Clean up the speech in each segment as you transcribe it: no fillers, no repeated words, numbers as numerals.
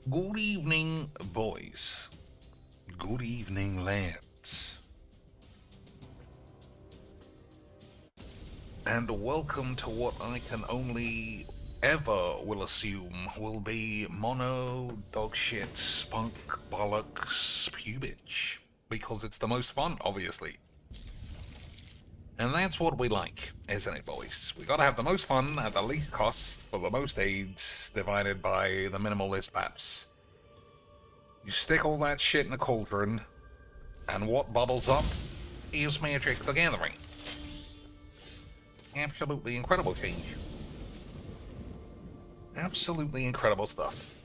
Good evening, boys. Good evening, lads. And welcome to what I can only ever will assume will be mono, dogshit, spunk, bollocks, pubage. Because it's the most fun, obviously. And that's what we like, isn't it, boys? We gotta have the most fun at the least cost for the most aids, divided by the minimalist maps. You stick all that shit in a cauldron, and what bubbles up is Magic the Gathering. Absolutely incredible change. Absolutely incredible stuff.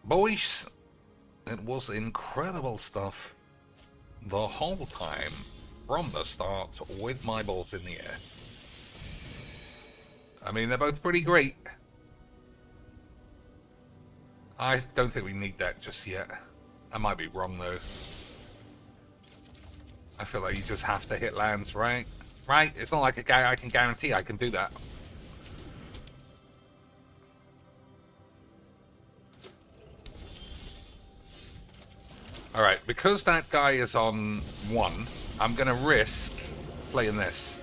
Boys, it was incredible stuff the whole time, from the start, with my balls in the air. I mean, they're both pretty great. I don't think we need that just yet. I might be wrong, though. I feel like you just have to hit lands, right? Right? It's not like a guy I can guarantee I can do that. Alright, because that guy is on 1, I'm gonna risk playing this.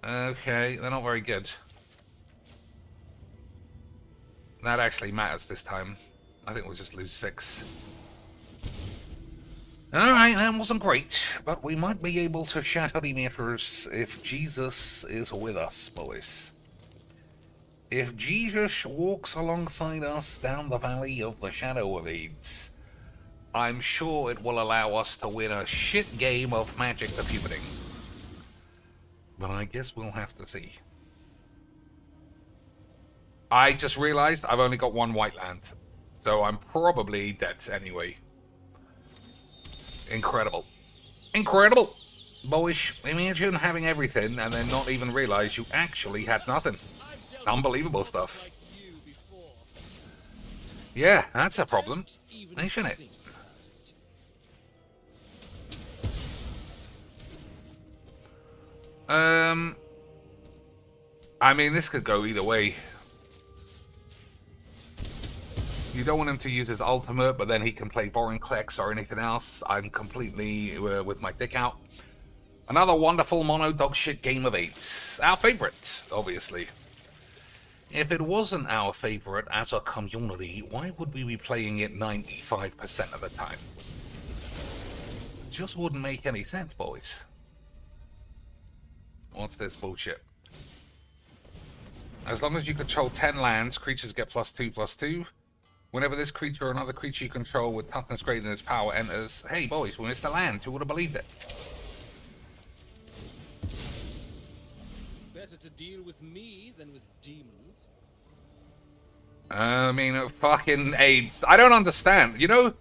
Okay, they're not very good. That actually matters this time. I think we'll just lose 6. Alright, that wasn't great, but we might be able to shatter the meters if Jesus is with us, boys. If Jesus walks alongside us down the valley of the shadow of AIDS, I'm sure it will allow us to win a shit game of Magic the Puberty. But I guess we'll have to see. I just realized I've only got 1 white land, so I'm probably dead anyway. Incredible. Incredible! Boyish, imagine having everything and then not even realize you actually had nothing. Unbelievable stuff. Yeah, that's a problem, isn't it? I mean, this could go either way. You don't want him to use his ultimate, but then he can play Vorinclex or anything else. I'm completely with my dick out. Another wonderful mono dog shit game of 8. Our favorite, obviously. If it wasn't our favorite as a community, why would we be playing it 95% of the time? It just wouldn't make any sense, boys. What's this bullshit? As long as you control 10 lands, creatures get +2/+2. Whenever this creature or another creature you control with toughness greater than its power enters... Hey, boys, we missed a land. Who would have believed it? Better to deal with me than with demons. I mean, fucking AIDS. I don't understand. You know,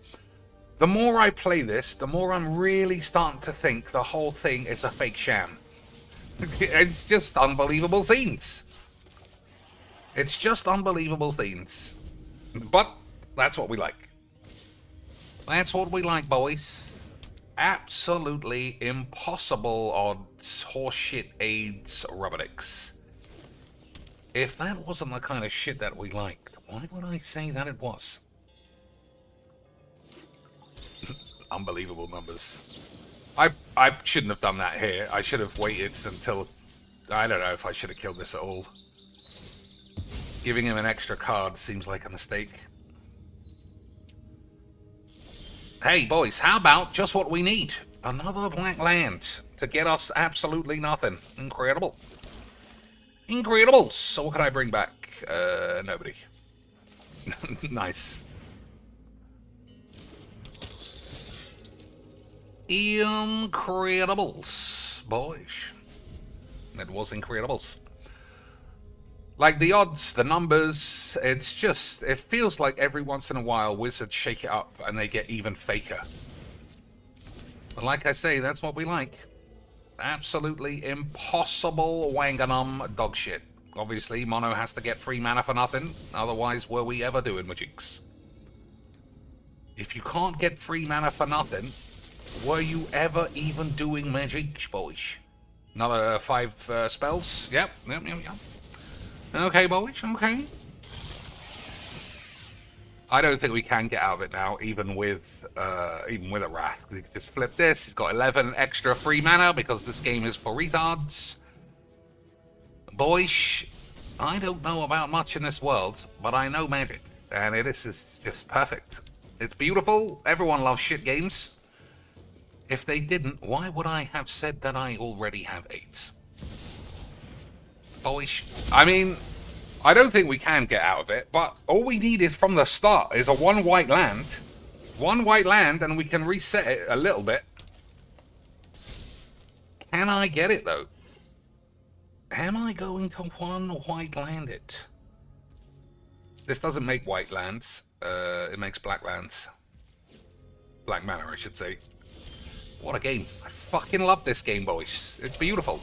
the more I play this, the more I'm really starting to think the whole thing is a fake sham. It's just unbelievable scenes. It's just unbelievable scenes. But that's what we like. That's what we like, boys. Absolutely impossible odds, horseshit AIDS rubbericks. If that wasn't the kind of shit that we liked, why would I say that it was? Unbelievable numbers. I shouldn't have done that here. I should have waited until... I don't know if I should have killed this at all. Giving him an extra card seems like a mistake. Hey, boys, how about just what we need? Another black land to get us absolutely nothing. Incredible. Incredible. So what can I bring back? Nobody. Nice. Incredibles, boys. It was Incredibles. Like, the odds, the numbers, it's just... It feels like every once in a while Wizards shake it up and they get even faker. But like I say, that's what we like. Absolutely impossible wanganum dogshit. Obviously, Mono has to get free mana for nothing. Otherwise, were we ever doing Magics? If you can't get free mana for nothing, were you ever even doing Magic, boys? Another 5 spells. Yep. Okay, boys. Okay. I don't think we can get out of it now, even with a wrath. He can just flip this. He's got 11 extra free mana because this game is for retards. Boys, I don't know about much in this world, but I know Magic, and this is just perfect. It's beautiful. Everyone loves shit games. If they didn't, why would I have said that I already have 8? Boys, I mean, I don't think we can get out of it, but all we need is from the start is a 1 white land. 1 white land, and we can reset it a little bit. Can I get it, though? Am I going to 1 white land it? This doesn't make white lands. It makes black lands. Black mana, I should say. What a game. I fucking love this game, boys. It's beautiful.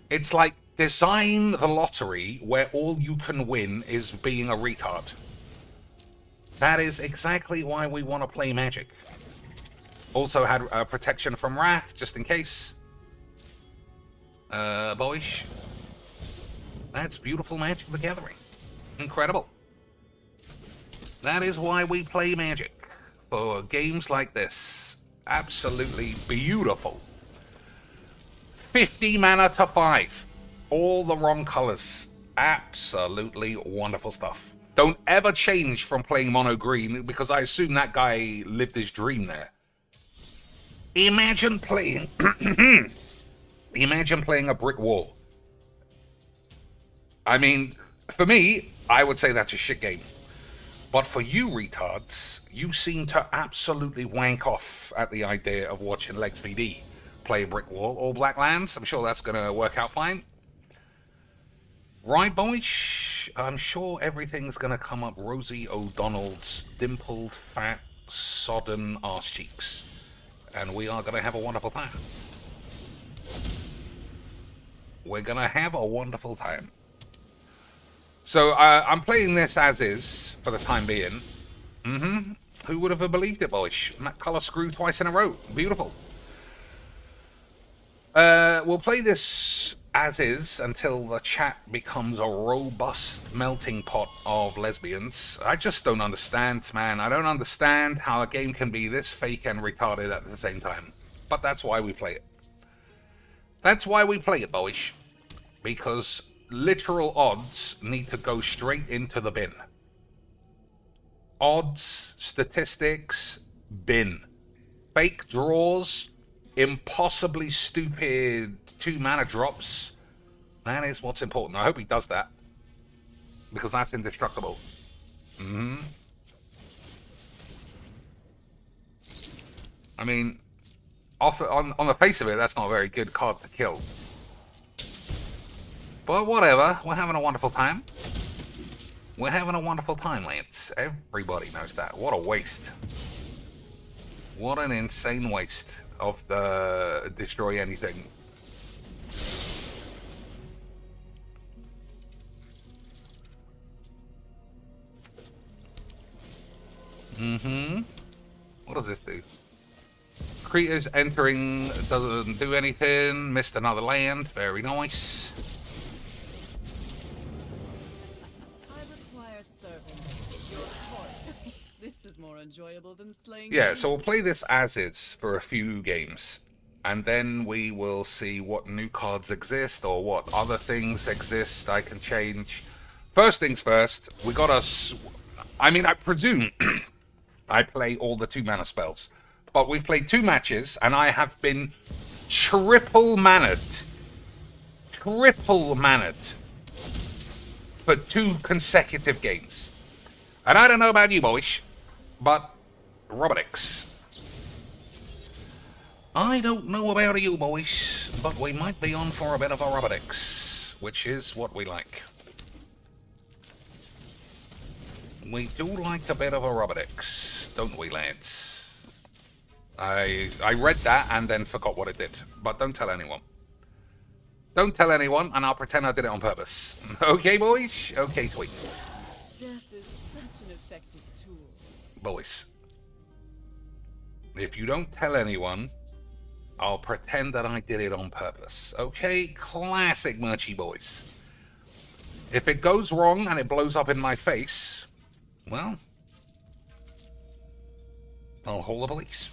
It's like design the lottery where all you can win is being a retard. That is exactly why we want to play Magic. Also had protection from Wrath, just in case. Boys. That's beautiful Magic the Gathering. Incredible. That is why we play Magic. For games like this. Absolutely beautiful. 50 mana to 5. All the wrong colors. Absolutely wonderful stuff. Don't ever change from playing mono green, because I assume that guy lived his dream there. Imagine playing... Imagine playing a brick wall. I mean, for me, I would say that's a shit game. But for you retards, you seem to absolutely wank off at the idea of watching Legs VD play brick wall or black lands. I'm sure that's going to work out fine. Right, boys? I'm sure everything's going to come up Rosie O'Donnell's dimpled, fat, sodden arse cheeks. And we are going to have a wonderful time. We're going to have a wonderful time. So, I'm playing this as is, for the time being. Who would have believed it, boys? That color screw twice in a row. Beautiful. We'll play this as is until the chat becomes a robust melting pot of lesbians. I just don't understand, man. I don't understand how a game can be this fake and retarded at the same time. But that's why we play it. That's why we play it, boys. Because literal odds need to go straight into the bin. Odds, statistics, bin. Fake draws, impossibly stupid 2 mana drops. That is what's important. I hope he does that. Because that's indestructible. I mean, on the face of it, that's not a very good card to kill. But whatever, we're having a wonderful time. We're having a wonderful time, Lance. Everybody knows that. What a waste. What an insane waste of the destroy anything. What does this do? Creatures entering doesn't do anything. Missed another land. Very nice. More enjoyable than slaying. Yeah, so we'll play this as is for a few games, and then we will see what new cards exist or what other things exist I can change. First things first, we got us. I mean, I presume I play all the 2 mana spells, but we've played 2 matches, and I have been triple mannered for 2 consecutive games. And I don't know about you, boys. But, robotics. I don't know about you, boys, but we might be on for a bit of a robotics, which is what we like. We do like a bit of a robotics, don't we, lads? I read that and then forgot what it did, but don't tell anyone. Don't tell anyone, and I'll pretend I did it on purpose. Okay, boys? Okay, sweet. Death is such an effective tool. Boys, if you don't tell anyone, I'll pretend that I did it on purpose. Okay, classic Murchy boys. If it goes wrong and it blows up in my face, well, I'll call the police.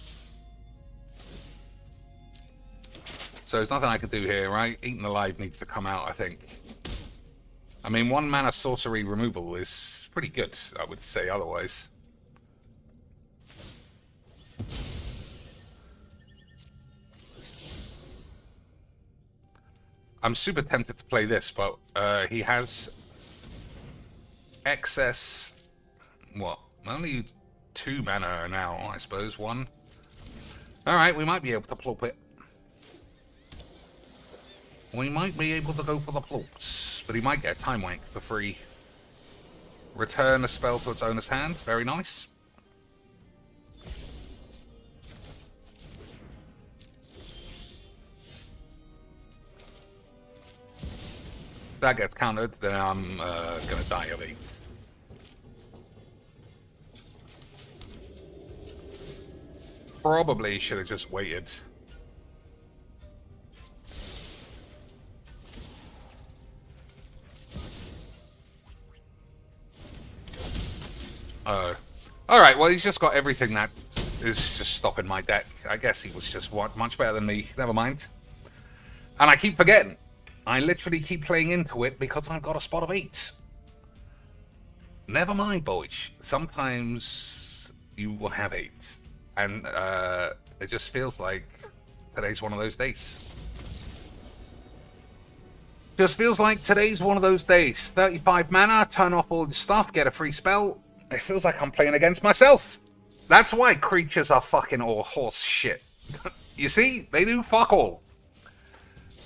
So there's nothing I can do here, right? Eaten Alive needs to come out, I think. I mean, 1 mana sorcery removal is pretty good, I would say otherwise. I'm super tempted to play this, but he has excess... What? Only 2 mana now, I suppose. 1. Alright, we might be able to plop it. We might be able to go for the plops, but he might get a Time Wank for free. Return a spell to its owner's hand. Very nice. If that gets countered, then I'm gonna die of AIDS. Probably should have just waited. Alright, well, he's just got everything that is just stopping my deck. I guess he was just much better than me. Never mind. And I keep forgetting. I literally keep playing into it because I've got a spot of 8. Never mind, boys. Sometimes you will have 8. And it just feels like today's one of those days. Just feels like today's one of those days. 35 mana, turn off all your stuff, get a free spell. It feels like I'm playing against myself. That's why creatures are fucking all horse shit. You see? They do fuck all.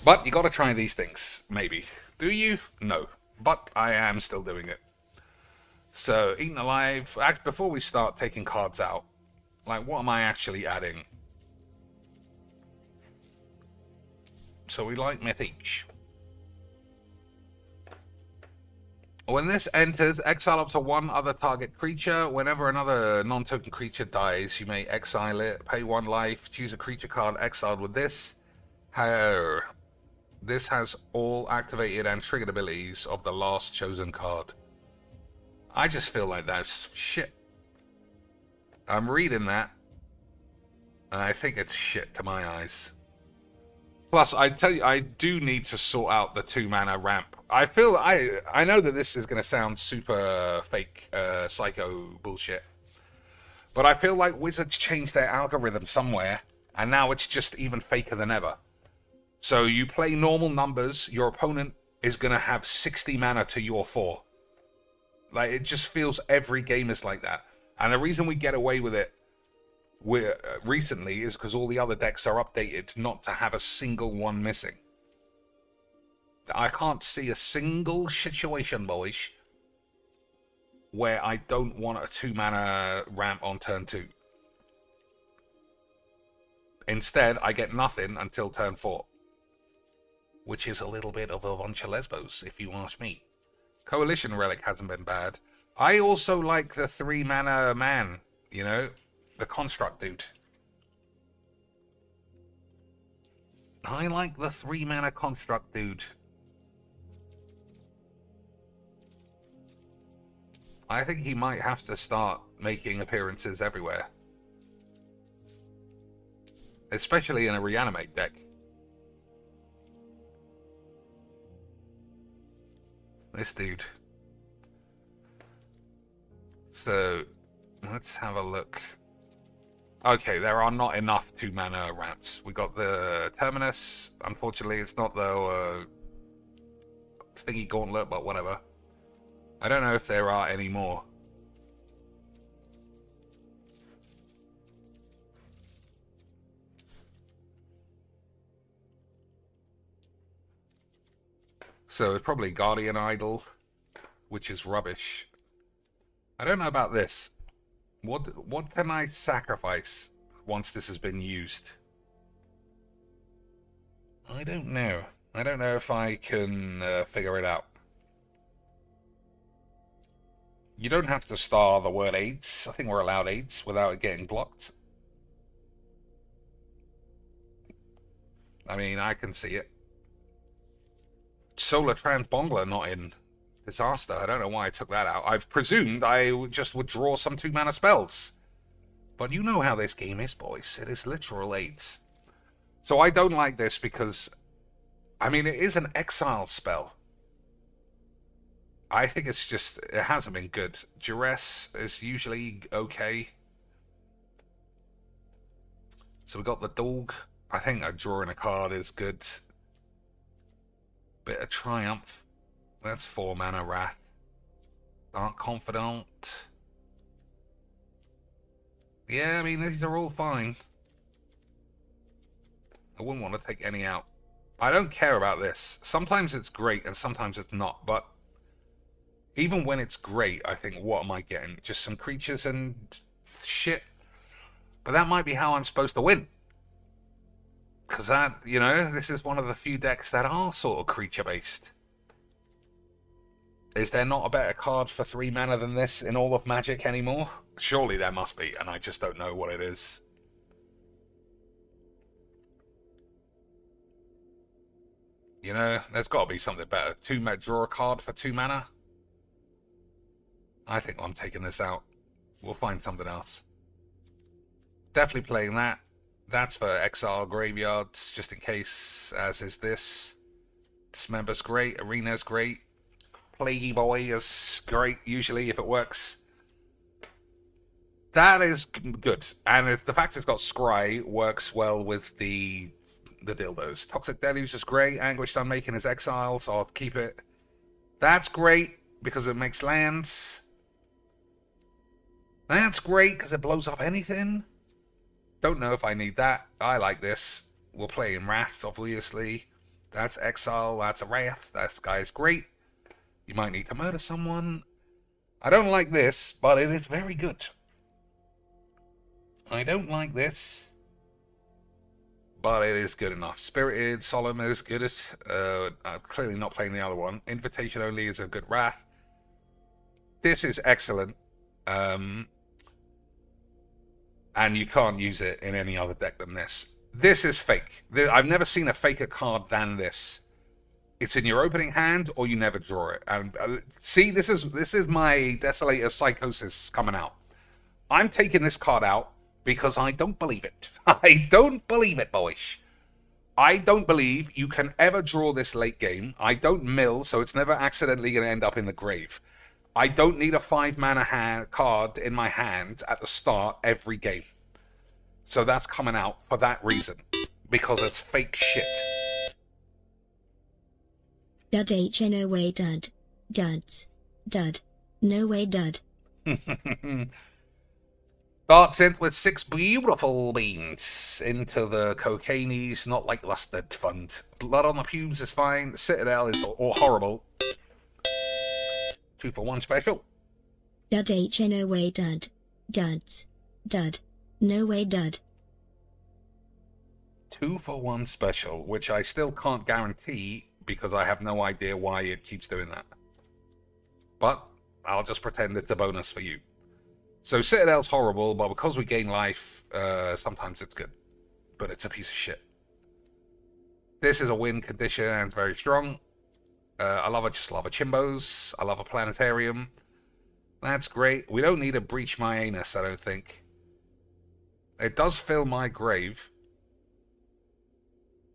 But you gotta try these things, maybe. Do you? No. But I am still doing it. So, Eaten Alive. Before we start taking cards out, like, what am I actually adding? So we like Mythic. When this enters, exile up to 1 other target creature. Whenever another non-token creature dies, you may exile it, pay 1 life, choose a creature card exiled with this. However, this has all activated and triggered abilities of the last chosen card. I just feel like that's shit. I'm reading that, and I think it's shit to my eyes. Plus, I tell you, I do need to sort out the 2 mana ramp. I know that this is going to sound super fake, psycho bullshit. But I feel like Wizards changed their algorithm somewhere, and now it's just even faker than ever. So you play normal numbers, your opponent is going to have 60 mana to your 4. Like, it just feels every game is like that. And the reason we get away with it recently is because all the other decks are updated not to have a single one missing. I can't see a single situation, boys, where I don't want a 2 mana ramp on turn 2. Instead, I get nothing until turn 4. Which is a little bit of a bunch of lesbos, if you ask me. Coalition Relic hasn't been bad. I also like the 3 mana man, you know? The construct dude. I like the 3 mana construct dude. I think he might have to start making appearances everywhere. Especially in a reanimate deck. This dude. So, let's have a look. Okay, there are not enough 2 mana ramps. We got the Terminus. Unfortunately, it's not the thingy gauntlet, but whatever. I don't know if there are any more. So it's probably Guardian Idol, which is rubbish. I don't know about this. What can I sacrifice once this has been used? I don't know. I don't know if I can figure it out. You don't have to star the word AIDS. I think we're allowed AIDS without it getting blocked. I mean, I can see it. Solar Trans Bongler not in. Disaster. I don't know why I took that out. I presumed I just would draw some 2-mana spells. But you know how this game is, boys. It is literal 8s. So I don't like this because, I mean, it is an exile spell. I think it's just, it hasn't been good. Duress is usually okay. So we got the dog. I think drawing a card is good. Bit of Triumph. That's 4-mana Wrath. Dark Confidant. Yeah, I mean, these are all fine. I wouldn't want to take any out. I don't care about this. Sometimes it's great and sometimes it's not, but even when it's great, I think, what am I getting? Just some creatures and shit? But that might be how I'm supposed to win. Because that, you know, this is one of the few decks that are sort of creature-based. Is there not a better card for 3 mana than this in all of Magic anymore? Surely there must be, and I just don't know what it is. You know, there's got to be something better. 2-mana, draw a card for 2 mana? I think I'm taking this out. We'll find something else. Definitely playing that. That's for exile graveyards, just in case, as is this. Dismember's great. Arena's great. Plaguey Boy is great, usually, if it works. That is good. And the fact it's got Scry works well with the dildos. Toxic Deluge is great. Anguished Unmaking is exile, so I'll keep it. That's great, because it makes lands. That's great, because it blows up anything. Don't know if I need that. I like this. We'll play in Wraths, obviously. That's exile. That's a Wrath. That guy's great. You might need to murder someone. I don't like this, but it is very good. I don't like this, but it is good enough. Spirited Solemn is good. I'm clearly not playing the other one. Invitation Only is a good Wrath. This is excellent. And you can't use it in any other deck than this. This is fake. I've never seen a faker card than this. It's in your opening hand, or you never draw it. And see, this is my Desolator Psychosis coming out. I'm taking this card out because I don't believe it. I don't believe it, boys. I don't believe you can ever draw this late game. I don't mill, so it's never accidentally going to end up in the grave. I don't need a 5-mana card in my hand at the start every game. So that's coming out for that reason. Because it's fake shit. Dud H no way dud. Duds. Dud. No way dud. Dark Synth with 6 beautiful beans into the Cocaine's Not Like Lusted fund. Blood on the Pubes is fine. The Citadel is all horrible. 2 for 1 special. Dud H no way dud. Duds. Dud. No way dud. 2 for 1 special, which I still can't guarantee because I have no idea why it keeps doing that. But I'll just pretend it's a bonus for you. So Citadel's horrible, but because we gain life, sometimes it's good. But it's a piece of shit. This is a win condition and it's very strong. I just love a Chimbos. I love a Planetarium. That's great. We don't need a Breach My Anus, I don't think. It does fill my grave.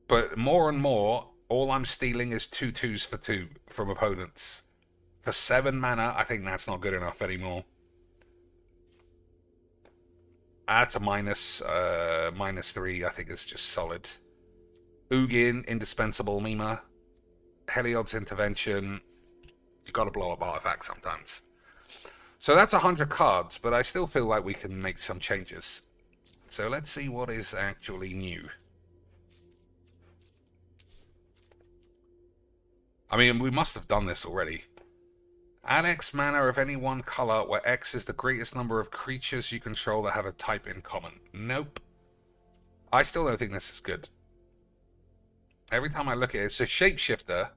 But more and more, all I'm stealing is 2/2s for 2 from opponents. For 7 mana, I think that's not good enough anymore. That's a -3, I think it's just solid. Ugin, indispensable Mima. Heliod's Intervention. You gotta blow up artifacts sometimes. So that's 100 cards, but I still feel like we can make some changes. So let's see what is actually new. I mean, we must have done this already. Add X mana of any one color where X is the greatest number of creatures you control that have a type in common. Nope. I still don't think this is good. Every time I look at it, it's a shapeshifter.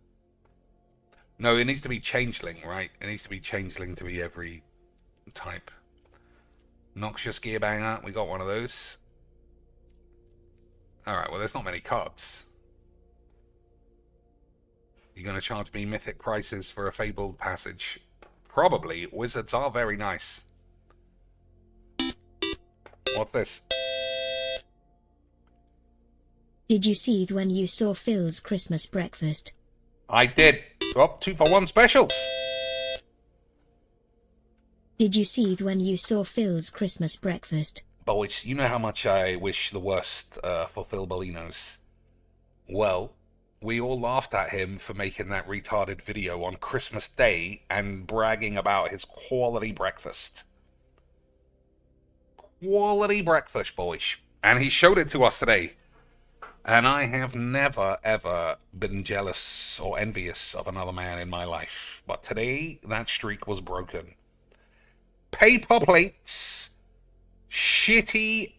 No, it needs to be changeling, right? It needs to be changeling to be every type. Noxious Gearbanger, we got one of those. Alright, well there's not many cards. You're going to charge me mythic prices for a fabled passage? Probably. Wizards are very nice. What's this? Did you seethe when you saw Phil's Christmas breakfast? I did. Oh, 2-for-1 specials. Did you seethe when you saw Phil's Christmas breakfast? Boys, you know how much I wish the worst for Phil Bolinos. Well, we all laughed at him for making that retarded video on Christmas Day and bragging about his quality breakfast. Quality breakfast, boys. And he showed it to us today. And I have never, ever been jealous or envious of another man in my life. But today, that streak was broken. Paper plates, shitty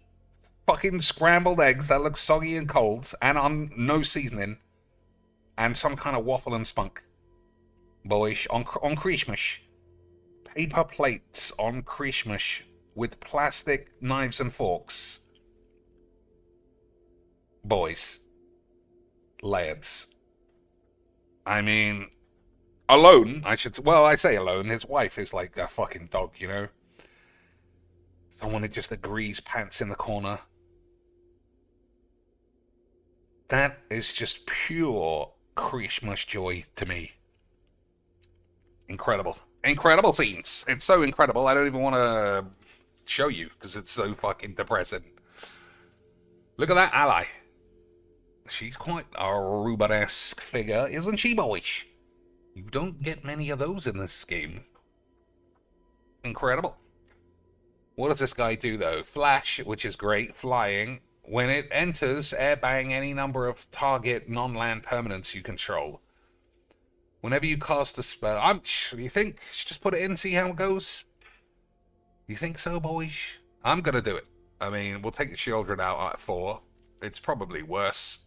fucking scrambled eggs that look soggy and cold, and on no seasoning, and some kind of waffle and spunk. Boys, on Christmas. Paper plates on Christmas with plastic knives and forks. Boys. Lads. I mean, alone, I say alone, his wife is like a fucking dog, you know? Someone who just agrees pants in the corner. That is just pure Christmas joy to me. Incredible. Incredible scenes. It's so incredible, I don't even want to show you, because it's so fucking depressing. Look at that ally. She's quite a Rubenesque figure, isn't she, boys? You don't get many of those in this game. Incredible. What does this guy do, though? Flash, which is great. Flying. When it enters, airbang any number of target non-land permanents you control. Whenever you cast a spell... you think? Just put it in, see how it goes? You think so, boys? I'm gonna do it. I mean, we'll take the children out at 4. It's probably worse.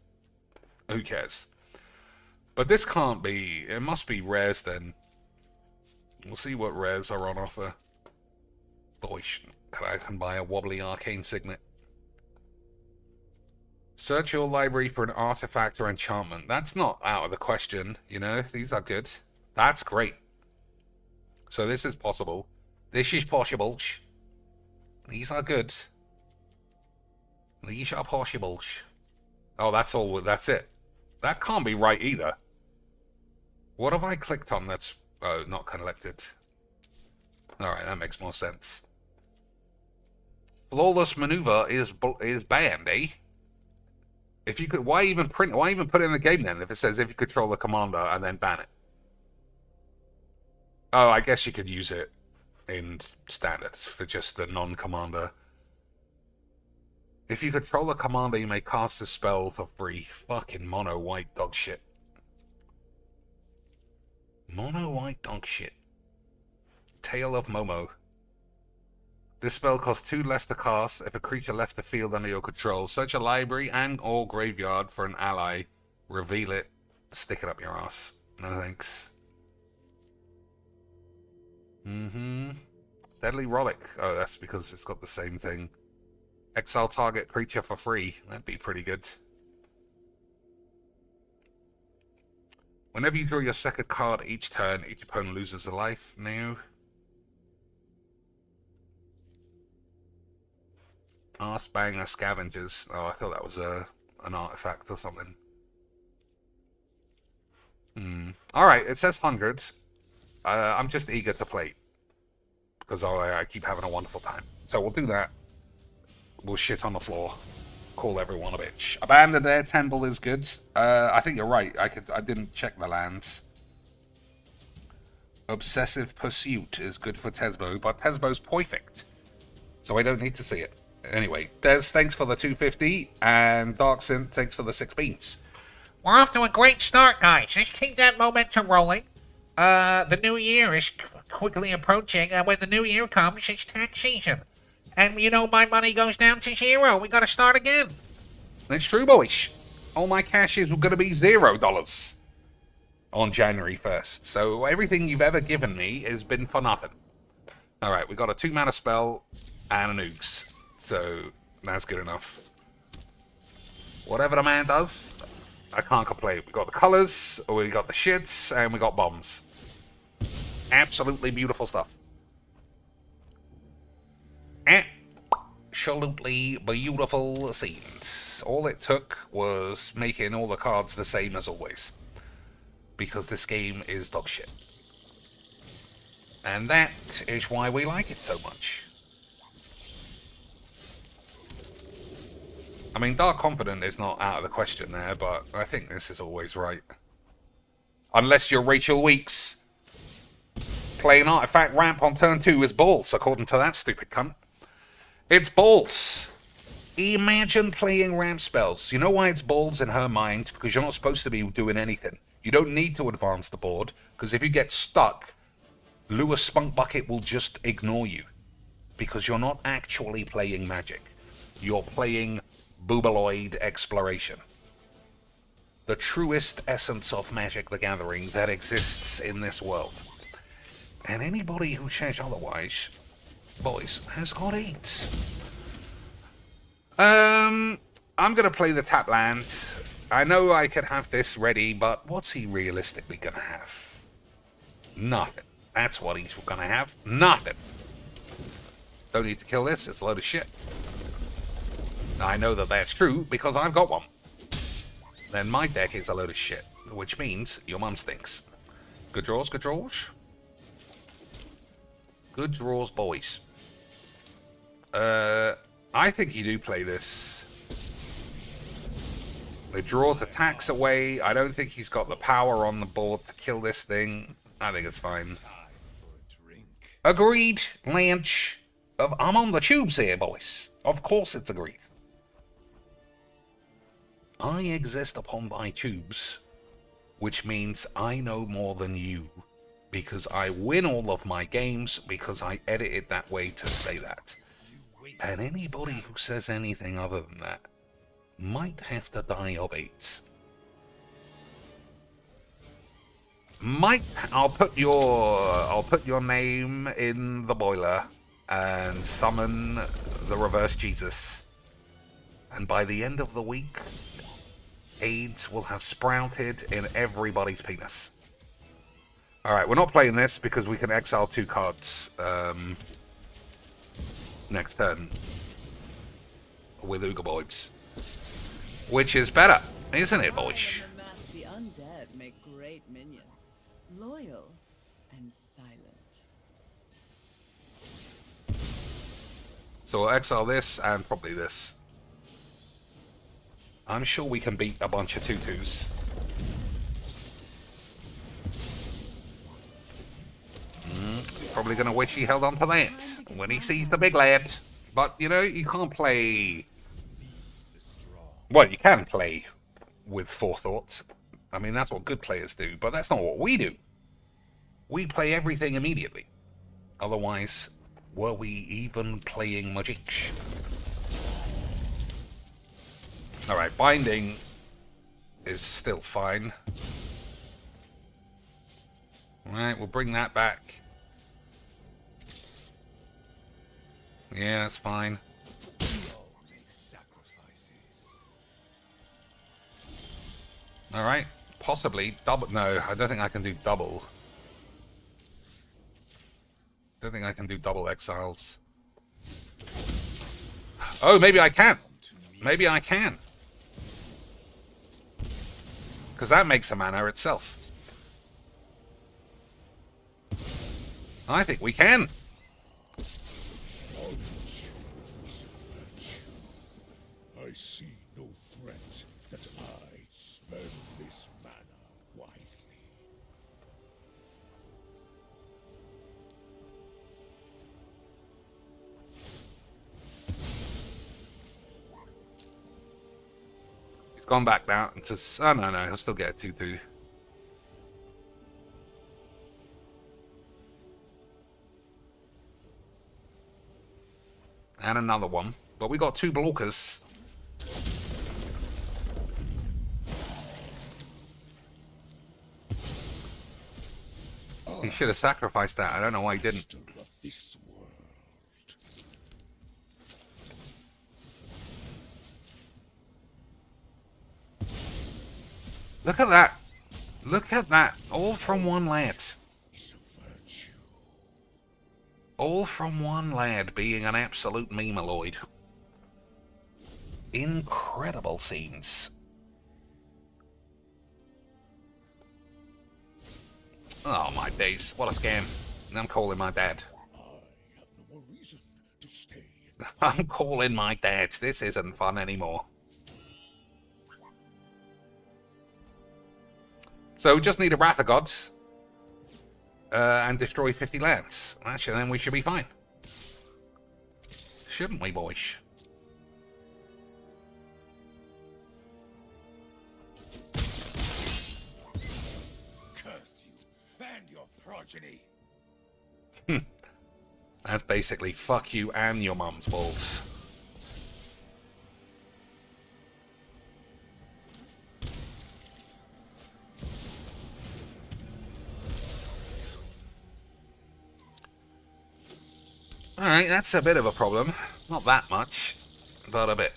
Who cares? But this can't be... It must be rares, then. We'll see what rares are on offer. Boys, I can buy a wobbly arcane signet. Search your library for an artifact or enchantment. That's not out of the question, you know? These are good. That's great. So this is possible. This is possible. These are good. These are possible. Oh, that's all. That's it. That can't be right either. What have I clicked on that's not collected? Alright, that makes more sense. Flawless maneuver is banned, eh? If you could, why even put it in the game then if it says if you control the commander and then ban it? Oh, I guess you could use it in standard for just the non-commander. If you control the commander, you may cast a spell for free. Fucking mono white dog shit. Mono white dog shit. Tale of Momo. This spell costs 2 less to cast if a creature left the field under your control. Search a library and or graveyard for an ally. Reveal it. Stick it up your ass. No thanks. Deadly Rollick. Oh, that's because it's got the same thing. Exile target creature for free. That'd be pretty good. Whenever you draw your second card each turn, each opponent loses a life. No. Arse Banger Scavengers. Oh, I thought that was an artifact or something. Alright, it says 100. I'm just eager to play. Because I keep having a wonderful time. So we'll do that. We'll shit on the floor. Call everyone a bitch. Abandoned Air Temple is good. I think you're right. I didn't check the lands. Obsessive Pursuit is good for Tesbo, but Tesbo's perfect. So I don't need to see it. Anyway, Des, thanks for the 250, and Darksynth, thanks for the 6 beans. We're off to a great start, guys. Just keep that momentum rolling. The new year is quickly approaching, and when the new year comes, it's tax season. And you know my money goes down to 0. We gotta start again. It's true, boys. All my cash is going to be $0 on January 1st. So everything you've ever given me has been for nothing. Alright, we got a 2-mana spell and a nukes. So that's good enough. Whatever the man does, I can't complain. We got the colors, we got the shits, and we got bombs. Absolutely beautiful stuff. Absolutely beautiful scenes. All it took was making all the cards the same as always. Because this game is dog shit. And that is why we like it so much. I mean, Dark Confident is not out of the question there, but I think this is always right. Unless you're Rachel Weeks. Playing Artifact Ramp on turn 2 is balls, according to that stupid cunt. It's balls. Imagine playing ramp spells. You know why it's balls in her mind? Because you're not supposed to be doing anything. You don't need to advance the board, because if you get stuck, Lewis Spunk Bucket will just ignore you. Because you're not actually playing Magic. You're playing Boobaloid Exploration. The truest essence of Magic the Gathering that exists in this world. And anybody who says otherwise, boys, has got AIDS. I'm gonna play the tap land. I know I could have this ready, but what's he realistically gonna have? Nothing. That's what he's gonna have. Nothing. Don't need to kill this. It's a load of shit. I know that that's true because I've got one. Then my deck is a load of shit, which means your mum stinks. Good draws, good draws. Good draws, boys. I think you do play this. It draws attacks away. I don't think he's got the power on the board to kill this thing. I think it's fine. Agreed, Lanch. I'm on the tubes here, boys. Of course it's agreed. I exist upon thy tubes, which means I know more than you, because I win all of my games because I edit it that way to say that. And anybody who says anything other than that might have to die of AIDS. I'll put your name in the boiler and summon the reverse Jesus. And by the end of the week, AIDS will have sprouted in everybody's penis. Alright, we're not playing this because we can exile 2 cards next turn with Ooga Boys. Which is better, isn't it, boys? The undead make great minions. Loyal and silent. So we'll exile this and probably this. I'm sure we can beat a bunch of 2/2s. He's probably going to wish he held on to that when he sees the big lad. But, you know, you can't play... Well, you can play with forethought. I mean, that's what good players do, but that's not what we do. We play everything immediately. Otherwise, were we even playing Magic? Alright, binding is still fine. Alright, we'll bring that back. Yeah, that's fine. Alright, possibly double. No, I don't think I can do double. Don't think I can do double exiles. Oh, maybe I can. Maybe I can. Because that makes a mana itself. I think we can. I see no threat that I spend this mana wisely. He's gone back now. Oh, no, he'll still get a 2/2. And another one. But we got 2 blockers. He should have sacrificed that. I don't know why he didn't. Master of this world. Look at that. Look at that. All from one lad. Is a virtue. All from one lad being an absolute memealoid. Incredible scenes. Oh my days, what a scam. I'm calling my dad. I have no more reason to stay. I'm calling my dad. This isn't fun anymore. So just need a Wrath of God and destroy 50 lands. Actually, then we should be fine. Shouldn't we, boys? Curse you and your progeny. That's basically fuck you and your mum's balls. Alright, that's a bit of a problem. Not that much, but a bit.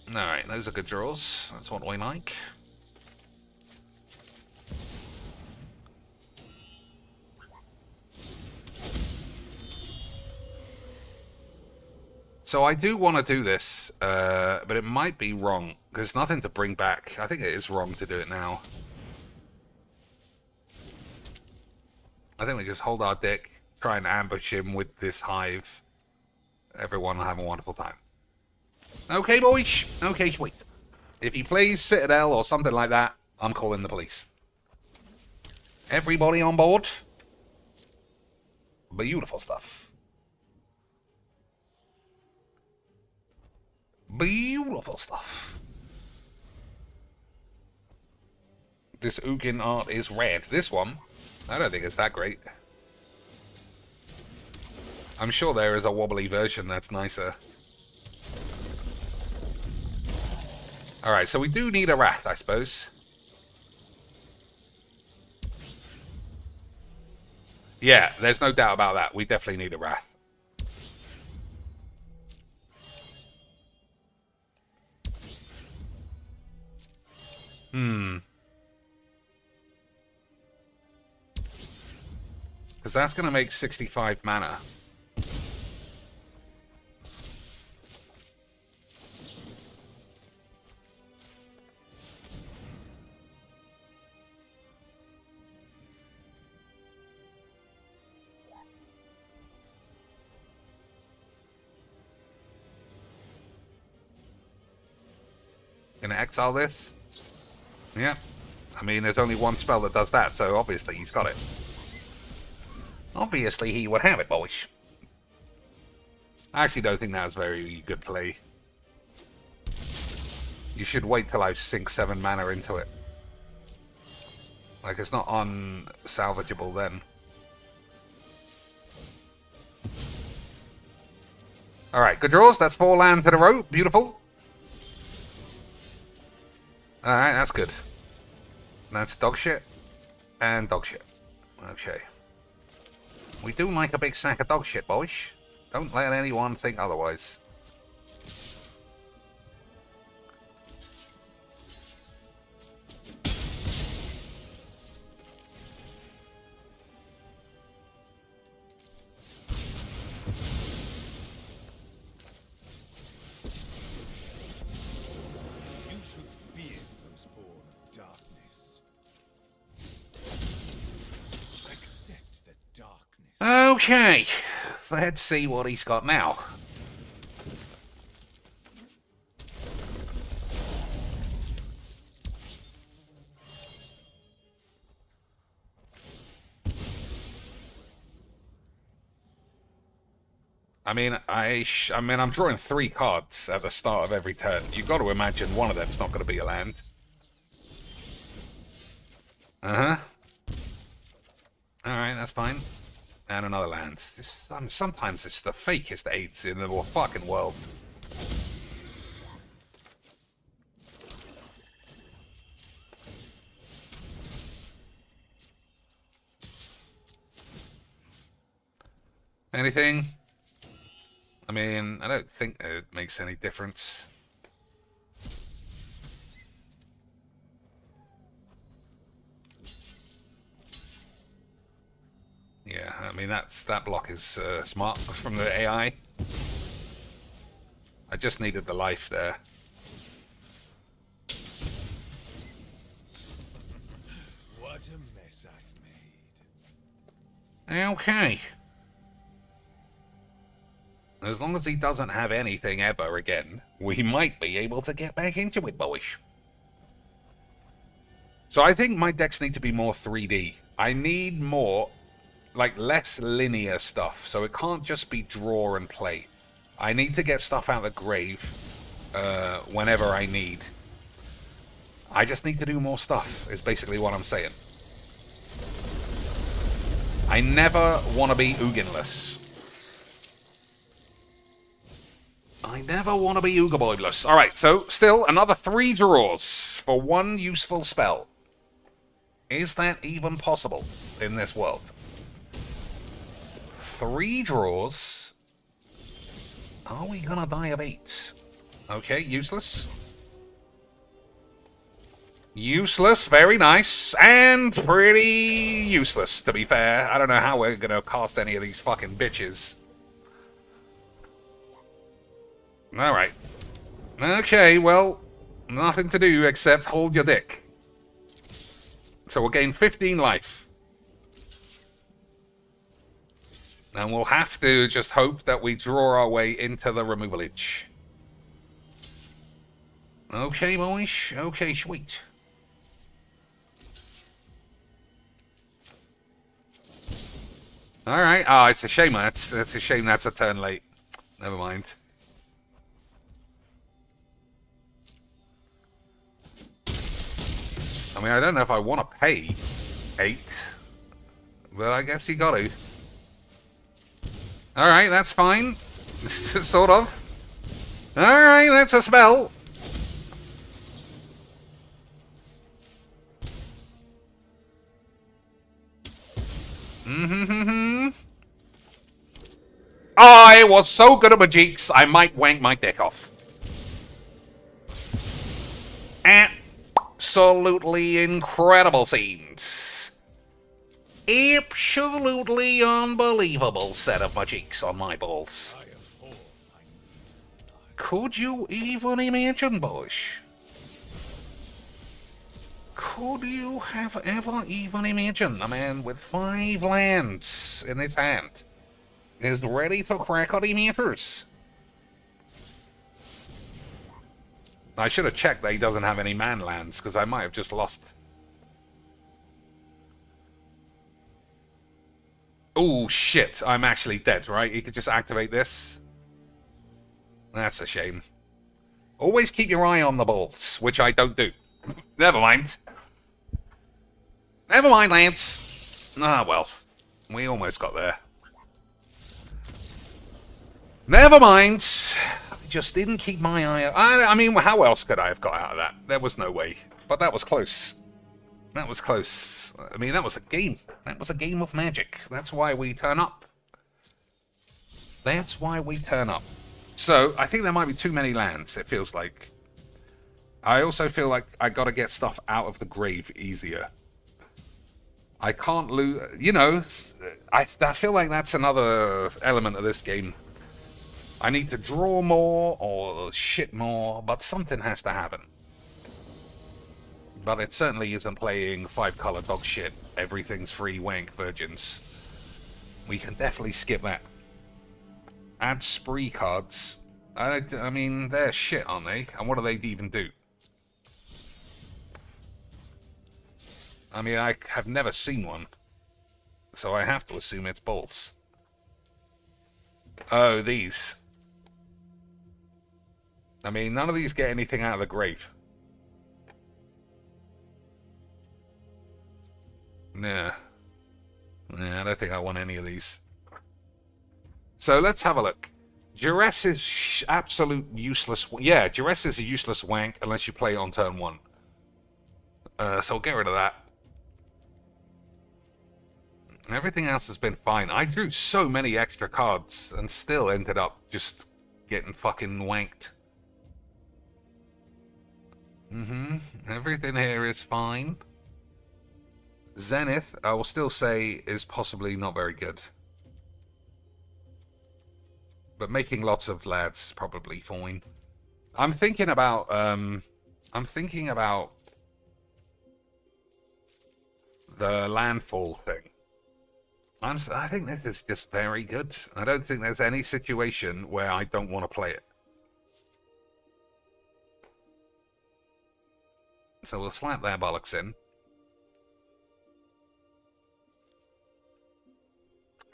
Alright, those are good draws. That's what we like. So I do want to do this, but it might be wrong. There's nothing to bring back. I think it is wrong to do it now. I think we just hold our dick, try and ambush him with this hive. Everyone will have a wonderful time. Okay, boys. Okay, sweet. If he plays Citadel or something like that, I'm calling the police. Everybody on board? Beautiful stuff. Beautiful stuff. This Ugin art is red. This one, I don't think it's that great. I'm sure there is a wobbly version that's nicer. Alright, so we do need a Wrath, I suppose. Yeah, there's no doubt about that. We definitely need a Wrath. Because that's going to make 65 mana. Gonna exile this? Yeah. I mean, there's only one spell that does that, so obviously he's got it. Obviously he would have it, boys. I actually don't think that was very good play. You should wait till I sink 7 mana into it. Like, it's not unsalvageable then. Alright, good draws. That's 4 lands in a row. Beautiful. Alright, that's good. That's dog shit. And dog shit. Okay. We do like a big sack of dog shit, boys. Don't let anyone think otherwise. You should fear those born of darkness. Accept the darkness. Okay. Let's see what he's got now. I mean, I'm drawing 3 cards at the start of every turn. You've got to imagine one of them's not going to be a land. Uh-huh. Alright, that's fine. And another land. Sometimes it's the fakest aids in the fucking world. Anything? I mean, I don't think it makes any difference. mean, that block is smart from the AI. I just needed the life there. What a mess I've made. Okay. As long as he doesn't have anything ever again, we might be able to get back into it, boys. So I think my decks need to be more 3D. I need more, like, less linear stuff. So it can't just be draw and play. I need to get stuff out of the grave whenever I need. I just need to do more stuff, is basically what I'm saying. I never want to be Uginless. I never want to be Ugaboyless. Alright, so still another 3 draws for 1 useful spell. Is that even possible in this world? 3 draws. Are we gonna die of 8? Okay, useless. Useless, very nice. And pretty useless, to be fair. I don't know how we're gonna cast any of these fucking bitches. Alright. Okay, well, nothing to do except hold your dick. So we'll gain 15 life. And we'll have to just hope that we draw our way into the removalage. Okay, boys. Okay, sweet. Alright. Oh, it's a shame. It's a shame that's a turn late. Never mind. I mean, I don't know if I want to pay 8, but I guess you got to. Alright, that's fine. Sort of. Alright, that's a spell. I was so good at Majiks, I might wank my dick off. Absolutely incredible scenes. Absolutely unbelievable set of Majiks on my balls. Could you even imagine, boys? Could you have ever even imagined a man with 5 lands in his hand is ready to crack out emitters? I should have checked that he doesn't have any man lands, because I might have just lost. Oh shit, I'm actually dead, right? He could just activate this. That's a shame. Always keep your eye on the balls, which I don't do. Never mind. Never mind, Lance. Ah, well. We almost got there. Never mind. Just didn't keep my eye out. I mean, how else could I have got out of that? There was no way. But that was close. That was close. I mean, that was a game. That was a game of magic. That's why we turn up. That's why we turn up. So, I think there might be too many lands, it feels like. I also feel like I gotta get stuff out of the grave easier. I can't lose... You know, I feel like that's another element of this game. I need to draw more or shit more, but something has to happen. But it certainly isn't playing 5-color dog shit, everything's free wank virgins. We can definitely skip that. Add spree cards. I mean, they're shit, aren't they? And what do they even do? I mean, I have never seen one. So I have to assume it's balls. Oh, these. I mean, none of these get anything out of the grave. Nah. Nah, I don't think I want any of these. So let's have a look. Duress is absolute useless. Yeah, Duress is a useless wank unless you play it on turn 1. So I'll get rid of that. Everything else has been fine. I drew so many extra cards and still ended up just getting fucking wanked. Everything here is fine. Zenith, I will still say, is possibly not very good. but making lots of lads is probably fine. I'm thinking about the landfall thing. I think this is just very good. I don't think there's any situation where I don't want to play it. So we'll slap their bollocks in.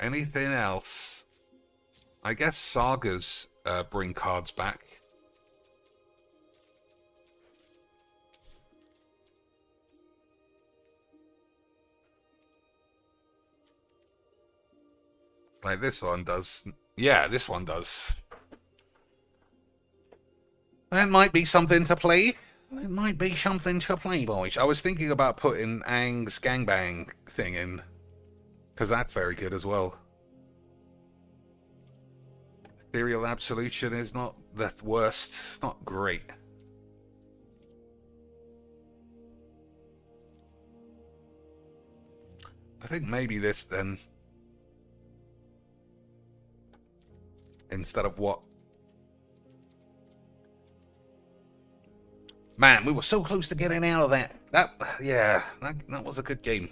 Anything else? I guess sagas bring cards back. Like this one does. Yeah, this one does. That might be something to play. It might be something to play, boys. I was thinking about putting Aang's gangbang thing in. Because that's very good as well. Ethereal Absolution is not the worst. It's not great. I think maybe this then. Instead of what? Man, we were so close to getting out of that. That was a good game.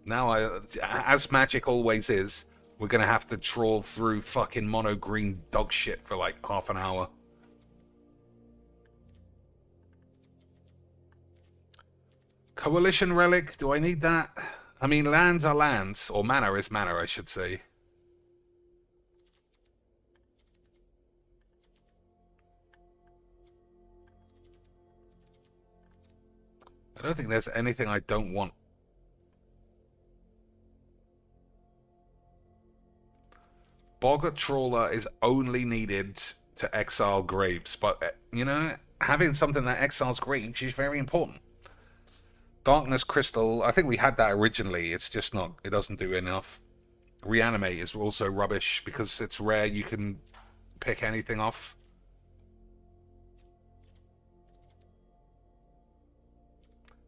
Now, as Magic always is, we're going to have to trawl through fucking mono green dog shit for like half an hour. Coalition Relic, do I need that? I mean, lands are lands, or mana is mana, I should say. I don't think there's anything I don't want. Boggart Trawler is only needed to exile graves, but, you know, having something that exiles graves is very important. Darkness Crystal, I think we had that originally, it's just not, it doesn't do enough. Reanimate is also rubbish, because it's rare you can pick anything off.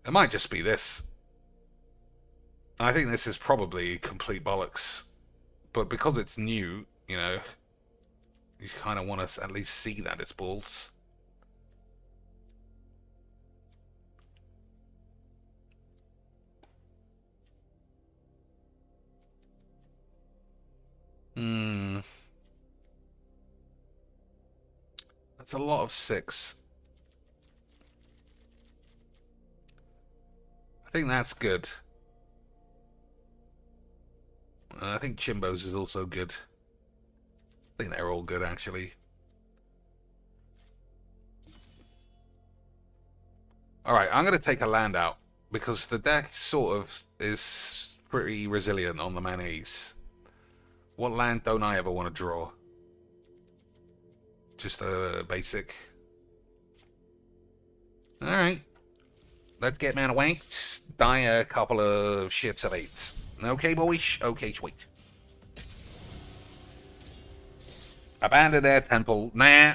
It might just be this. I think this is probably complete bollocks. But because it's new, you know, you kind of want to at least see that it's balls. That's a lot of 6. I think that's good. I think Chimbo's is also good. I think they're all good, actually. Alright, I'm going to take a land out, because the deck sort of is pretty resilient on the manas. What land don't I ever want to draw? Just a basic. Alright. Let's get mana wanked. Die a couple of shits of 8s. Okay, boys? Okay, sweet. Abandon their temple. Nah.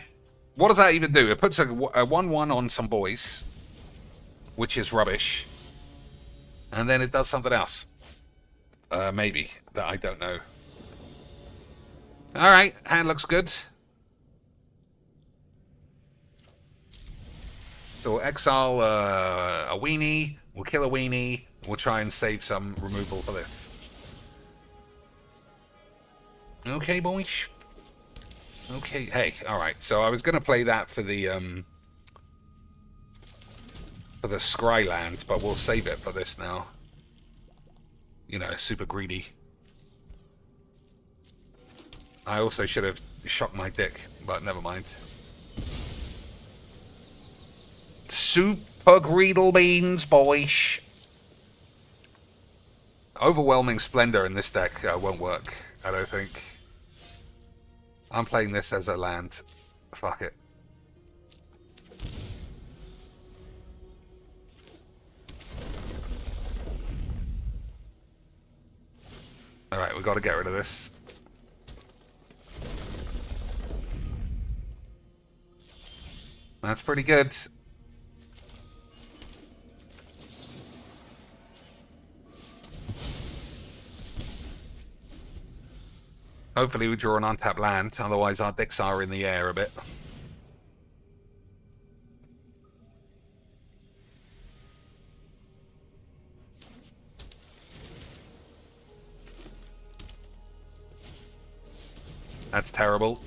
What does that even do? It puts a 1-1 on some boys, which is rubbish. And then it does something else. Maybe. That I don't know. Alright, hand looks good. So we'll exile a weenie. We'll kill a weenie. We'll try and save some removal for this. Okay, boys. Okay, hey, alright. So I was going to play that for the Scry land, but we'll save it for this now. You know, super greedy. I also should have shocked my dick, but never mind. Super greedle beans, boys. Overwhelming Splendor in this deck won't work, I don't think. I'm playing this as a land. Fuck it. Alright, we've got to get rid of this. That's pretty good. Hopefully we draw an untapped land, otherwise our dicks are in the air a bit. That's terrible.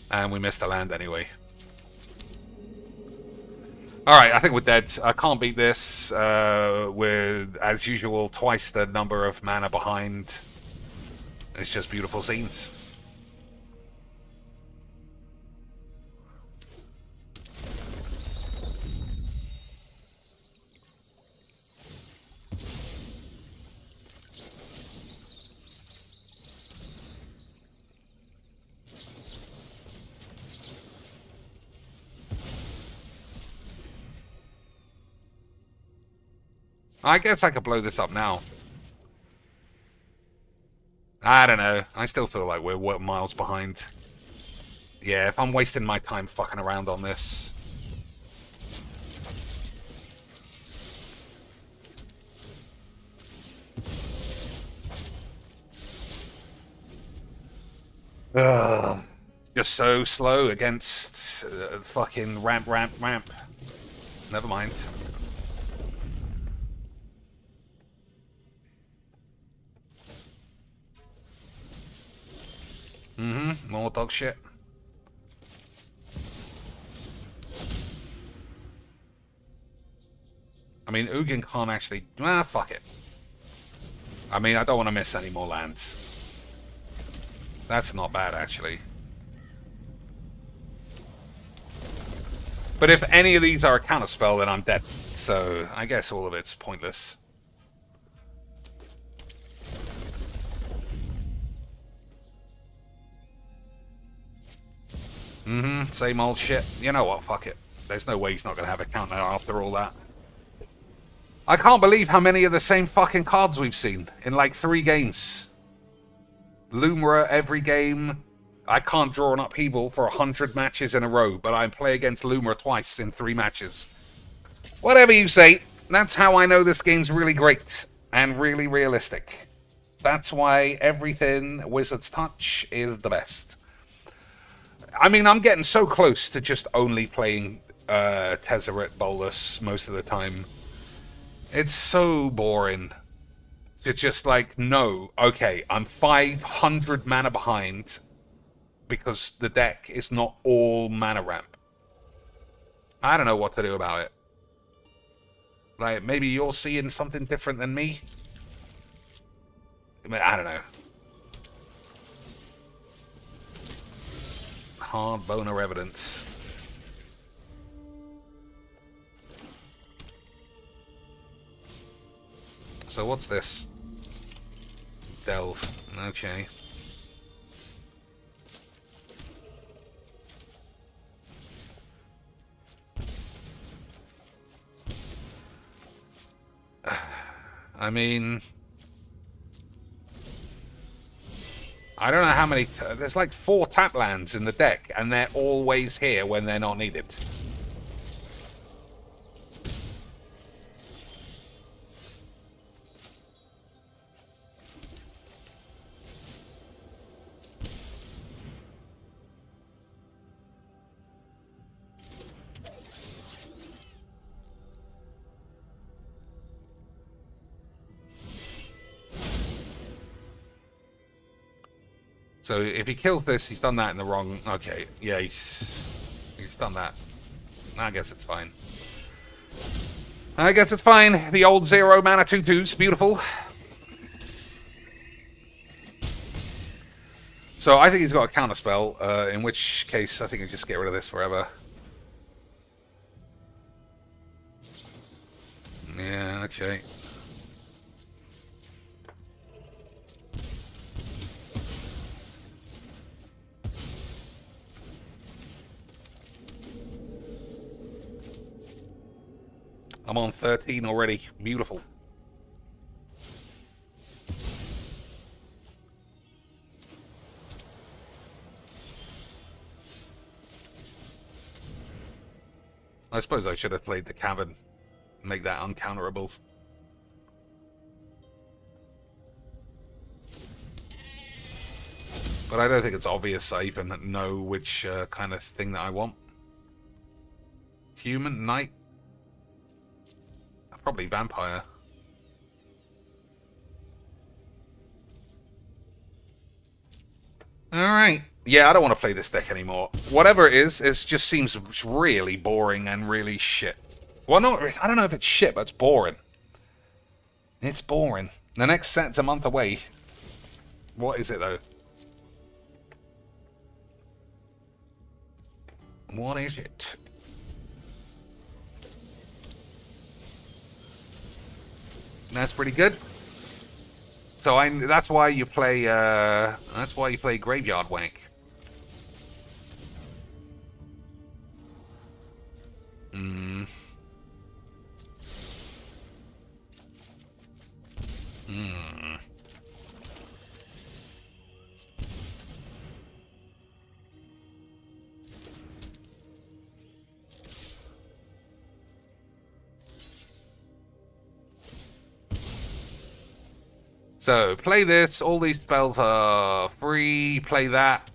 And we missed a land anyway. Alright, I think we're dead. I can't beat this with, as usual, twice the number of mana behind. It's just beautiful scenes. I guess I could blow this up now. I don't know. I still feel like we're miles behind. Yeah, if I'm wasting my time fucking around on this. Ugh. Just so slow against fucking ramp. Never mind. More dog shit. I mean, Ugin can't actually... Ah, fuck it. I mean, I don't want to miss any more lands. That's not bad, actually. But if any of these are a counterspell, then I'm dead. So, I guess all of it's pointless. Same old shit. You know what, fuck it. There's no way he's not going to have a counter after all that. I can't believe how many of the same fucking cards we've seen in like 3 games. Lumra every game. I can't draw an upheaval for 100 matches in a row, but I play against Lumra twice in 3 matches. Whatever you say, that's how I know this game's really great and really realistic. That's why everything Wizards touch is the best. I mean, I'm getting so close to just only playing Tezzeret Bolas most of the time. It's so boring to just like, no, okay, I'm 500 mana behind because the deck is not all mana ramp. I don't know what to do about it. Like, maybe you're seeing something different than me? I mean, I don't know. Hard boner evidence. So what's this? Delve. Okay. I mean, I don't know how many... there's like 4 tap lands in the deck, and they're always here when they're not needed. So if he kills this, he's done that in the wrong... Okay, yeah, he's done that. I guess it's fine. I guess it's fine. The old 0 mana 2/2's beautiful. So I think he's got a counterspell, in which case I think he'll just get rid of this forever. Yeah, okay. I'm on 13 already. Beautiful. I suppose I should have played the cavern. Make that uncounterable. But I don't think it's obvious I even know which kind of thing that I want. Human, knight? Probably vampire. Alright. Yeah, I don't want to play this deck anymore. Whatever it just seems really boring and really shit. Well, no, I don't know if it's shit, but it's boring. It's boring. The next set's a month away. What is it, though? What is it? That's pretty good. So that's why you play Graveyard Wank. So, play this. All these spells are free. Play that.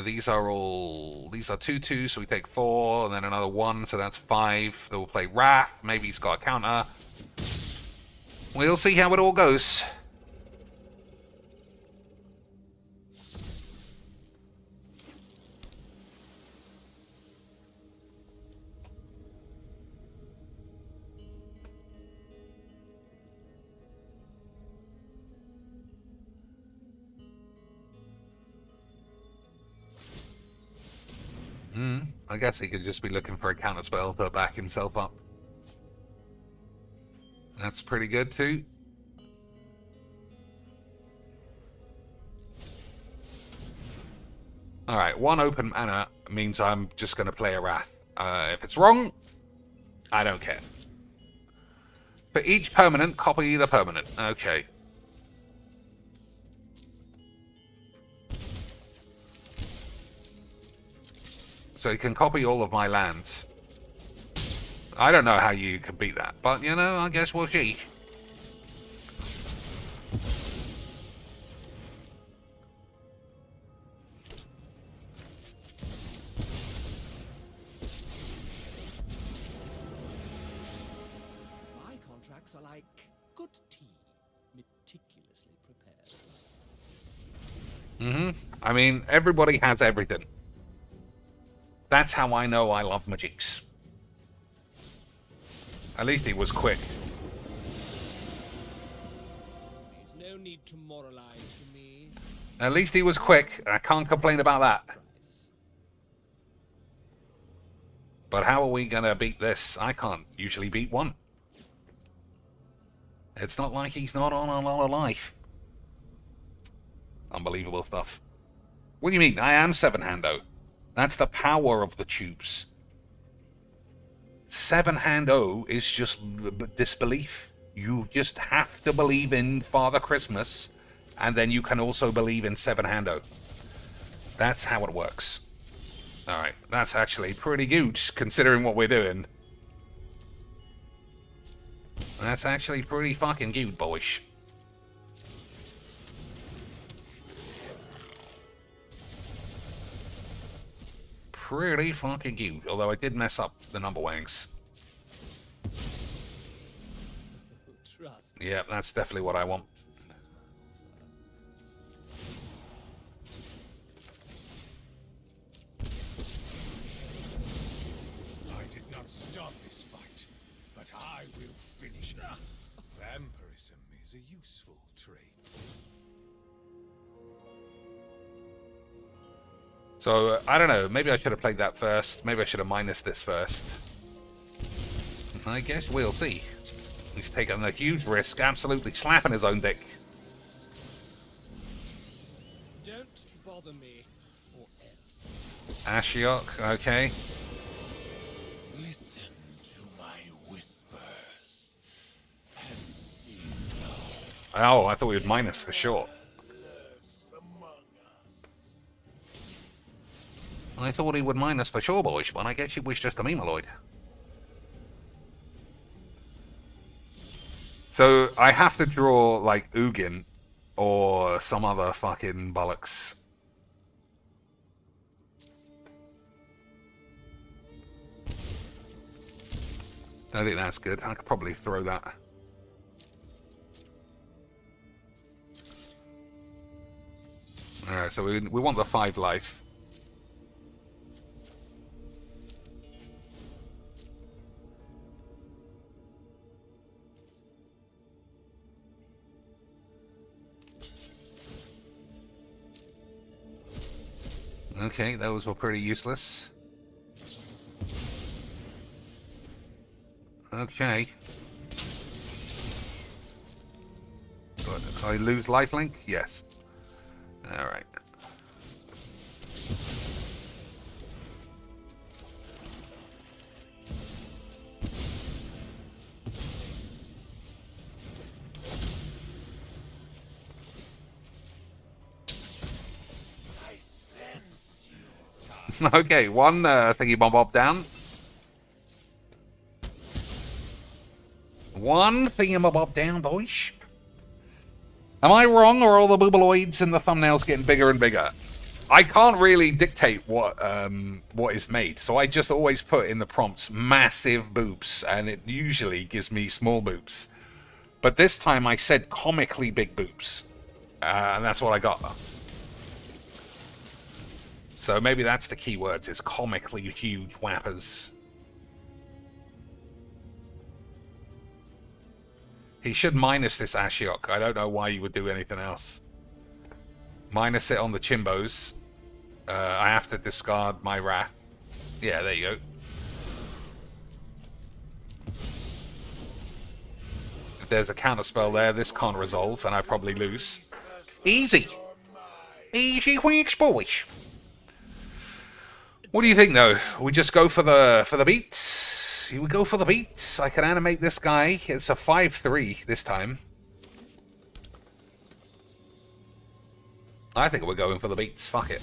These are 2/2, so we take 4, and then another 1, so that's 5. Then we'll play Wrath. Maybe he's got a counter. We'll see how it all goes. I guess he could just be looking for a counter spell to back himself up. That's pretty good too. Alright, 1 open mana means I'm just going to play a Wrath. If it's wrong, I don't care. For each permanent, copy the permanent. Okay. So you can copy all of my lands. I don't know how you can beat that, but you know, I guess we'll see. My contracts are like good tea, meticulously prepared. I mean, everybody has everything. That's how I know I love Magix. At least he was quick. There's no need to moralize to me. At least he was quick. I can't complain about that. But how are we gonna beat this? I can't usually beat 1. It's not like he's not on a lot of life. Unbelievable stuff. What do you mean? I am 7-hand though. That's the power of the tubes. 7-hand O is just disbelief. You just have to believe in Father Christmas, and then you can also believe in 7-hand O. That's how it works. Alright, that's actually pretty good, considering what we're doing. That's actually pretty fucking good, boys. Pretty fucking cute, although I did mess up the number wangs. Trust. Yeah, that's definitely what I want. I did not start this fight, but I will finish it. Vampirism is a useful trait. So, I don't know, maybe I should have played that first. Maybe I should have minus this first. I guess we'll see. He's taking a huge risk, absolutely slapping his own dick. Don't bother me, or else. Ashiok, okay. Listen to my whispers and see Oh, I thought we would minus for sure. I thought he would minus for sure, boys, but I guess it was just a memeloid. So I have to draw like Ugin or some other fucking bollocks. I think that's good. I could probably throw that. Alright, so we want the 5 life. Okay, those were pretty useless. Okay. Good. I lose lifelink? Yes. Alright. Okay, one thingy bomb bob down. One thingamabob down, boys. Am I wrong, or are all the boobaloids in the thumbnails getting bigger and bigger? I can't really dictate what is made, so I just always put in the prompts massive boobs, and it usually gives me small boobs. But this time I said comically big boobs, and that's what I got. So maybe that's the key word, is comically huge whappers. He should minus this Ashiok. I don't know why you would do anything else. Minus it on the Chimbos. I have to discard my Wrath. Yeah, there you go. If there's a counterspell there, this can't resolve, and I probably lose. Easy. Easy weeks, boys. What do you think, though? We just go for the beats? We go for the beats. I can animate this guy. It's a 5-3 this time. I think we're going for the beats. Fuck it.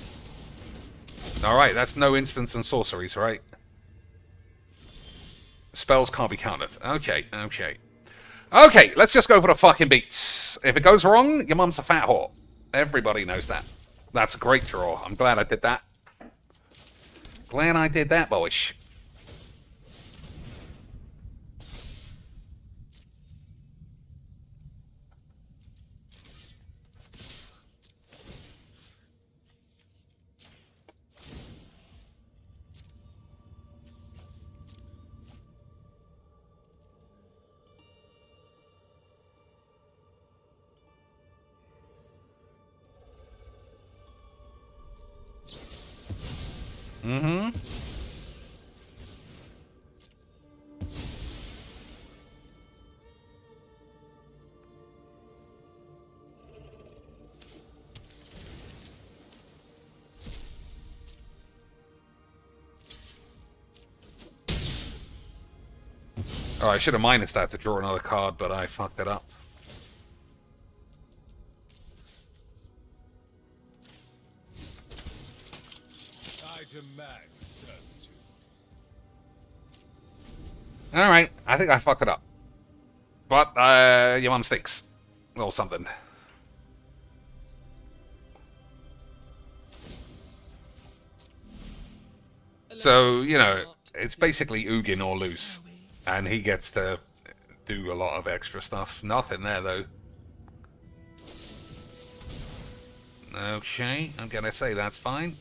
Alright, that's no instants and sorceries, right? Spells can't be countered. Okay, okay. Okay, let's just go for the fucking beats. If it goes wrong, your mum's a fat whore. Everybody knows that. That's a great draw. I'm glad I did that. Glad I did that, boys. Mm-hmm. Oh, I should have minus that to draw another card, but I fucked it up. I demand servitude. Alright, I think I fucked it up. But, your mum stinks. Or something. So, you know, it's basically Ugin or loose. And he gets to do a lot of extra stuff. Nothing there, though. Okay, I'm gonna say that's fine.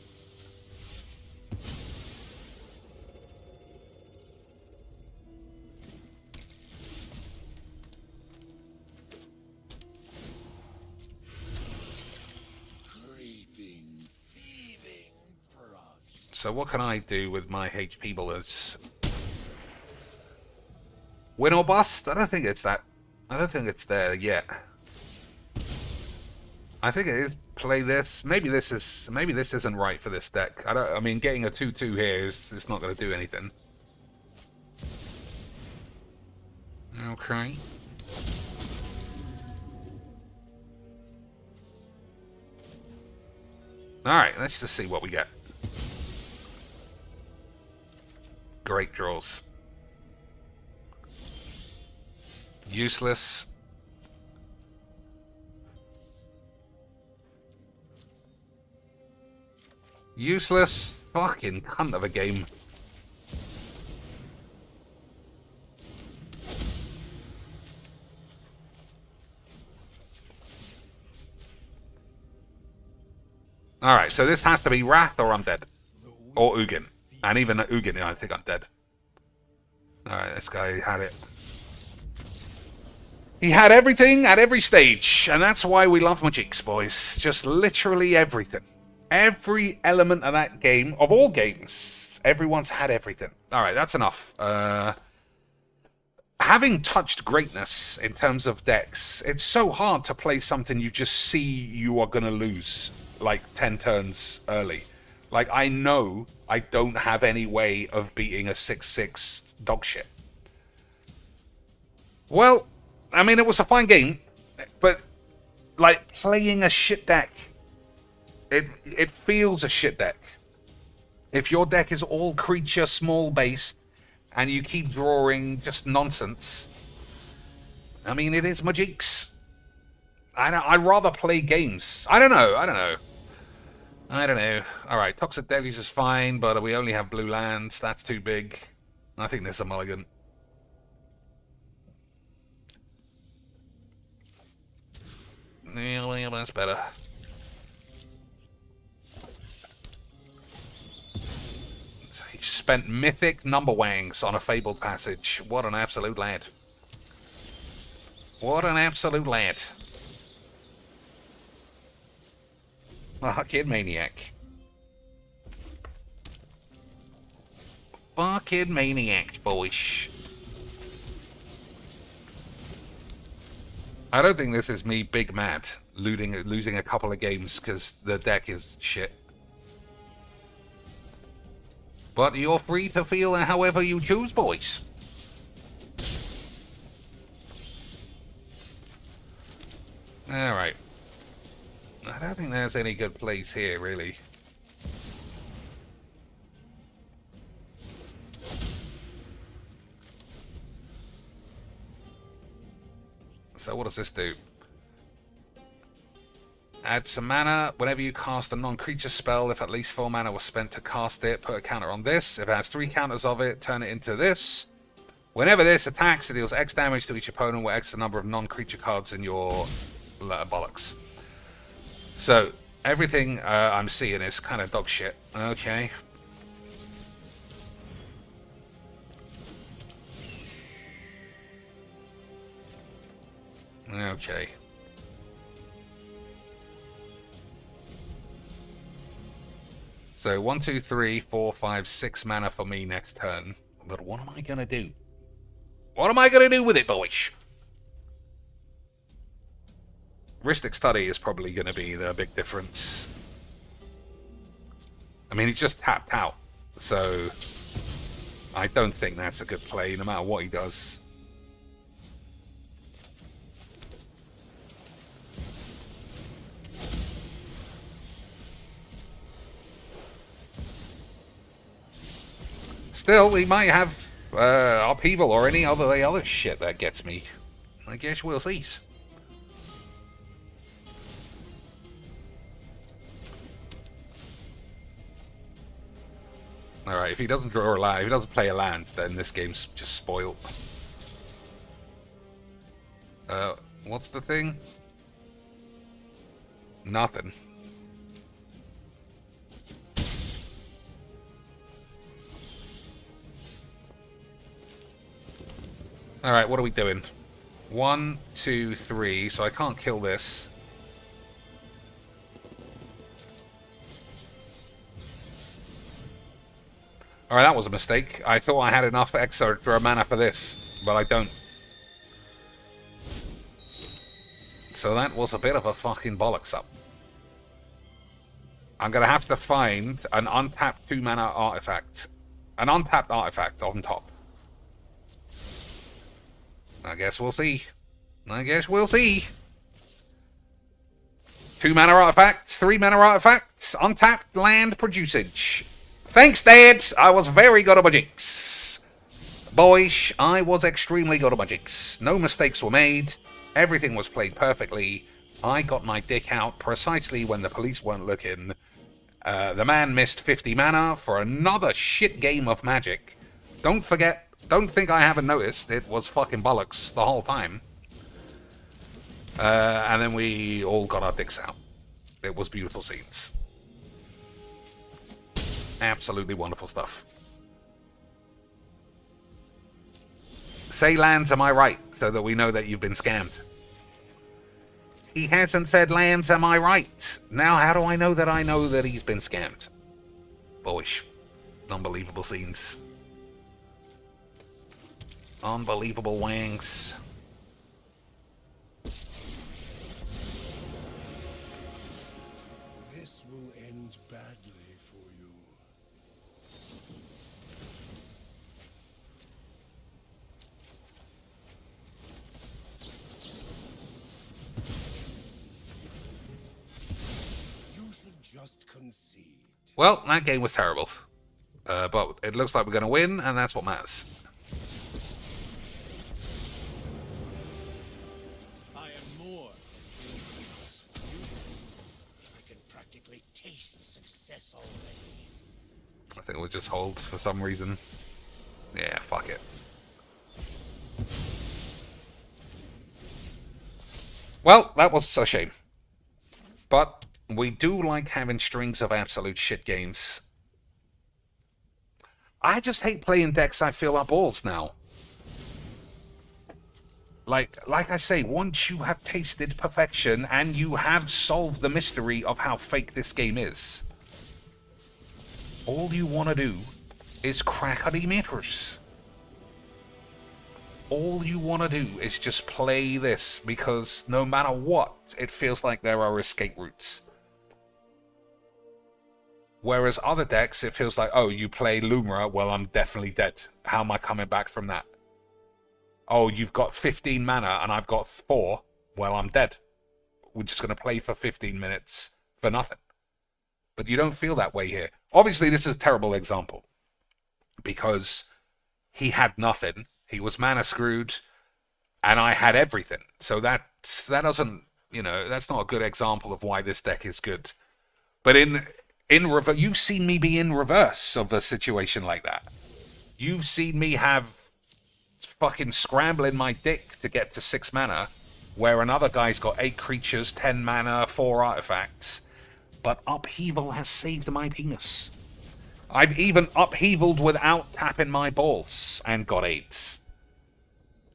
So what can I do with my HP bullets? Win or bust? I don't think it's that. I don't think it's there yet. I think it is play this. Maybe this isn't right for this deck. I mean, getting a 2/2 here is not going to do anything. Okay. All right, let's just see what we get. Great draws. Useless. Useless fucking cunt of a game. Alright, so this has to be Wrath or Undead. Or Ugin. And even Ugin, I think I'm dead. Alright, this guy had it. He had everything at every stage. And that's why we love Magix, boys. Just literally everything. Every element of that game, of all games, everyone's had everything. Alright, that's enough. Having touched greatness in terms of decks, it's so hard to play something you just see you are going to lose. Like 10 turns early. Like, I know I don't have any way of beating a 6/6 dogshit. Well, I mean, it was a fine game, but like playing a shit deck, it feels a shit deck. If your deck is all creature small based and you keep drawing just nonsense, I mean, it is Magix. I'd rather play games. I don't know. Alright, Toxic Deluge is fine, but we only have blue lands. That's too big. I think there's a mulligan. Yeah, that's better. He spent mythic numberwangs on a fabled passage. What an absolute lad. What an absolute lad. Fucking maniac. Fucking maniac, boys. I don't think this is me big mad losing a couple of games because the deck is shit. But you're free to feel however you choose, boys. Alright. I don't think there's any good place here, really. So what does this do? Add some mana. Whenever you cast a non-creature spell, if at least 4 mana was spent to cast it, put a counter on this. If it has 3 counters of it, turn it into this. Whenever this attacks, it deals X damage to each opponent, where X the number of non-creature cards in your bollocks. So, everything I'm seeing is kind of dog shit. Okay. Okay. So 1, 2, 3, 4, 5, 6 mana for me next turn. But what am I gonna do? What am I gonna do with it, boys? Ristic Study is probably gonna be the big difference. I mean, he just tapped out, so I don't think that's a good play, no matter what he does. Still, he might have upheaval or any other shit that gets me. I guess we'll see. Alright, if he doesn't draw a land, if he doesn't play a land, then this game's just spoiled. What's the thing? Nothing. Alright, what are we doing? 1, 2, 3, so I can't kill this. Alright, that was a mistake. I thought I had enough extra mana for this, but I don't. So that was a bit of a fucking bollocks up. I'm gonna have to find an untapped 2 mana artifact. An untapped artifact on top. I guess we'll see. 2 mana artifact, 3 mana artifact, untapped land producage. Thanks, Dad. I was very good at my jigs. Boys, I was extremely good at my jigs. No mistakes were made. Everything was played perfectly. I got my dick out precisely when the police weren't looking. The man missed 50 mana for another shit game of Magic. Don't think I haven't noticed. It was fucking bollocks the whole time. And then we all got our dicks out. It was beautiful scenes. Absolutely wonderful stuff. Say lands, am I right? So that we know that you've been scammed. He hasn't said lands, am I right? Now how do I know that he's been scammed? Boyish. Unbelievable scenes. Unbelievable wangs. This will end badly for you. You should just concede. Well, that game was terrible. But it looks like we're going to win, and that's what matters. I am more. I can practically taste success already. I think we'll just hold for some reason. Yeah, fuck it. Well, that was a shame. But we do like having strings of absolute shit games. I just hate playing decks I feel are balls now. Like I say, once you have tasted perfection and you have solved the mystery of how fake this game is, all you want to do is crack the meters. All you want to do is just play this, because no matter what, it feels like there are escape routes. Whereas other decks, it feels like, oh, you play Lumra, well, I'm definitely dead. How am I coming back from that? Oh, you've got 15 mana and I've got 4, well, I'm dead. We're just going to play for 15 minutes for nothing. But you don't feel that way here. Obviously, this is a terrible example, because he had nothing. He was mana screwed, and I had everything. So that doesn't, that's not a good example of why this deck is good. But in reverse, you've seen me be in reverse of a situation like that. You've seen me have fucking scrambling my dick to get to 6 mana, where another guy's got 8 creatures, 10 mana, 4 artifacts. But Upheaval has saved my penis. I've even upheavaled without tapping my balls and got 8s.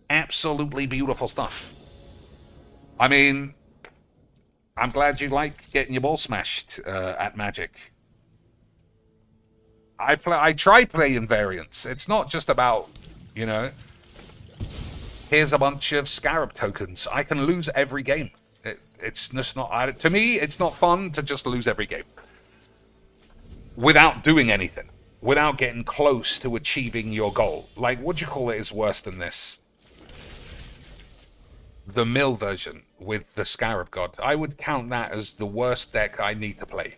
Absolutely beautiful stuff. I mean, I'm glad you like getting your ball smashed at Magic. I try playing variants. It's not just about, here's a bunch of Scarab tokens. I can lose every game. It's just not, to me, it's not fun to just lose every game without doing anything, without getting close to achieving your goal. Like, what do you call it is worse than this? The mill version with the Scarab God. I would count that as the worst deck I need to play.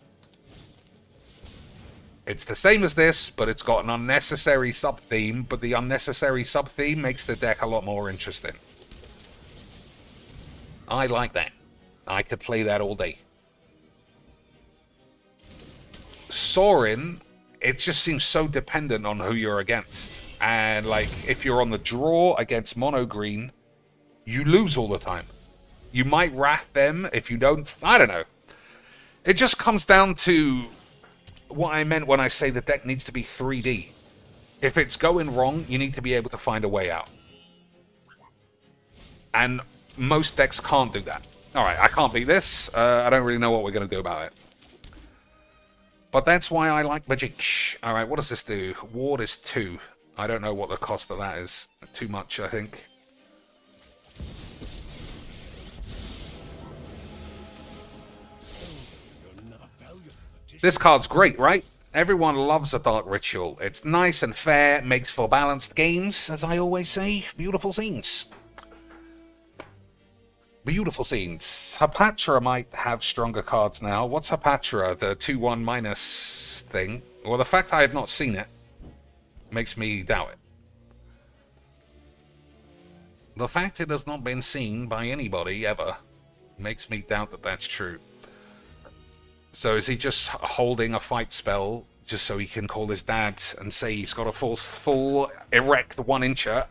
It's the same as this, but it's got an unnecessary sub-theme, but the unnecessary sub-theme makes the deck a lot more interesting. I like that. I could play that all day. Sorin, it just seems so dependent on who you're against. And, like, if you're on the draw against mono green, you lose all the time. You might wrath them if you don't. I don't know. It just comes down to what I meant when I say the deck needs to be 3D. If it's going wrong, you need to be able to find a way out. And most decks can't do that. Alright, I can't beat this. I don't really know what we're going to do about it. But that's why I like Magic. Alright, what does this do? Ward is 2. I don't know what the cost of that is. Too much, I think. This card's great, right? Everyone loves a Dark Ritual. It's nice and fair, makes for balanced games, as I always say. Beautiful scenes. Beautiful scenes. Hapatra might have stronger cards now. What's Hapatra? The 2-1 minus thing? Well, the fact I have not seen it makes me doubt it. The fact it has not been seen by anybody ever makes me doubt that that's true. So is he just holding a fight spell just so he can call his dad and say he's got a full erect 1-incher?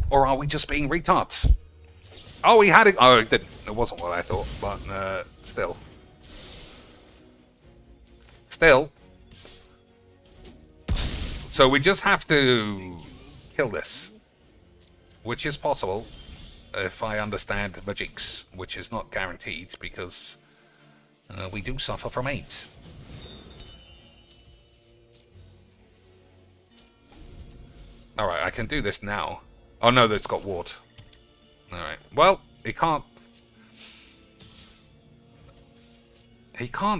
Or are we just being retards? Oh, he had it. Oh, it didn't. It wasn't what I thought, but still. Still. So we just have to kill this, which is possible if I understand magics, which is not guaranteed because we do suffer from AIDS. Alright, I can do this now. Oh no, that's got ward. Alright, well, he can't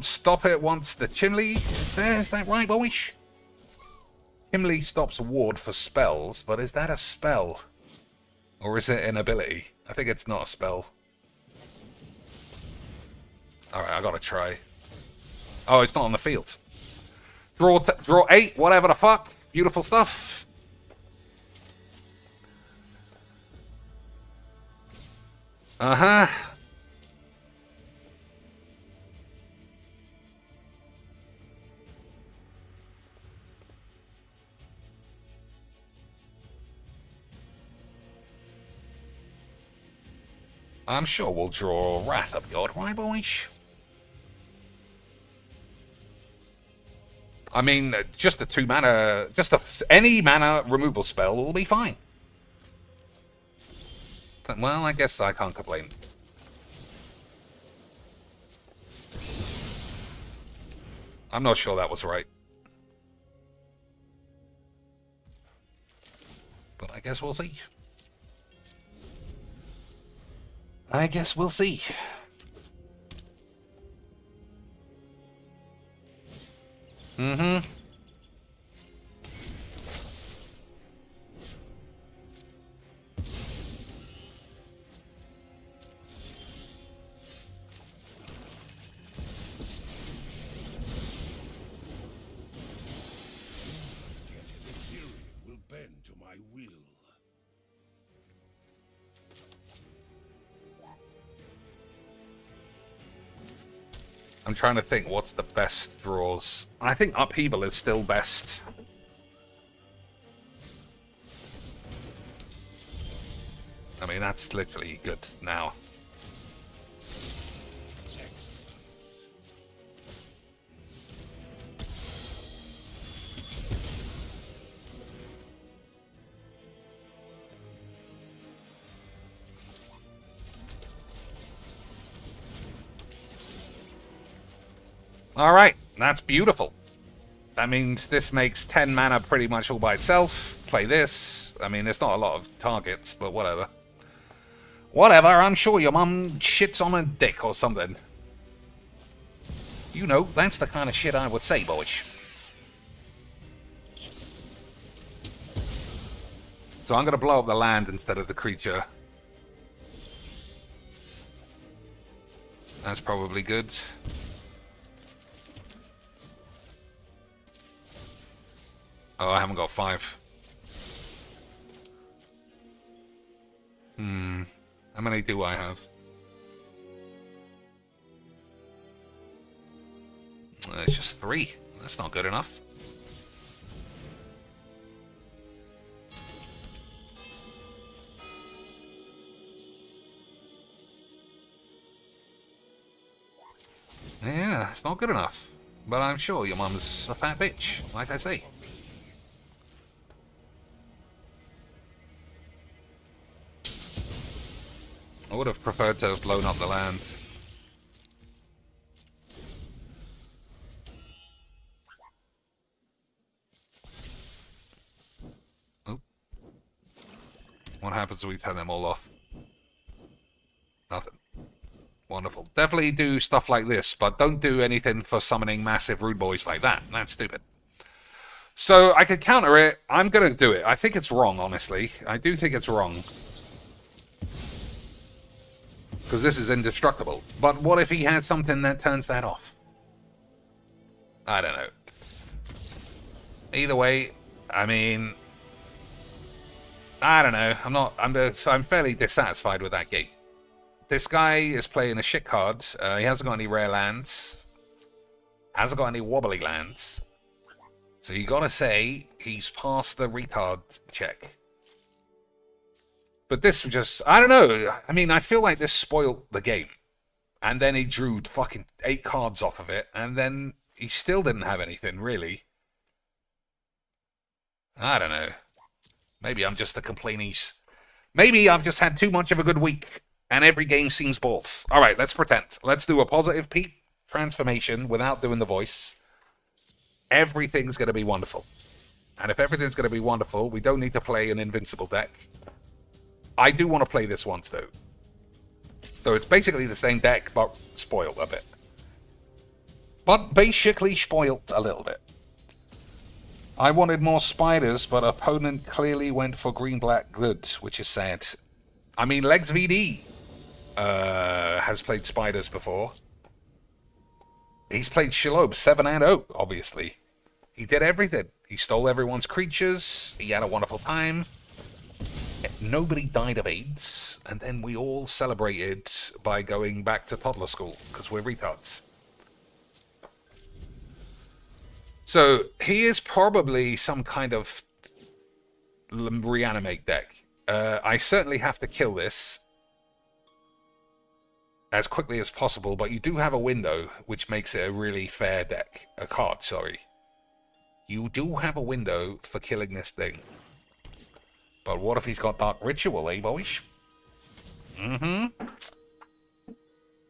stop it once the Chimley is there, is that right, boyish? Chimley stops ward for spells, but is that a spell? Or is it an ability? I think it's not a spell. Alright, I gotta try. Oh, it's not on the field. Draw 8, whatever the fuck. Beautiful stuff. Uh-huh. I'm sure we'll draw Wrath of God, right, boys? I mean, just a 2-mana, any mana removal spell will be fine. Well, I guess I can't complain. I'm not sure that was right. But I guess we'll see. I guess we'll see. Mm-hmm. Will bend to my will. I'm trying to think what's the best draws. I think Upheaval is still best. I mean, that's literally good now. Alright, that's beautiful. That means this makes 10 mana pretty much all by itself. Play this. I mean, there's not a lot of targets, but whatever. Whatever, I'm sure your mum shits on a dick or something. You know, that's the kind of shit I would say, boys. So I'm going to blow up the land instead of the creature. That's probably good. Oh, I haven't got 5. How many do I have? It's just 3. That's not good enough. Yeah, it's not good enough. But I'm sure your mum's a fat bitch, like I say. I would have preferred to have blown up the land. Oh. What happens when we turn them all off? Nothing. Wonderful. Definitely do stuff like this, but don't do anything for summoning massive rude boys like that. That's stupid. So I could counter it. I'm going to do it. I think it's wrong, honestly. I do think it's wrong. Because this is indestructible. But what if he has something that turns that off? I don't know. Either way, I mean, I don't know. I'm fairly dissatisfied with that game. This guy is playing a shit card. He hasn't got any rare lands. Hasn't got any wobbly lands. So you gotta say he's passed the retard check. But this just, I don't know. I mean, I feel like this spoiled the game. And then he drew fucking 8 cards off of it. And then he still didn't have anything, really. I don't know. Maybe I'm just a complainies. Maybe I've just had too much of a good week. And every game seems balls. Alright, let's pretend. Let's do a positive Pete transformation without doing the voice. Everything's going to be wonderful. And if everything's going to be wonderful, we don't need to play an invincible deck. I do want to play this once, though. So it's basically the same deck, but spoiled a bit. But basically spoiled a little bit. I wanted more spiders, but opponent clearly went for green-black good, which is sad. I mean, Legs VD has played spiders before. He's played Shilob 7 and 0, obviously. He did everything. He stole everyone's creatures. He had a wonderful time. Nobody died of AIDS. And then we all celebrated by going back to toddler school, because we're retards. So, he is probably some kind of reanimate deck. I certainly have to kill this as quickly as possible, but you do have a window, which makes it a really fair deck. A card, sorry. You do have a window for killing this thing. But what if he's got Dark Ritual, eh, boys?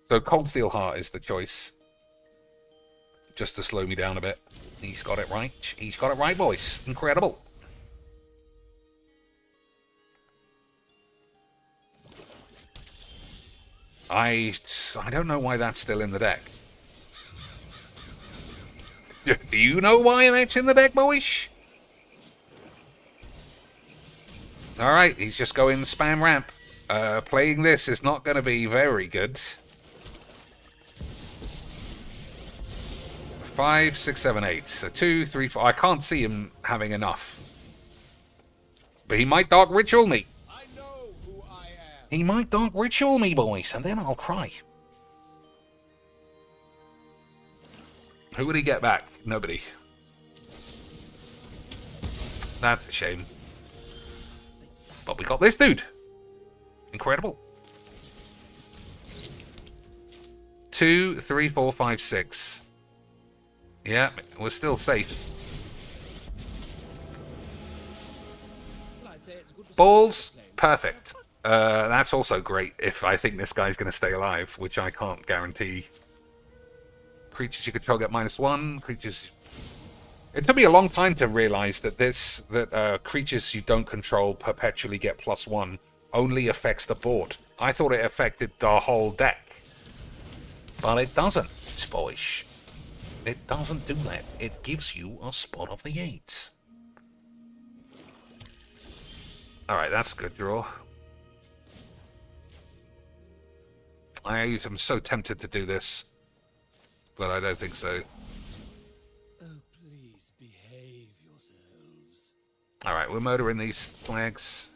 So Cold Steel Heart is the choice. Just to slow me down a bit. He's got it right. He's got it right, boys. Incredible. I don't know why that's still in the deck. Do you know why that's in the deck, boys? Alright, he's just going spam ramp. Playing this is not going to be very good. 5, 6, 7, 8. So 2, 3, 4. I can't see him having enough. But he might Dark Ritual me. I know who I am. He might Dark Ritual me, boys, and then I'll cry. Who would he get back? Nobody. That's a shame. But we got this dude. Incredible. 2, 3, 4, 5, 6. Yeah, we're still safe. Balls, perfect. That's also great if I think this guy's going to stay alive, which I can't guarantee. Creatures you control get -1. Creatures... It took me a long time to realize that creatures you don't control perpetually get +1 only affects the board. I thought it affected the whole deck. But it doesn't, boys. It doesn't do that. It gives you a spot of the 8. Alright, that's a good draw. I am so tempted to do this, but I don't think so. Oh, please behave yourselves. Alright, we're murdering these flags.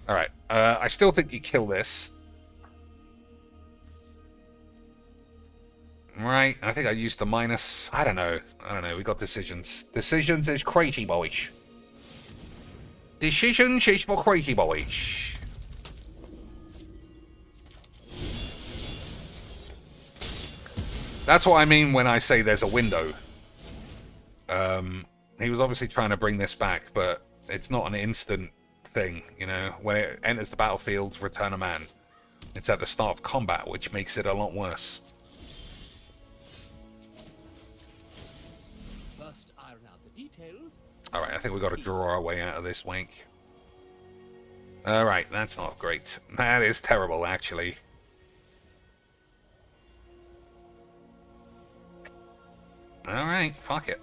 Alright, I still think you kill this. Right, I think I used the minus. I don't know. We got decisions. Decisions is crazy, boys. Decisions is for crazy, boys. That's what I mean when I say there's a window. He was obviously trying to bring this back, but it's not an instant thing, you know. When it enters the battlefield, return a man. It's at the start of combat, which makes it a lot worse. First, iron out the details. Alright, I think we've got to draw our way out of this wank. Alright, that's not great. That is terrible, actually. Alright, fuck it.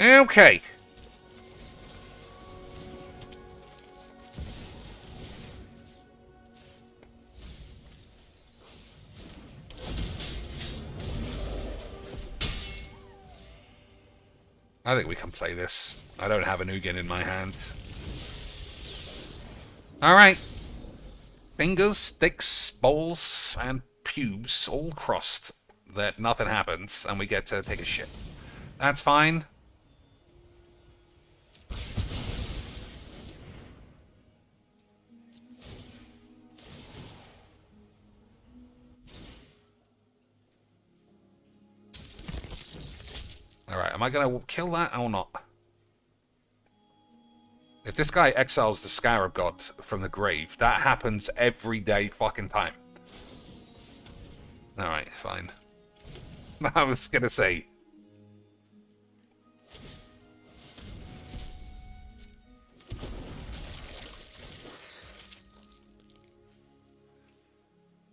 Okay. I think we can play this. I don't have a Nugan in my hand. Alright. Fingers, sticks, balls, and pubes all crossed. That nothing happens, and we get to take a shit. That's fine. Alright, am I going to kill that or not? If this guy exiles the Scarab God from the grave, that happens every day fucking time. Alright, fine. I was going to say.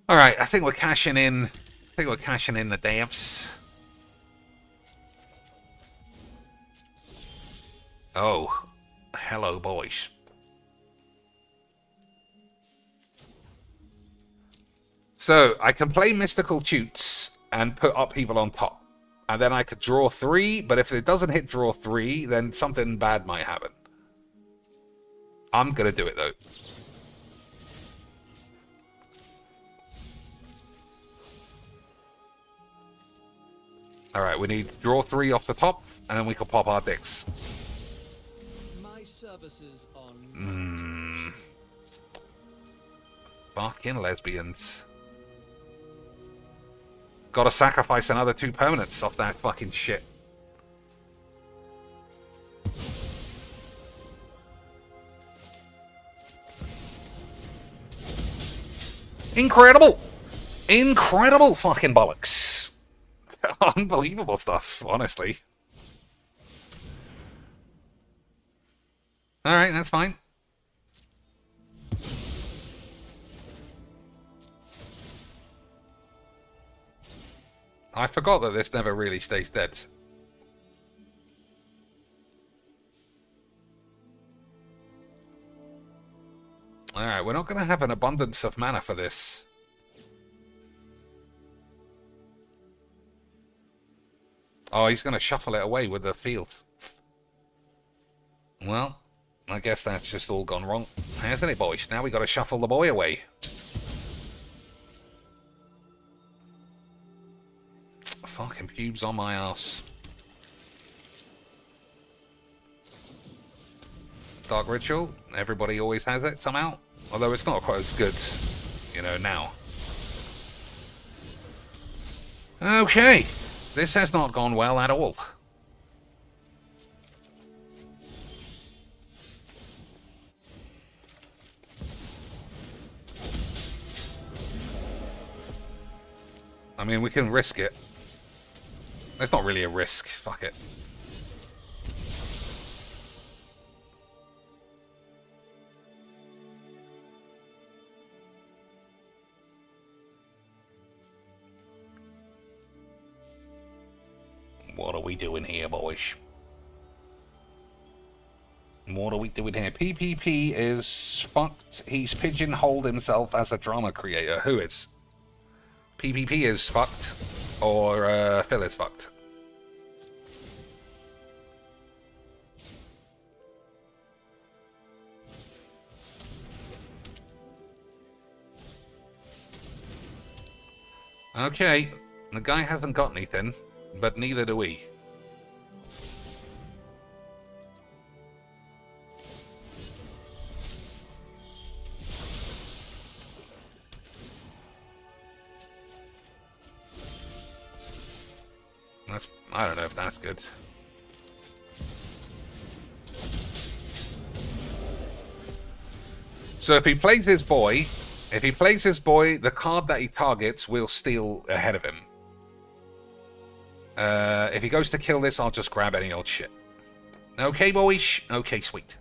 Alright, I think we're cashing in. I think we're cashing in the devs. Oh, hello, boys. So, I can play Mystical Toots and put upheaval on top. And then I could draw 3, but if it doesn't hit draw 3, then something bad might happen. I'm going to do it, though. Alright, we need to draw 3 off the top, and then we can pop our dicks. My services on Fucking lesbians. Gotta sacrifice another 2 permanents off that fucking shit. Incredible! Incredible fucking bollocks. Unbelievable stuff, honestly. Alright, that's fine. I forgot that this never really stays dead. Alright, we're not going to have an abundance of mana for this. Oh, he's going to shuffle it away with the field. Well, I guess that's just all gone wrong, hasn't it, boys? Now we got to shuffle the boy away. Fucking pubes on my ass. Dark Ritual. Everybody always has it somehow. Although it's not quite as good, you know, now. Okay. This has not gone well at all. I mean, we can risk it. It's not really a risk. Fuck it. What are we doing here, boys? What are we doing here? PPP is fucked. He's pigeonholed himself as a drama creator. Who is? PPP is fucked. Or Phil is fucked. Okay. The guy hasn't got anything. But neither do we. I don't know if that's good. So if he plays his boy, the card that he targets will steal ahead of him. If he goes to kill this, I'll just grab any old shit. Okay, boys. Okay, sweet.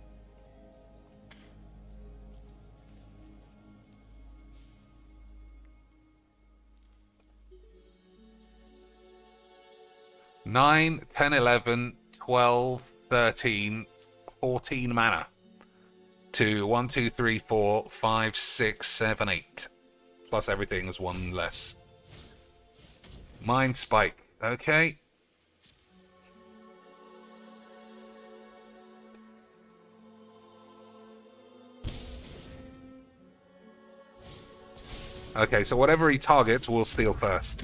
$9, $10, $11, 12, 13, 14 mana. To 1, 2, 3, 4, 5, 6, 7, 8. Plus everything is one less. Mind Spike. Okay. Okay, so whatever he targets, we'll steal first.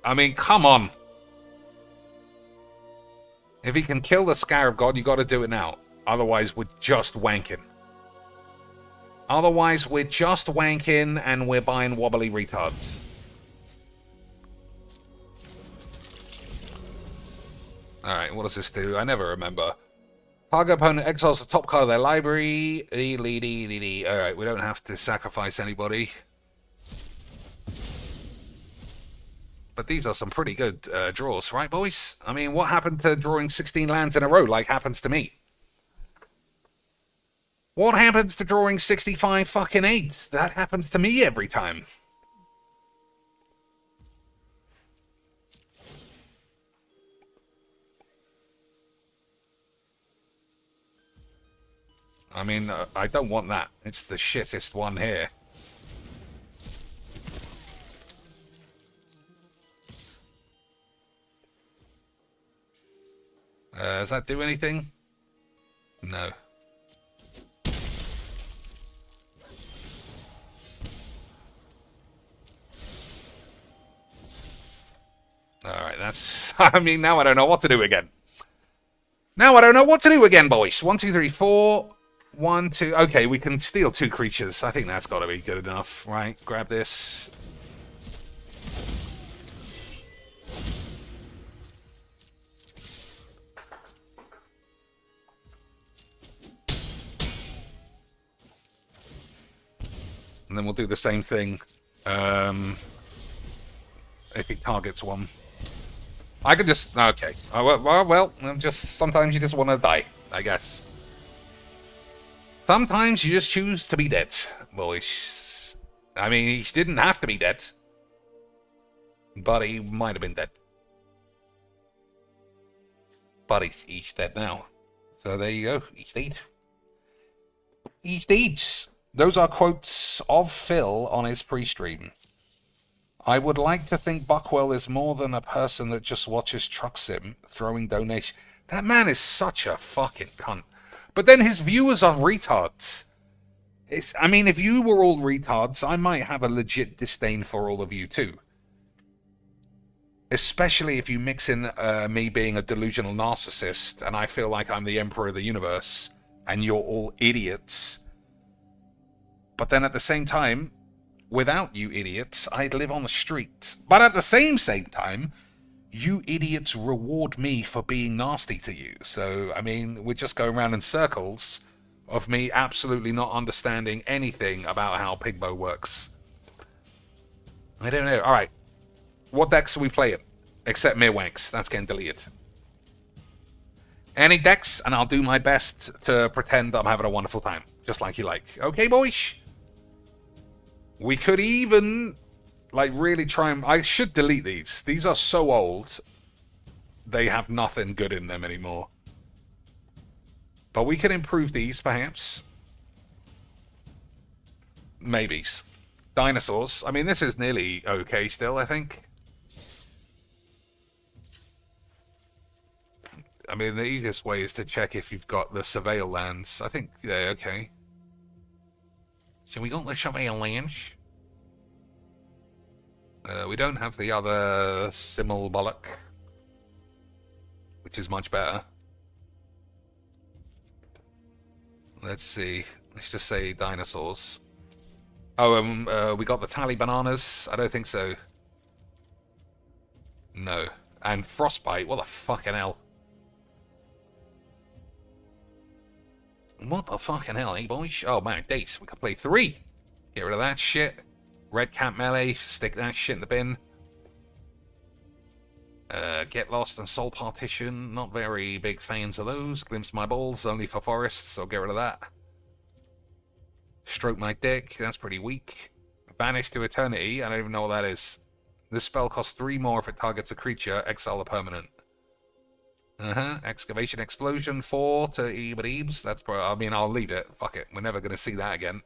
I mean, come on. If he can kill the Scarab God, you got to do it now. Otherwise, we're just wanking. Otherwise, we're just wanking and we're buying wobbly retards. Alright, what does this do? I never remember. Target opponent exiles the top card of their library. Alright, we don't have to sacrifice anybody. But these are some pretty good draws, right, boys? I mean, what happened to drawing 16 lands in a row like happens to me? What happens to drawing 65 fucking 8s? That happens to me every time. I mean, I don't want that. It's the shittest one here. Does that do anything? No. Alright, that's... I mean, now I don't know what to do again. Now I don't know what to do again, boys. 1, 2, 3, 4. 1, 2... Okay, we can steal 2 creatures. I think that's got to be good enough, right? Grab this. And then we'll do the same thing if he targets one. I could just... Okay. Well, just sometimes you just want to die, I guess. Sometimes you just choose to be dead, boys. I mean, he didn't have to be dead. But he might have been dead. But he's dead now. So there you go. He's dead. He's dead. Those are quotes of Phil on his pre-stream. I would like to think Buckwell is more than a person that just watches Truck Sim throwing donations. That man is such a fucking cunt. But then his viewers are retards. I mean, if you were all retards, I might have a legit disdain for all of you too. Especially if you mix in me being a delusional narcissist and I feel like I'm the emperor of the universe and you're all idiots. But then at the same time, without you idiots, I'd live on the street. But at the same time, you idiots reward me for being nasty to you. So, I mean, we're just going around in circles of me absolutely not understanding anything about how Pigbo works. I don't know. Alright. What decks are we playing? Except Mirwanks. That's getting deleted. Any decks, and I'll do my best to pretend I'm having a wonderful time. Just like you like. Okay, boys? We could even, like, really try and... I should delete these. These are so old, they have nothing good in them anymore. But we can improve these, perhaps. Maybes. Dinosaurs. I mean, this is nearly okay still, I think. I mean, the easiest way is to check if you've got the Surveil lands. I think, yeah, okay. So we got the Surveil lands. We don't have the other Simmel Bollock, which is much better. Let's see. Let's just say dinosaurs. Oh, we got the Tally Bananas. I don't think so. No. And Frostbite. What the fucking hell? What the fucking hell, eh, boys? Oh, man, dates. We can play 3. Get rid of that shit. Red Camp Melee. Stick that shit in the bin. Get Lost and Soul Partition, not very big fans of those. Glimpse My Balls, only for forests, so get rid of that. Stroke My Dick, that's pretty weak. Vanish to Eternity, I don't even know what that is. This spell costs 3 more if it targets a creature, exile a permanent. Excavation Explosion, 4 to Eebs. That's probably, I mean, I'll leave it. Fuck it, we're never going to see that again.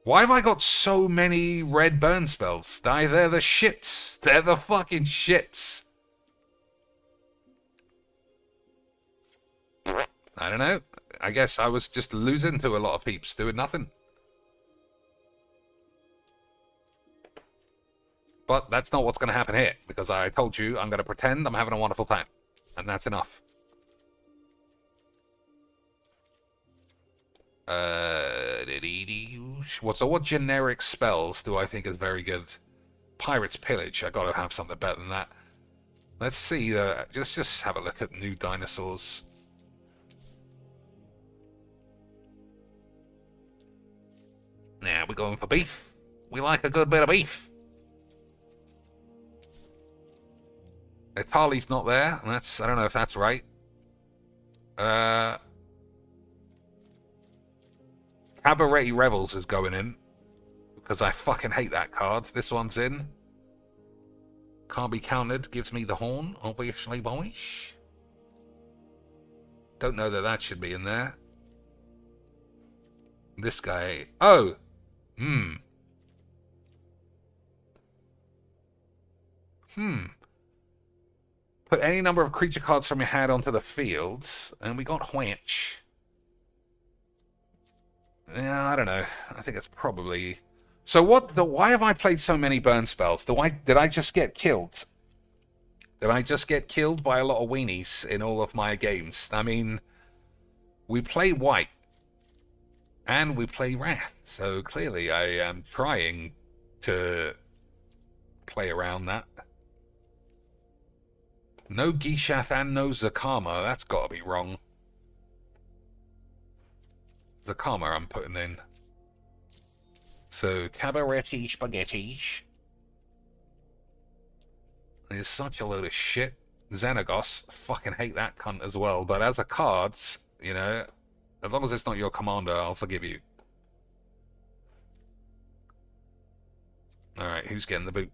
Why have I got so many red burn spells? They're the shits. They're the fucking shits. I don't know. I guess I was just losing to a lot of peeps doing nothing. But that's not what's going to happen here, because I told you I'm going to pretend I'm having a wonderful time. And that's enough. So what generic spells do I think is very good? Pirate's Pillage. I gotta have something better than that. Let's see. Just have a look at new dinosaurs. Now we're going for beef. We like a good bit of beef. Itali's not there. That's, I don't know if that's right. Cabaret Revels is going in. Because I fucking hate that card. This one's in. Can't be countered. Gives me the horn, obviously, boys. Don't know that that should be in there. This guy. Oh! Put any number of creature cards from your hand onto the fields. And we got Whench. Yeah, I don't know. I think it's probably... So why have I played so many burn spells? Did I just get killed? Did I just get killed by a lot of weenies in all of my games? I mean, we play white. And we play Wrath. So clearly I am trying to play around that. No Gishath and no Zakama. That's got to be wrong. Zakama I'm putting in. So, Cabaretti Spaghettis. There's such a load of shit. Xenagos, fucking hate that cunt as well. But as a cards, you know, as long as it's not your commander, I'll forgive you. Alright, who's getting the boot?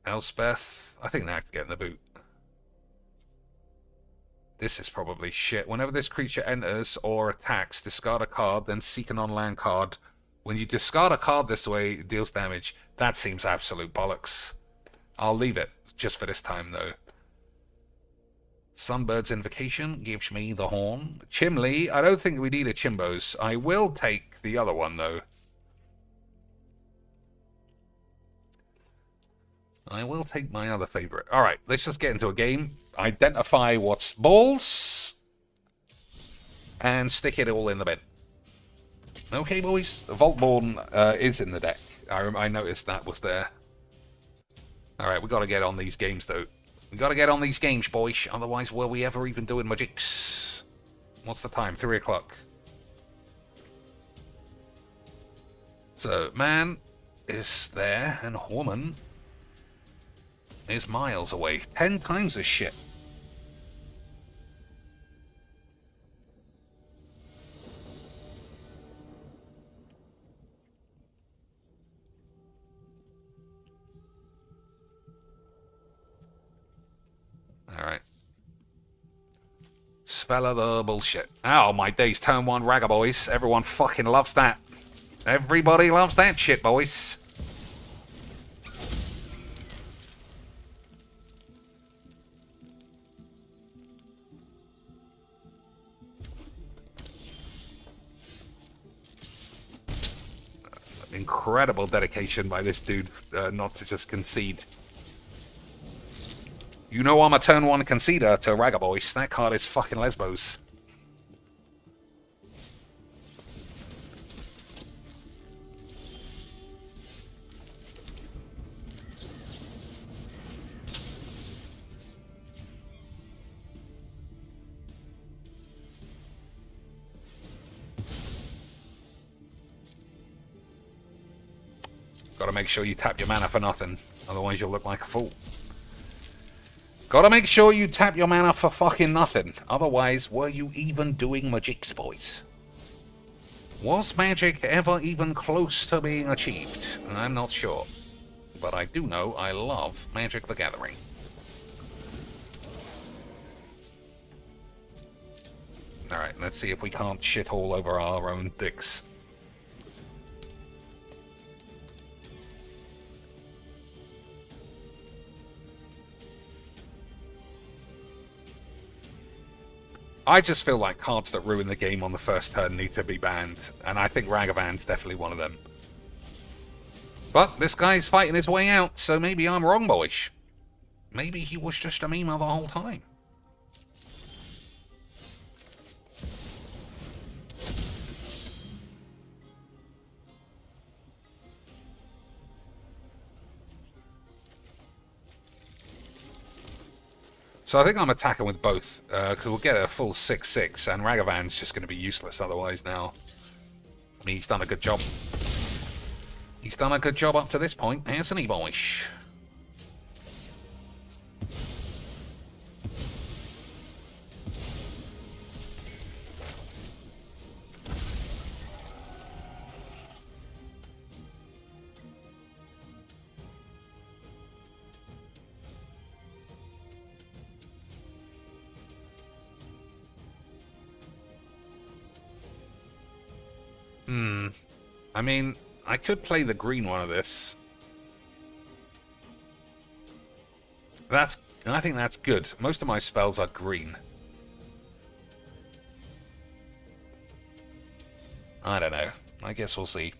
Elspeth? I think Nag's getting the boot. This is probably shit. Whenever this creature enters or attacks, discard a card, then seek an on-land card. When you discard a card this way, it deals damage. That seems absolute bollocks. I'll leave it, just for this time, though. Sunbird's Invocation gives me the horn. Chimley, I don't think we need a Chimbos. I will take the other one, though. I will take my other favorite. Alright, let's just get into a game. Identify what's balls. And stick it all in the bin. Okay, boys. Voltborn is in the deck. I noticed that was there. Alright, we got to get on these games, though. We got to get on these games, boys. Otherwise, were we ever even doing magics? What's the time? 3 o'clock. So, man is there, and woman is miles away. 10 times as shit. Alright. Spell of the bullshit. Oh, my days. Turn 1 Ragga, boys. Everyone fucking loves that. Everybody loves that shit, boys. Incredible dedication by this dude not to just concede. You know I'm a turn 1 conceder to Ragga Boys. That card is fucking Lesbos. Gotta make sure you tap your mana for nothing, otherwise you'll look like a fool. Gotta make sure you tap your mana for fucking nothing, otherwise were you even doing magics, boys? Was magic ever even close to being achieved? I'm not sure. But I do know I love Magic the Gathering. Alright, let's see if we can't shit all over our own dicks. I just feel like cards that ruin the game on the first turn need to be banned, and I think Ragavan's definitely one of them. But this guy's fighting his way out, so maybe I'm wrong, boys. Maybe he was just a meme the whole time. So I think I'm attacking with both, because we'll get a full 6/6, and Ragavan's just going to be useless otherwise now. I mean, he's done a good job. He's done a good job up to this point, hasn't he, boys? I mean, I could play the green one of this. I think that's good. Most of my spells are green. I don't know. I guess we'll see.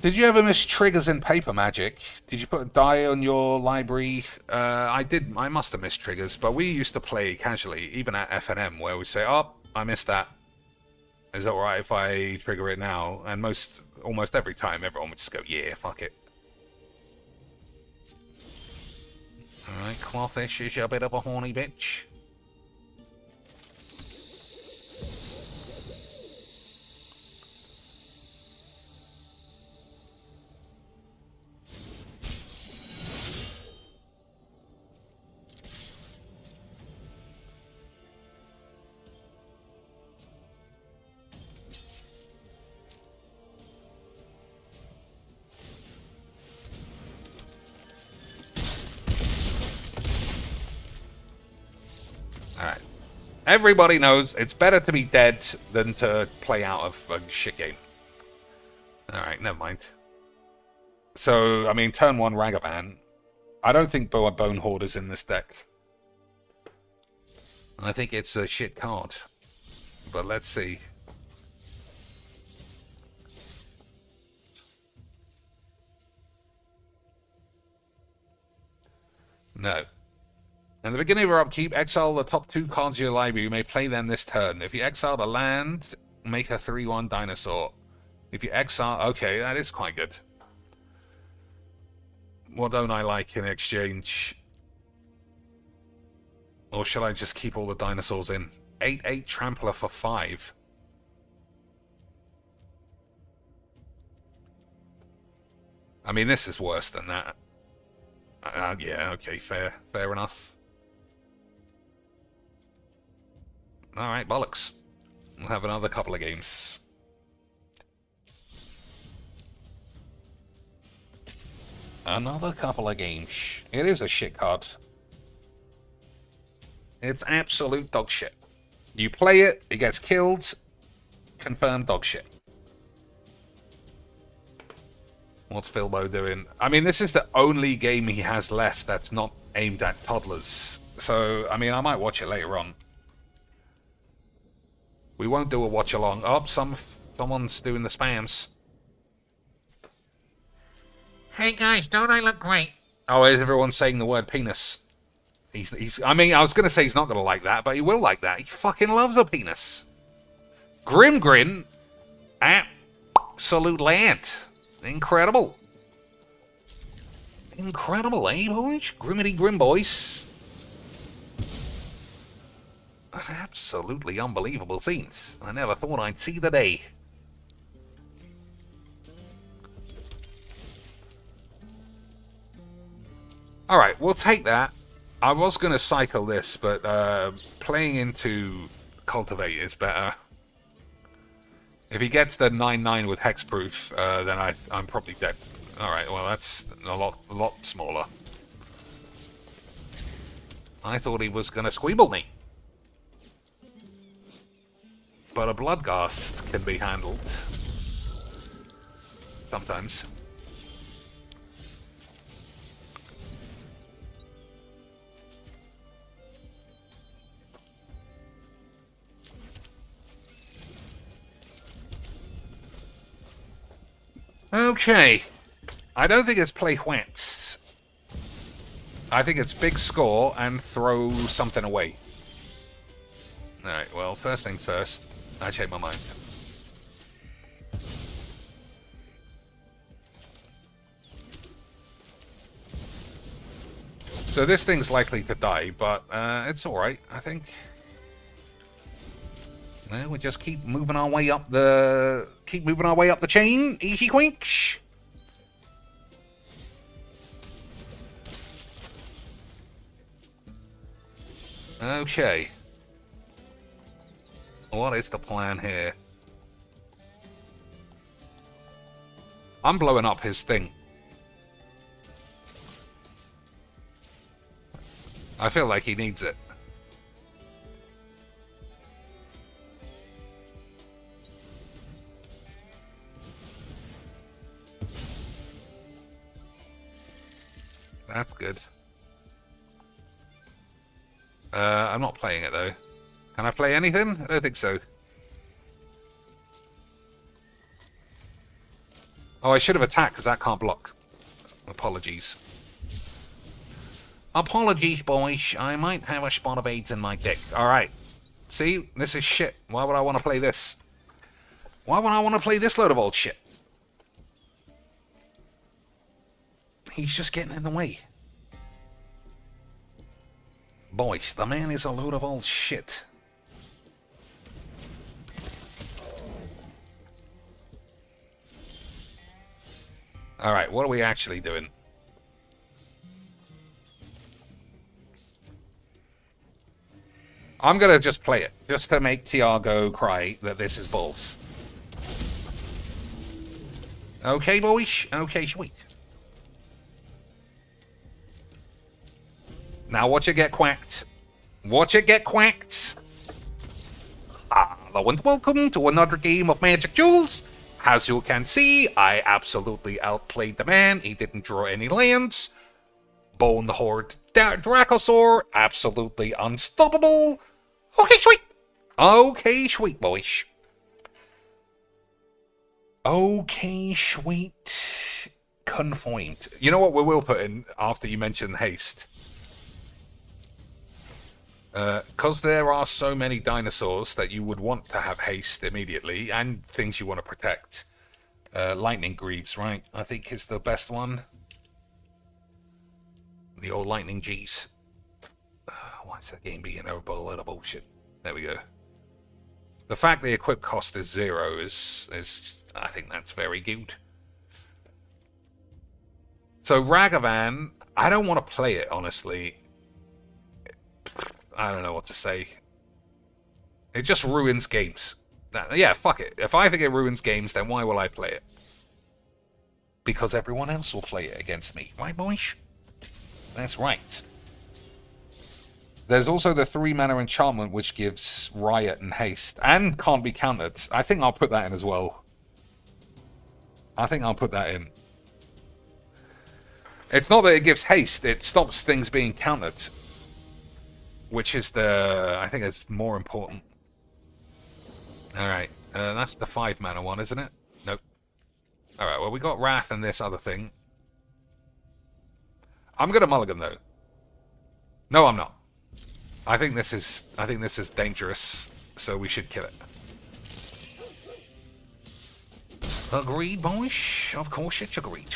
Did you ever miss triggers in Paper Magic? Did you put a die on your library? I did. I must have missed triggers, but we used to play casually, even at FNM, where we say, "Oh, I missed that. Is it alright if I trigger it now?" And almost every time, everyone would just go, "Yeah, fuck it." Alright, Clothish is a bit of a horny bitch. Alright. Everybody knows it's better to be dead than to play out of a shit game. Alright, never mind. So, I mean, turn 1 Ragavan. I don't think Bone Horde is in this deck. I think it's a shit card. But let's see. No. At the beginning of your upkeep, exile the top 2 cards of your library. You may play them this turn. If you exile a land, make a 3/1 dinosaur. If you exile... Okay, that is quite good. What don't I like in exchange? Or shall I just keep all the dinosaurs in? 8/8 Trampler for 5. I mean, this is worse than that. Yeah, okay, fair enough. Alright, bollocks. We'll have another couple of games. Another couple of games. It is a shit card. It's absolute dog shit. You play it, it gets killed. Confirmed dog shit. What's Philbo doing? I mean, this is the only game he has left that's not aimed at toddlers. So, I mean, I might watch it later on. We won't do a watch along. Oh, someone's doing the spams. Hey guys, don't I look great? Oh, is everyone saying the word penis? I mean, I was going to say he's not going to like that, but he will like that. He fucking loves a penis. Grim Grin. Absolute land. Incredible. Incredible, eh, boys? Grimmity Grim boys. Absolutely unbelievable scenes. I never thought I'd see the day. Alright, we'll take that. I was going to cycle this, but playing into Cultivate is better. If he gets the 9-9 with Hexproof, then I'm probably dead. Alright, well that's a lot smaller. I thought he was going to Squeeble me. But a Bloodghast can be handled. Sometimes. Okay. I don't think it's play whets. I think it's big score and throw something away. Alright, well, first things first. I changed my mind. So this thing's likely to die, but it's alright, I think. Well, we just keep moving our way up the chain. Easy quinks. Okay. What is the plan here? I'm blowing up his thing. I feel like he needs it. That's good. I'm not playing it though. Can I play anything? I don't think so. Oh, I should have attacked because that can't block. Apologies. Apologies, boys. I might have a spot of AIDS in my dick. Alright. See? This is shit. Why would I want to play this? Why would I want to play this load of old shit? He's just getting in the way. Boys, the man is a load of old shit. Alright, what are we actually doing? I'm gonna just play it, just to make Tiago cry that this is balls. Okay, boys? Okay, sweet. Now watch it get quacked. Watch it get quacked. Hello and welcome to another game of Magic Duels. As you can see, I absolutely outplayed the man. He didn't draw any lands. Bone Horde Dracosaur, absolutely unstoppable. Okay, sweet. Okay, sweet, boys. Okay, sweet. Confined. You know what we will put in after you mention haste? Because there are so many dinosaurs that you would want to have haste immediately, and things you want to protect. Lightning Greaves, right? I think is the best one. The old Lightning G's. Why is that game being over a lot of bullshit? There we go. The fact the equip cost is 0 is I think that's very good. So Ragavan, I don't want to play it, honestly. I don't know what to say. It just ruins games. Yeah, fuck it. If I think it ruins games, then why will I play it? Because everyone else will play it against me. Right, boys? That's right. There's also the 3-mana enchantment, which gives Riot and Haste, and can't be countered. I think I'll put that in as well. I think I'll put that in. It's not that it gives Haste, it stops things being countered. Which is I think it's more important. Alright, that's the 5-mana one, isn't it? Nope. Alright, well we got Wrath and this other thing. I'm gonna mulligan though. No, I'm not. I think this is dangerous, so we should kill it. Agreed, boys. Of course it's agreed.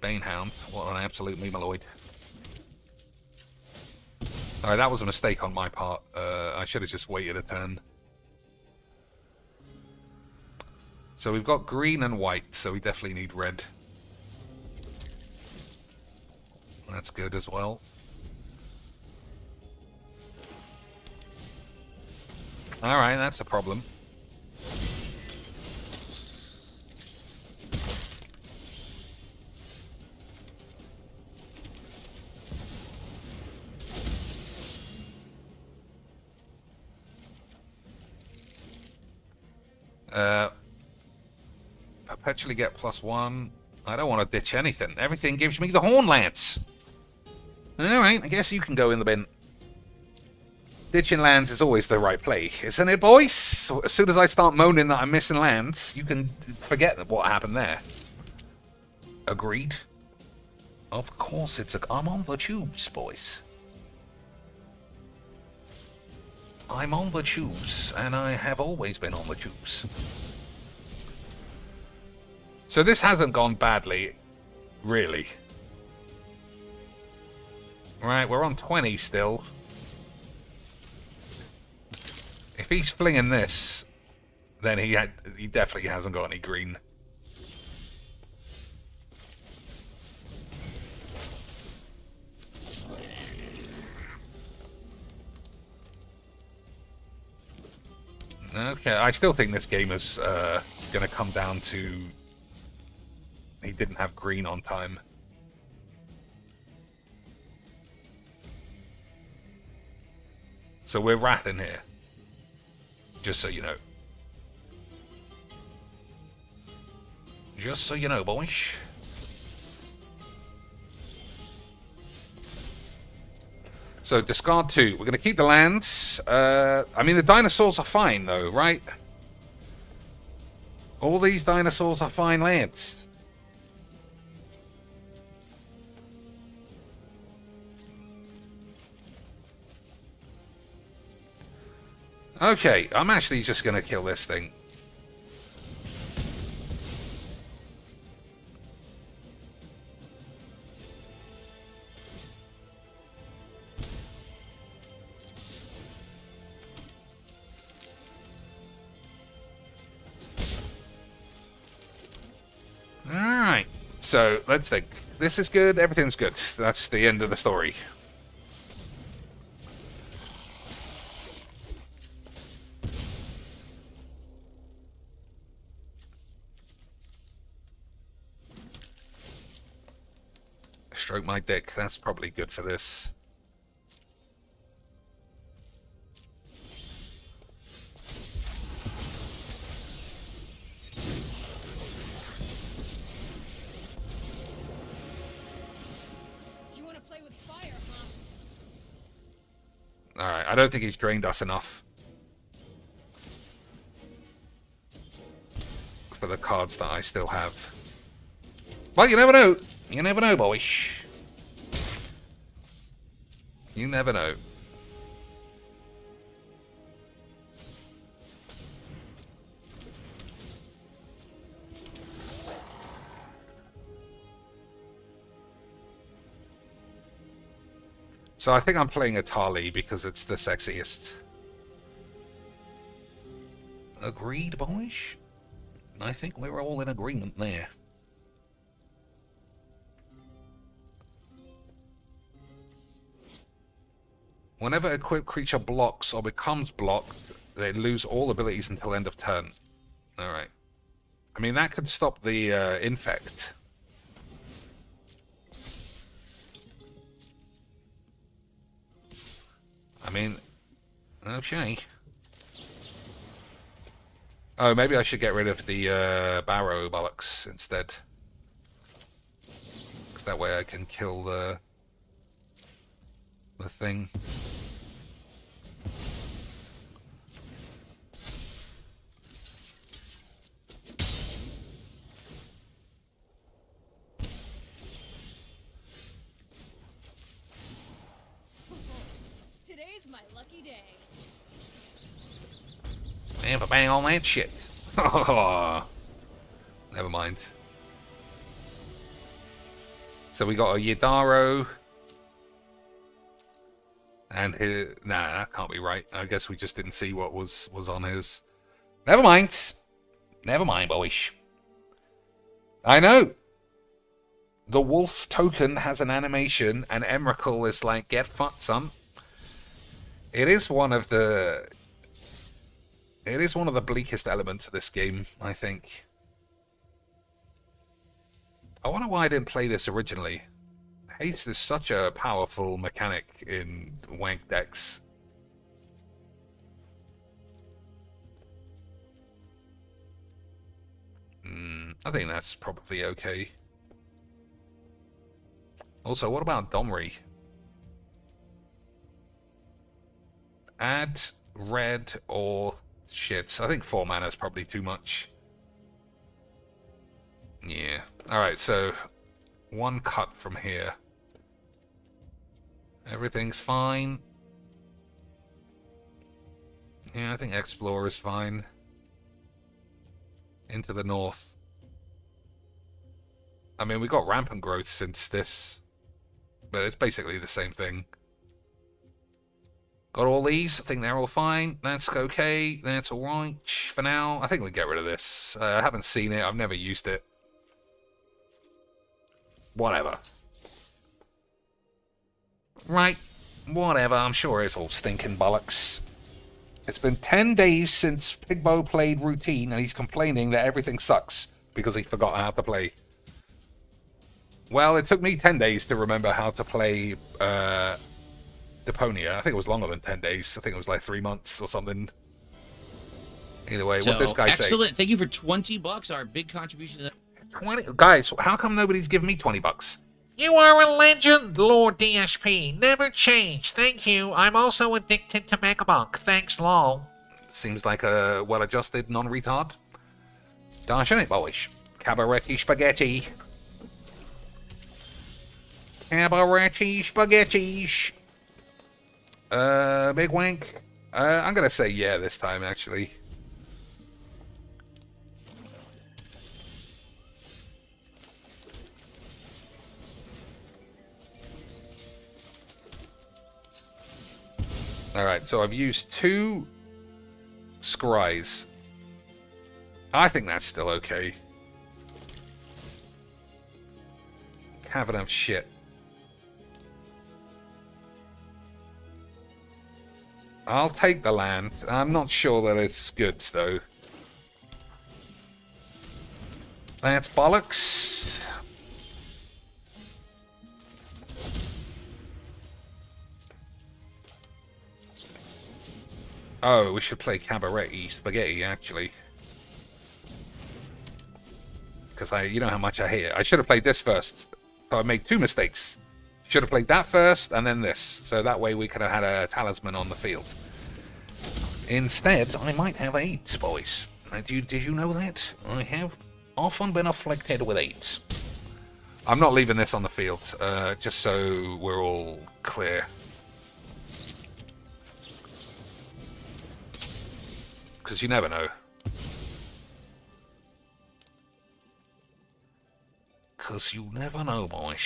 Banehound, what an absolute memeloid. Alright, that was a mistake on my part. I should have just waited a turn. So we've got green and white, so we definitely need red. That's good as well. Alright, that's a problem. Perpetually get +1. I don't want to ditch anything. Everything gives me the Horn Lance. Alright, I guess you can go in the bin. Ditching lands is always the right play, isn't it, boys? As soon as I start moaning that I'm missing lands, you can forget what happened there. Agreed. Of course I'm on the tubes, boys. I'm on the tubes, and I have always been on the tubes. So this hasn't gone badly, really. Right, we're on 20 still. If he's flinging this, then he definitely hasn't got any green. Okay, I still think this game is going to come down to he didn't have green on time. So we're wrathing here. Just so you know. Just so you know, boys. So discard 2. We're going to keep the lands. I mean, the dinosaurs are fine, though, right? All these dinosaurs are fine lands. Okay, I'm actually just going to kill this thing. Alright, so let's think. This is good, everything's good. That's the end of the story. Stroke my dick, that's probably good for this. You want to play with fire, huh? Alright, I don't think he's drained us enough for the cards that I still have. Well, you never know. You never know, boys. You never know. So I think I'm playing Atali because it's the sexiest. Agreed, boys? I think we're all in agreement there. Whenever equipped creature blocks or becomes blocked, they lose all abilities until end of turn. Alright. I mean, that could stop the infect. I mean, okay. Oh, maybe I should get rid of the Barrow bollocks instead. Because that way I can kill the thing. Today's my lucky day. Man, but bang on that shit. Never mind. So we got a Yidaro. And his... Nah, that can't be right. I guess we just didn't see what was on his... Never mind. Never mind, boys. I know. The wolf token has an animation, and Emrakul is like, get fucked, son. It is one of the bleakest elements of this game, I think. I wonder why I didn't play this originally. Haste is such a powerful mechanic in wank decks. I think that's probably okay. Also, what about Domri? Add red or shit. I think 4 mana is probably too much. Yeah. Alright, so 1 cut from here. Everything's fine. Yeah, I think Explore is fine. Into the north. I mean, we got rampant growth since this, but it's basically the same thing. Got all these. I think they're all fine. That's okay. That's alright for now. I think we get rid of this. I haven't seen it. I've never used it. Whatever. Right. Whatever. I'm sure it's all stinking bollocks. It's been 10 days since Pigbo played Routine, and he's complaining that everything sucks because he forgot how to play. Well, it took me 10 days to remember how to play Deponia. I think it was longer than 10 days. I think it was like 3 months or something. Either way, what this guy say? Excellent. Thank you for $20. Our big contribution to that. 20 guys, how come nobody's giving me $20? You are a legend, Lord DSP. Never change. Thank you. I'm also addicted to Megabunk. Thanks, lol. Seems like a well-adjusted non-retard. Darshan it, boys. Cabaretti spaghetti. Cabaretti spaghettis. Big wank. I'm gonna say yeah this time, actually. Alright, so I've used 2 scries. I think that's still okay. Cavern of shit. I'll take the land. I'm not sure that it's good, though. That's bollocks. Oh, we should play Cabaret Spaghetti, actually. Because you know how much I hate it. I should have played this first. So I made 2 mistakes. Should have played that first, and then this. So that way we could have had a talisman on the field. Instead, I might have 8, boys. Did you know that? I have often been afflicted with 8. I'm not leaving this on the field, just so we're all clear. Because you never know. Because you never know, boys.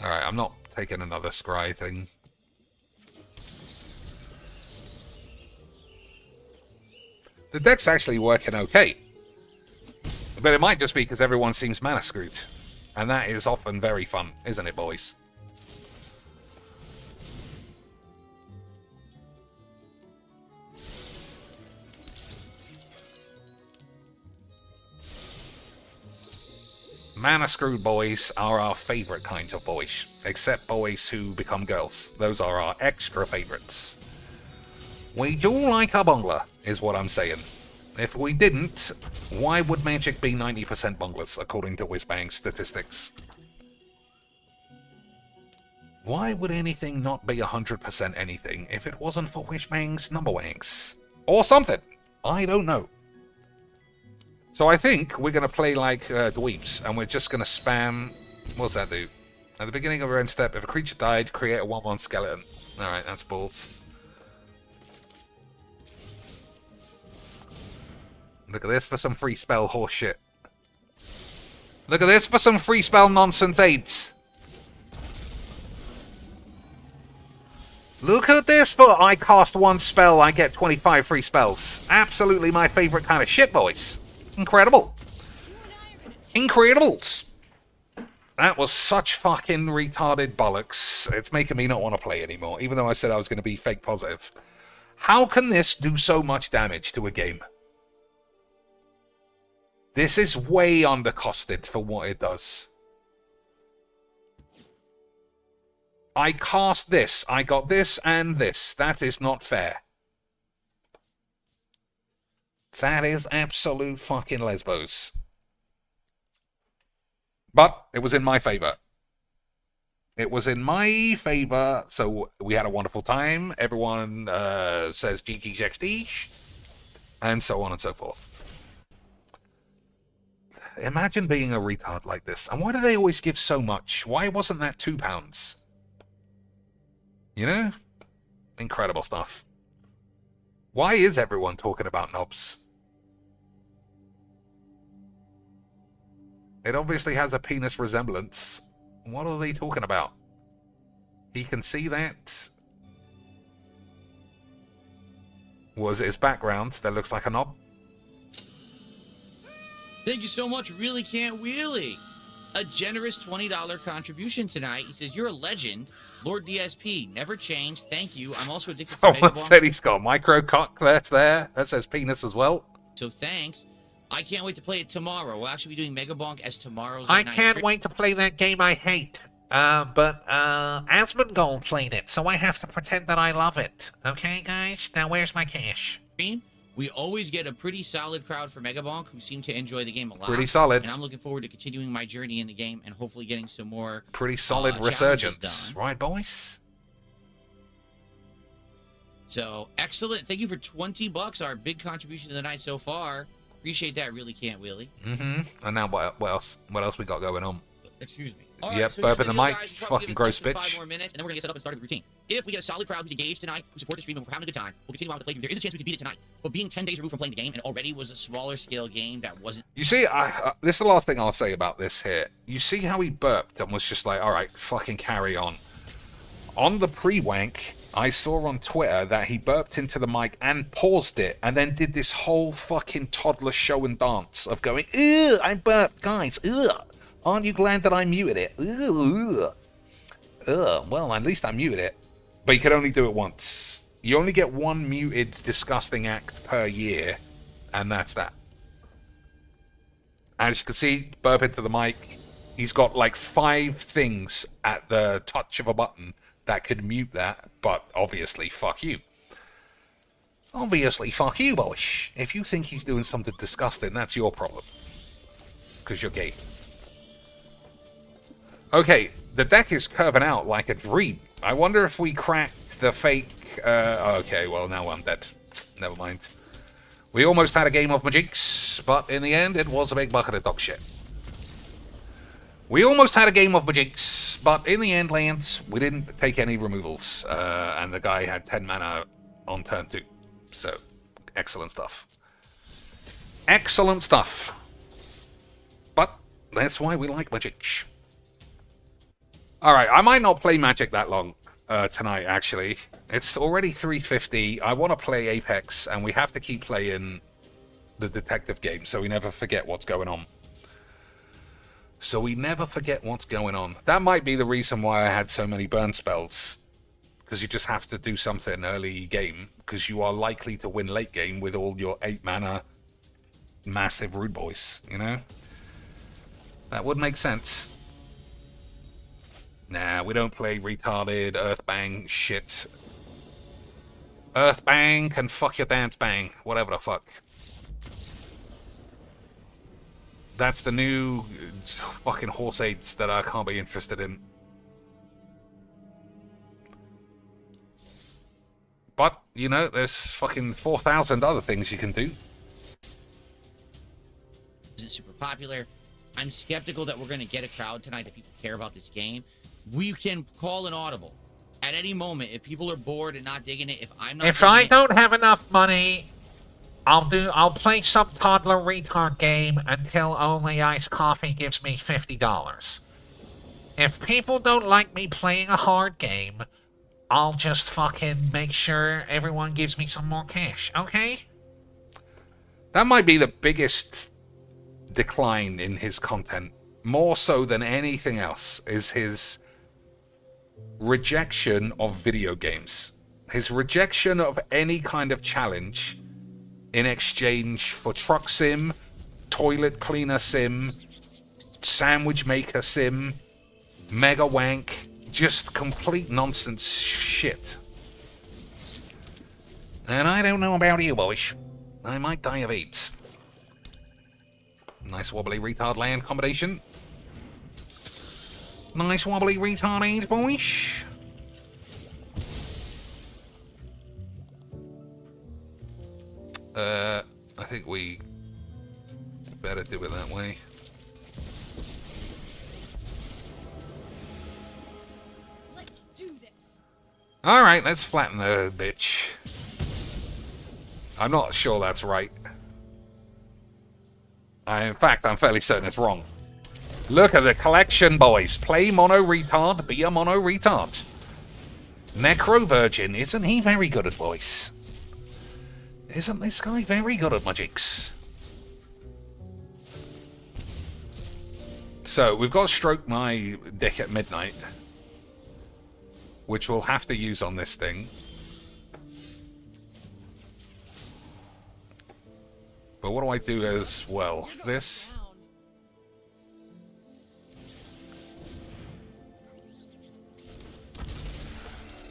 Alright, I'm not taking another scry thing. The deck's actually working okay. But it might just be because everyone seems mana screwed. And that is often very fun, isn't it, boys? Mana screwed boys are our favourite kinds of boys. Except boys who become girls. Those are our extra favourites. We do like our Bongler, is what I'm saying. If we didn't, why would Magic be 90% Bonglers, according to Whizbang's statistics? Why would anything not be 100% anything if it wasn't for Whizbang's number wanks? Or something. I don't know. So I think we're going to play like dweebs, and we're just going to spam... What does that do? At the beginning of our end step, if a creature died, create a 1/1 skeleton. Alright, that's balls. Look at this for some free spell horse shit. Look at this for some free spell nonsense aids. Look at this for I cast one spell, I get 25 free spells. Absolutely my favorite kind of shit, boys. Incredible. Incredibles. That was such fucking retarded bollocks. It's making me not want to play anymore, even though I said I was going to be fake positive. How can this do so much damage to a game? This is way undercosted for what it does. I cast this. I got this and this. That is not fair. That is absolute fucking lesbos. But it was in my favor. It was in my favor, so we had a wonderful time. Everyone says GGXD, and so on and so forth. Imagine being a retard like this. And why do they always give so much? Why wasn't that £2? You know? Incredible stuff. Why is everyone talking about knobs? It obviously has a penis resemblance. What are they talking about? He can see that. Was it his background that looks like a knob? Thank you so much, Really Can't Wheelie. A generous $20 contribution tonight. He says, you're a legend. Lord DSP, never change. Thank you. I'm also addicted to Someone Mega said Ball, he's got a micro cock there. That says penis as well. so thanks. I can't wait to play it tomorrow. We'll actually be doing Mega Bonk as tomorrow's I late night can't stream. wait to play that game I hate. But Asmongold played it, so I have to pretend that I love it. Okay, guys? Now where's my cash? We always get a pretty solid crowd for Mega Bonk who seem to enjoy the game a lot. Pretty solid. And I'm looking forward to continuing my journey in the game and hopefully getting some more Pretty solid challenges resurgence. done. Right, boys? So, excellent. Thank you for 20 bucks, our big contribution to the night so far. Appreciate that, Really Can't Wheelie. Mm-hmm. And now what else? What else we got going on? Excuse me. Yep, so burp here's in the mic, deal, guys. We'll probably fucking give it gross less than 5 bitch. more minutes, and then we're going to get set up and start a routine. If we get a solid crowd who's engaged tonight, who support the stream, and we're having a good time, we'll continue on with the playthrough. There is a chance we could beat it tonight. But being 10 days removed from playing the game, and already was a smaller scale game that wasn't... You see, this is the last thing I'll say about this here. You see how he burped and was just like, all right, fucking carry on. On the pre-wank, I saw on Twitter that he burped into the mic and paused it, and then did this whole fucking toddler show and dance of going, ugh, I burped, guys, ugh. Aren't you glad that I muted it? Ugh, ugh. Well, at least I muted it. But you can only do it once. You only get one muted disgusting act per year, and that's that. As you can see, burp into the mic. He's got like 5 things at the touch of a button that could mute that, but obviously, fuck you. Obviously, fuck you, boys. If you think he's doing something disgusting, that's your problem. Because you're gay. Okay, the deck is curving out like a dream. I wonder if we cracked the fake... okay, well, now I'm dead. Never mind. We almost had a game of Majinx, but in the end, it was a big bucket of dog shit. We almost had a game of Majinx, but in the end, Lance, we didn't take any removals. And the guy had 10 mana on turn 2. So, excellent stuff. Excellent stuff. But that's why we like Majinx. Alright, I might not play Magic that long tonight, actually. It's already 3:50. I want to play Apex, and we have to keep playing the detective game so we never forget what's going on. So we never forget what's going on. That might be the reason why I had so many burn spells. Because you just have to do something early game, because you are likely to win late game with all your 8 mana massive rude boys, you know? That would make sense. Nah, we don't play retarded Earthbang shit. Earthbang can fuck your dance bang. Whatever the fuck. That's the new fucking horse aids that I can't be interested in. But, you know, there's fucking 4,000 other things you can do. Isn't super popular. I'm skeptical that we're going to get a crowd tonight that people care about this game. We can call an audible at any moment if people are bored and not digging it. If I'm not, If I don't have enough money, I'll play some toddler retard game until Only Iced Coffee gives me $50. If people don't like me playing a hard game, I'll just fucking make sure everyone gives me some more cash, okay? That might be the biggest decline in his content, more so than anything else, is his rejection of video games. His rejection of any kind of challenge in exchange for truck sim, toilet cleaner sim, sandwich maker sim, mega wank, just complete nonsense shit. And I don't know about you, boys. I might die of AIDS. Nice wobbly retard land combination. Nice wobbly retard AIDS, boys. I think we better do it that way. Let's do this. Alright, let's flatten the bitch. I'm not sure that's right. In fact, I'm fairly certain it's wrong. Look at the collection, boys. Play mono retard, be a mono retard. Necro Virgin, isn't he very good at voice? Isn't this guy very good at magics? So, we've got Stroke My Dick at Midnight, which we'll have to use on this thing. But what do I do as well? You're going This? down.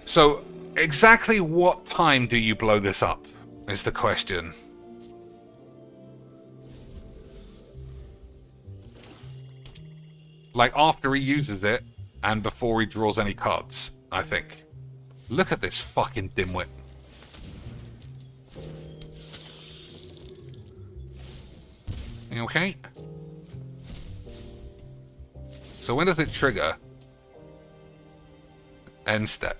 So, exactly what time do you blow this up, is the question. Like, after he uses it, and before he draws any cards, I think. Look at this fucking dimwit. Okay. So when does it trigger? End step.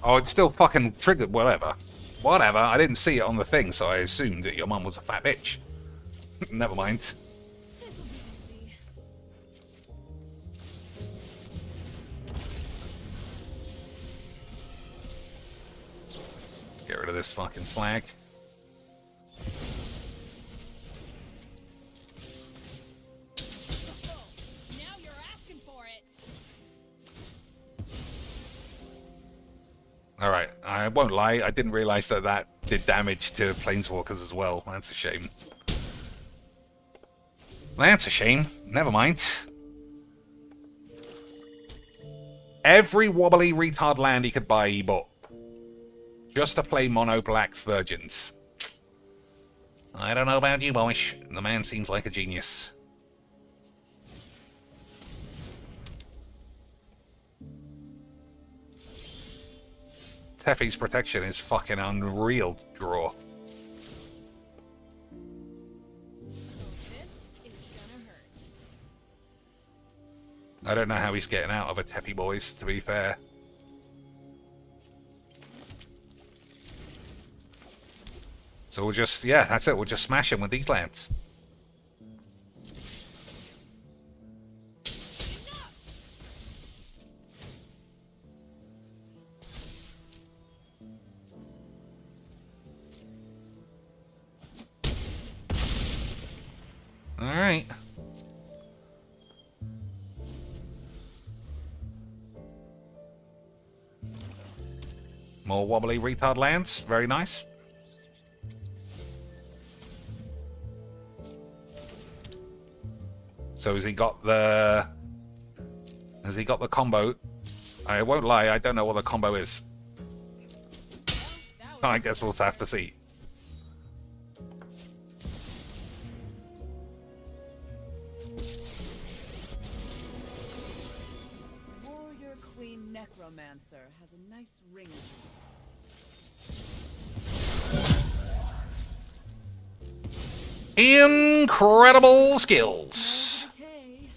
Oh, it's still fucking triggered, whatever. Whatever, I didn't see it on the thing, so I assumed that your mum was a fat bitch. Never mind. This'll be easy. Get rid of this fucking slag. Oh, now you're asking for it. Alright, I won't lie, I didn't realize that that did damage to Planeswalkers as well. That's a shame. That's a shame. Never mind. Every wobbly retard land he could buy, he bought. Just to play mono black virgins. I don't know about you, boys. The man seems like a genius. Teffy's protection is fucking unreal to draw. This is gonna hurt. I don't know how he's getting out of a Teffy, boys, to be fair. So we'll just, yeah, that's it. We'll just smash him with these lands. Alright. More wobbly retard lands. Very nice. So has he got the... Has he got the combo? I won't lie, I don't know what the combo is. I guess we'll have to see. Warrior Queen Necromancer has a nice ring. Incredible skills. Okay.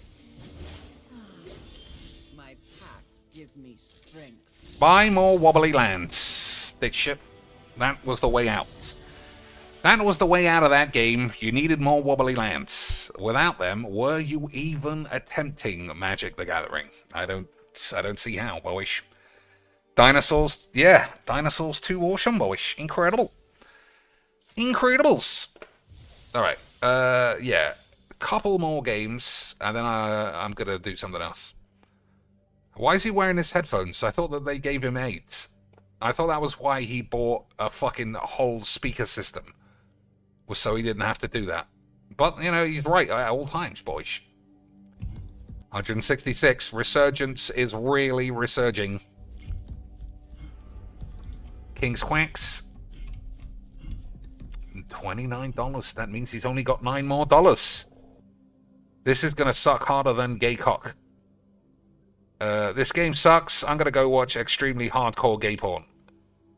My packs give give me strength. Buy more wobbly lands, dick shit. That was the way out. That was the way out of that game. You needed more wobbly lands. Without them, were you even attempting Magic the Gathering? I don't see how, boyish. Dinosaurs, yeah, dinosaurs too awesome, boyish. Incredible. Incredibles. Alright, yeah. Couple more games, and then I'm gonna do something else. Why is he wearing his headphones? I thought that they gave him 8. I thought that was why he bought a fucking whole speaker system. Was so he didn't have to do that. But, you know, he's right at all times, boys. 166. Resurgence is really resurging. King's Quacks. $29. That means he's only got $9 more. This is going to suck harder than gay cock. This game sucks. I'm going to go watch extremely hardcore gay porn.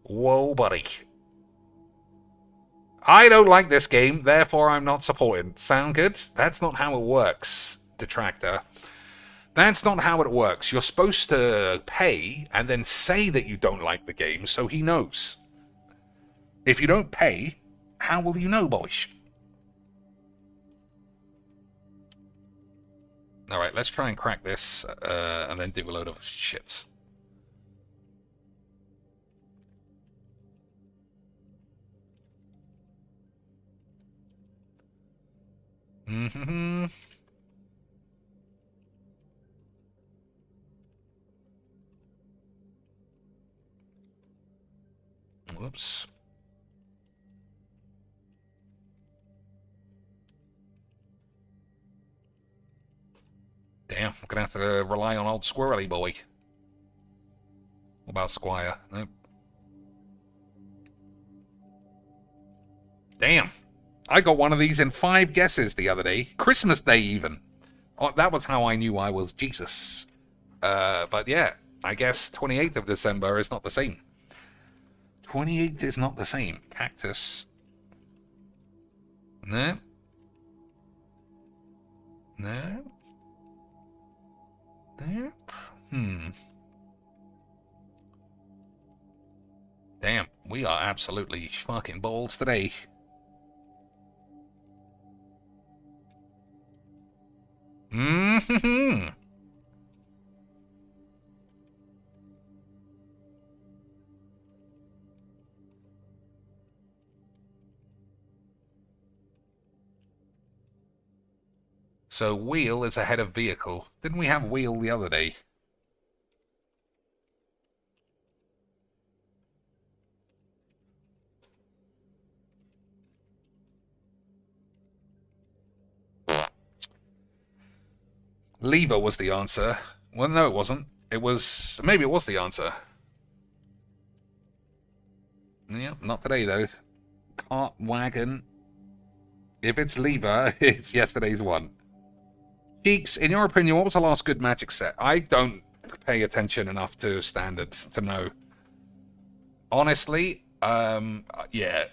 Whoa, buddy. I don't like this game, therefore I'm not supporting. Sound good? That's not how it works, detractor. That's not how it works. You're supposed to pay and then say that you don't like the game so he knows. If you don't pay, how will you know, boys? Alright, let's try and crack this and then do a load of shits. Mm-hmm. Whoops. Damn, I'm gonna have to rely on old Squirrely Boy. What about Squire? Nope. Damn. I got one of these in 5 guesses the other day. Christmas Day, even. Oh, that was how I knew I was Jesus. But yeah, I guess 28th of December is not the same. 28th is not the same. Cactus. No. No. Nope. Damn, we are absolutely fucking balls today. Mm-hmm. So wheel is ahead of vehicle. Didn't we have wheel the other day? Lever was the answer. Well, no, it wasn't. It was... Maybe it was the answer. Yep, not today, though. Cart, wagon. If it's lever, it's yesterday's one. Cheeks, in your opinion, what was the last good Magic set? I don't pay attention enough to standards to know. Honestly, yeah.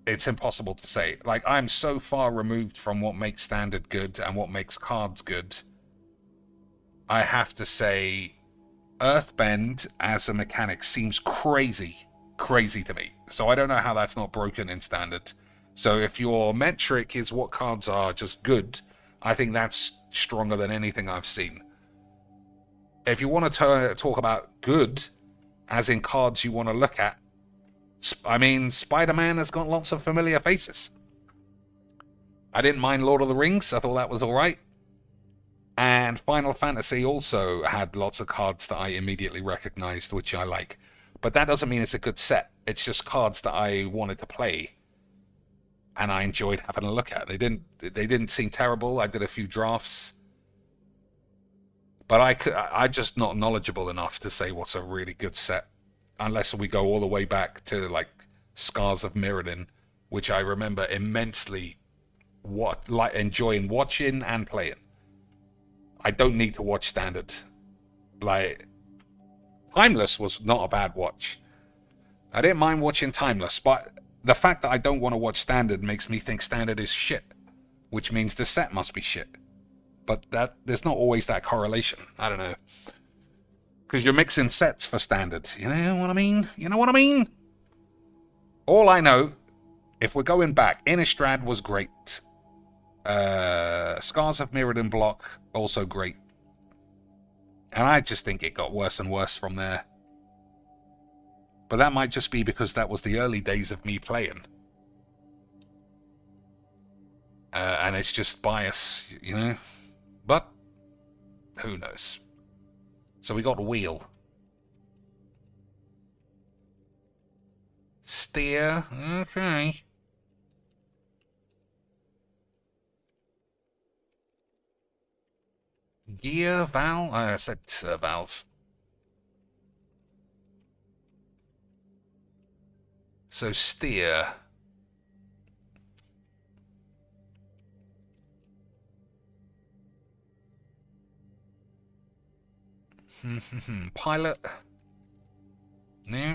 It's impossible to say. Like, I'm so far removed from what makes standard good and what makes cards good. I have to say, Earthbend as a mechanic seems crazy to me. So I don't know how that's not broken in standard. So if your metric is what cards are just good, I think that's stronger than anything I've seen. If you want to talk about good, as in cards you want to look at, I mean, Spider-Man has got lots of familiar faces. I didn't mind Lord of the Rings. I thought that was alright. And Final Fantasy also had lots of cards that I immediately recognized, which I like. But that doesn't mean it's a good set. It's just cards that I wanted to play. And I enjoyed having a look at. They didn't seem terrible. I did a few drafts. But I'm just not knowledgeable enough to say what's a really good set. Unless we go all the way back to, like, Scars of Mirrodin, which I remember immensely enjoying watching and playing. I don't need to watch Standard. Like, Timeless was not a bad watch. I didn't mind watching Timeless, but the fact that I don't want to watch Standard makes me think Standard is shit, which means the set must be shit. But there's not always that correlation. I don't know. Because you're mixing sets for standard. You know what I mean? You know what I mean? All I know, if we're going back, Innistrad was great. Scars of Mirrodin block, also great. And I just think it got worse and worse from there. But that might just be because that was the early days of me playing. And it's just bias, you know? But, who knows? So we got a wheel. Steer, okay. Gear, valve, I said valve. So steer. Pilot. No.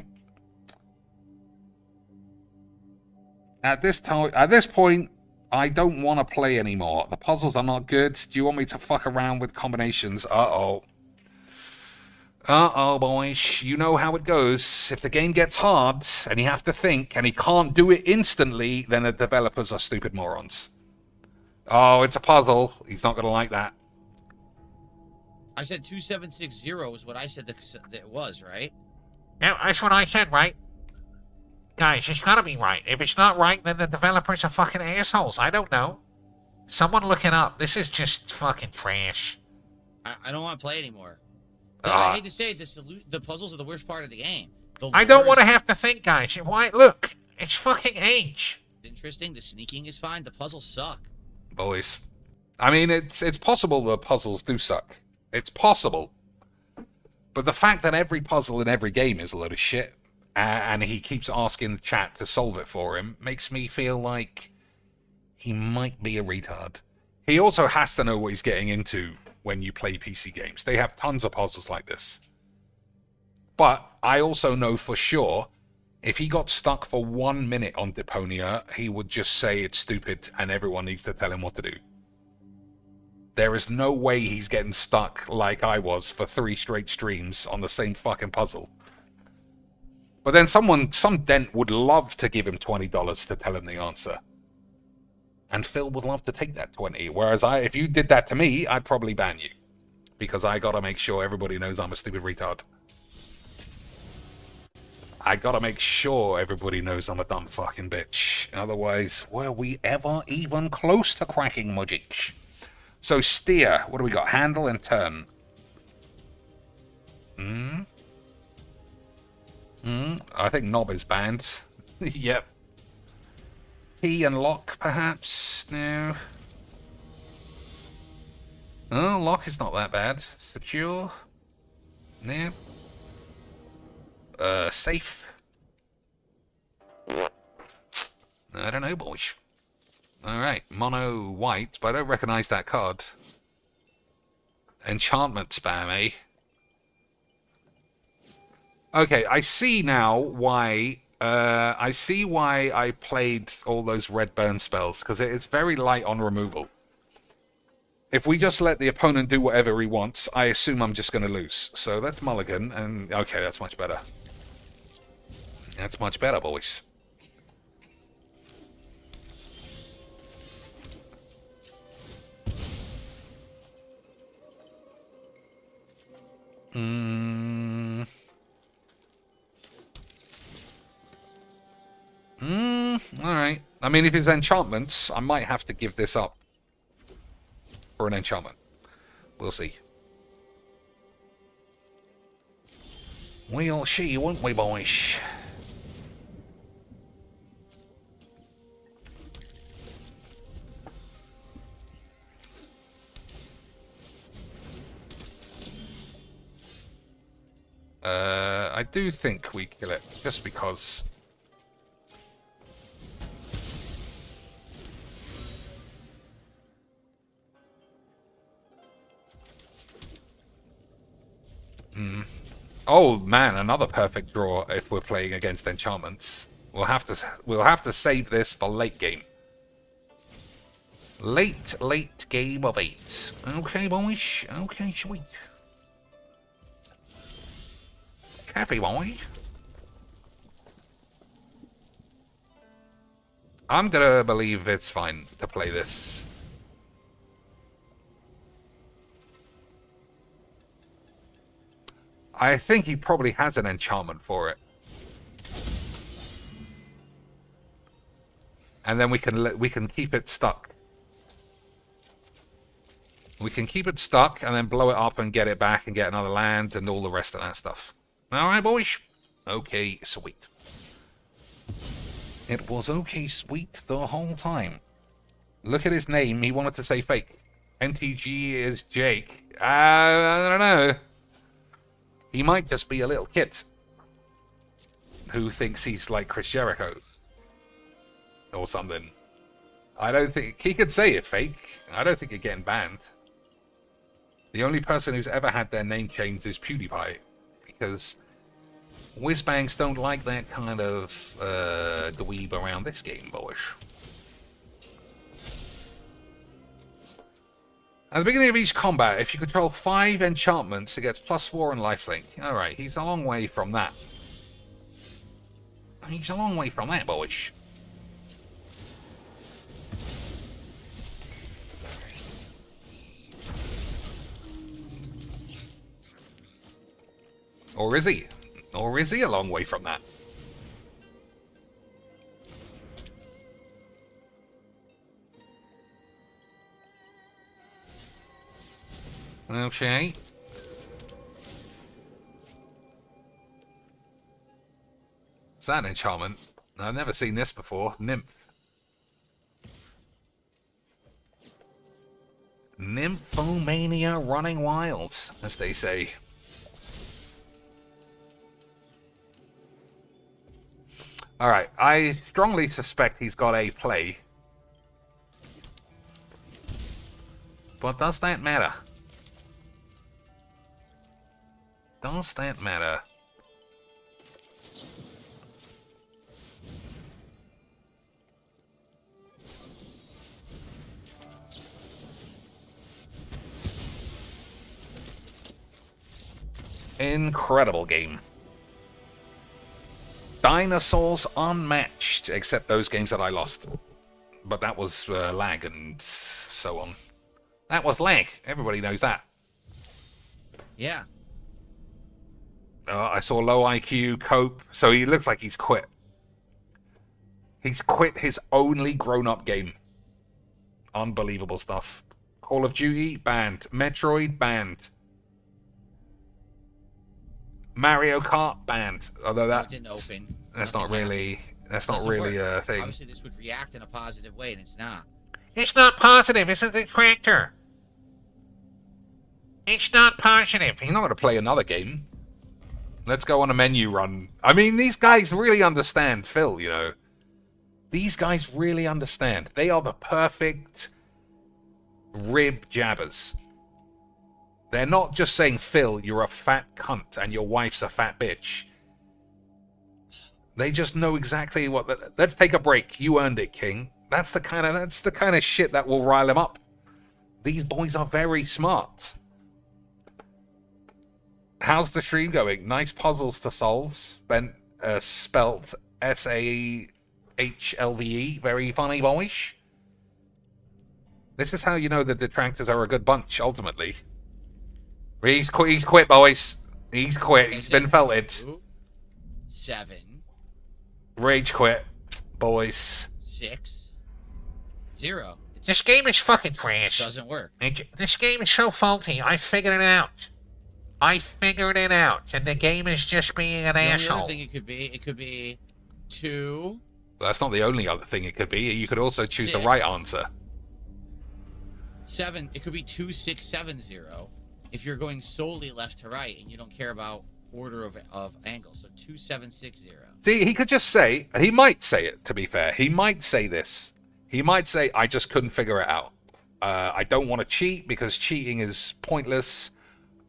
At this point, I don't want to play anymore. The puzzles are not good. Do you want me to fuck around with combinations? Uh-oh. Uh-oh, boys. You know how it goes. If the game gets hard, and you have to think, and he can't do it instantly, then the developers are stupid morons. Oh, it's a puzzle. He's not going to like that. I said 2760 is what I said that it was, right? Yeah, that's what I said, right? Guys, it's gotta be right. If it's not right, then the developers are fucking assholes. I don't know. Someone look it up. This is just fucking trash. I don't want to play anymore. I hate to say it, the puzzles are the worst part of the game. I don't want to have to think, guys. Why? Look, it's fucking age. Interesting. The sneaking is fine. The puzzles suck. Boys. I mean, it's possible the puzzles do suck. It's possible. But the fact that every puzzle in every game is a load of shit, and he keeps asking the chat to solve it for him, makes me feel like he might be a retard. He also has to know what he's getting into when you play PC games. They have tons of puzzles like this. But I also know for sure, if he got stuck for 1 minute on Deponia, he would just say it's stupid and everyone needs to tell him what to do. There is no way he's getting stuck like I was for 3 straight streams on the same fucking puzzle. But then some dent would love to give him $20 to tell him the answer. And Phil would love to take that 20. Whereas if you did that to me, I'd probably ban you. Because I gotta make sure everybody knows I'm a stupid retard. I gotta make sure everybody knows I'm a dumb fucking bitch. Otherwise, were we ever even close to cracking Mudgich? So steer, what do we got? Handle and turn. I think knob is banned. Yep. Key and lock, perhaps? No. Oh, lock is not that bad. Secure? No. Safe? I don't know, boys. Alright, mono white, but I don't recognize that card. Enchantment spam, eh? Okay, I see now why... I see why I played all those red burn spells, because it is very light on removal. If we just let the opponent do whatever he wants, I assume I'm just going to lose. So that's mulligan, and okay, that's much better. That's much better, boys. Alright. I mean, if it's enchantments, I might have to give this up for an enchantment. We'll see. We'll see, won't we, boys? I do think we kill it, just because... Oh man, another perfect draw if we're playing against enchantments. We'll have to save this for late game. Late game of 8. Okay, boys. Okay, sweet. Heavy boy. I'm gonna believe it's fine to play this. I think he probably has an enchantment for it. And then we can keep it stuck. We can keep it stuck and then blow it up and get it back and get another land and all the rest of that stuff. Alright, boys. Okay, sweet. It was okay, sweet the whole time. Look at his name. He wanted to say fake. MTG is Jake. I don't know. He might just be a little kid who thinks he's like Chris Jericho or something. I don't think he could say it fake. I don't think you're getting banned. The only person who's ever had their name changed is PewDiePie, because whiz-bangs don't like that kind of dweeb around this game, boys. At the beginning of each combat, if you control 5 enchantments, it gets +4 in lifelink. Alright, he's a long way from that. He's a long way from that, boys. Or is he? Or is he a long way from that? Okay. Is that an enchantment? I've never seen this before. Nymph. Nymphomania running wild, as they say. Alright, I strongly suspect he's got a play. But does that matter? Does that matter? Incredible game. Dinosaurs unmatched, except those games that I lost. But that was lag and so on. That was lag. Everybody knows that. Yeah. I saw low IQ, cope, so he looks like he's quit. He's quit his only grown-up game. Unbelievable stuff. Call of Duty, banned. Metroid, banned. Mario Kart, banned. Although that didn't open. that's Nothing not really happened. that's not Doesn't really work. a thing. Obviously, this would react in a positive way, and it's not. It's not positive. It's a detractor. It's not positive. He's not going to play another game. Let's go on a menu run. I mean, these guys really understand Phil, you know. These guys really understand. They are the perfect rib jabbers. They're not just saying, Phil, you're a fat cunt and your wife's a fat bitch. They just know exactly what... Let's take a break. You earned it, King. That's the kind of shit that will rile them up. These boys are very smart. How's the stream going? Nice puzzles to solve. Spelt SAHLVE. Very funny, boys. This is how you know the detractors are a good bunch, ultimately. He's quit, boys. He's quit. He's been felted. 7. Rage quit, boys. 6. 0. This game is fucking trash. It doesn't work. This game is so faulty. I figured it out. I figured it out. And the game is just being an The only asshole. other thing it could be 2. That's not the only other thing it could be. You could also choose the 6. right answer. 7. It could be 2, 6, 7, 0. If you're going solely left to right and you don't care about order of angle. So 2, 7, 6, 0. See, he could just say, he might say it, to be fair. He might say this. He might say, I just couldn't figure it out. I don't want to cheat because cheating is pointless.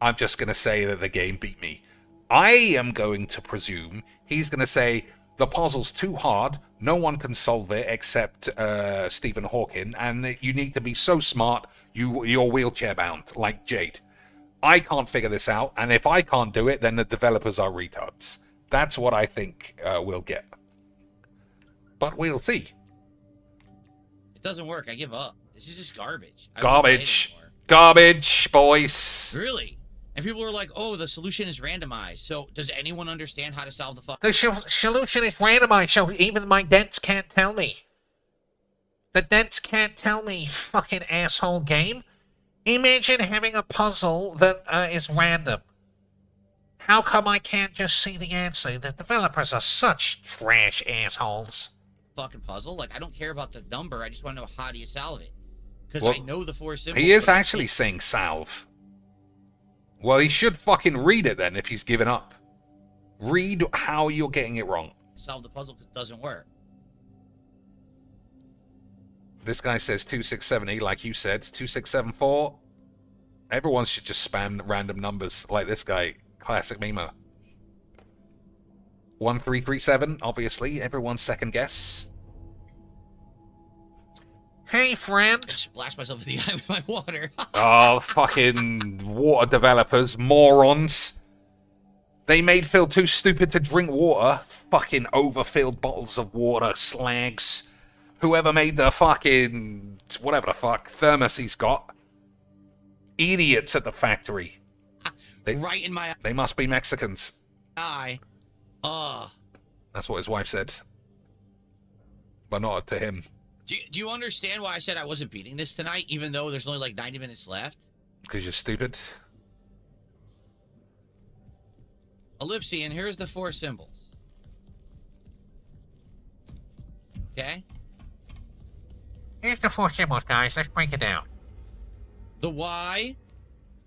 I'm just going to say that the game beat me. I am going to presume he's going to say, the puzzle's too hard. No one can solve it except Stephen Hawking. And you need to be so smart, you're wheelchair bound, like Jade. I can't figure this out, and if I can't do it, then the developers are retards. That's what I think we'll get. But we'll see. It doesn't work. I give up. This is just garbage. I won't play it Garbage. anymore. Garbage, boys. Really? And people are like, oh, the solution is randomized. So does anyone understand how to solve the fuck? The solution is randomized, so even my dents can't tell me. The dents can't tell me, fucking asshole game. Imagine having a puzzle that is random. How come I can't just see the answer? The developers are such trash assholes. Fucking puzzle? Like, I don't care about the number. I just want to know how do you solve it. Because Well, I know the 4 symbols. He is but I actually can't saying salve. Well, he should fucking read it then if he's given up. Read how you're getting it wrong. solve the puzzle because it doesn't work. This guy says 2670, like you said. 2674. Everyone should just spam random numbers like this guy. Classic memer. 1337, obviously. Everyone's second guess. Hey, friend. I splashed myself in the eye with my water. Oh, fucking water developers. Morons. They made Phil too stupid to drink water. Fucking overfilled bottles of water. Slags. Whoever made the fucking... whatever the fuck thermos he's got. Idiots at the factory. Right in my They must be Mexicans. eye. Ugh. That's what his wife said. But not to him. Do you understand why I said I wasn't beating this tonight, even though there's only like 90 minutes left? Because you're stupid. Ellipse, and here's the 4 symbols. Okay? Here's the 4 symbols, guys. Let's break it down. The Y.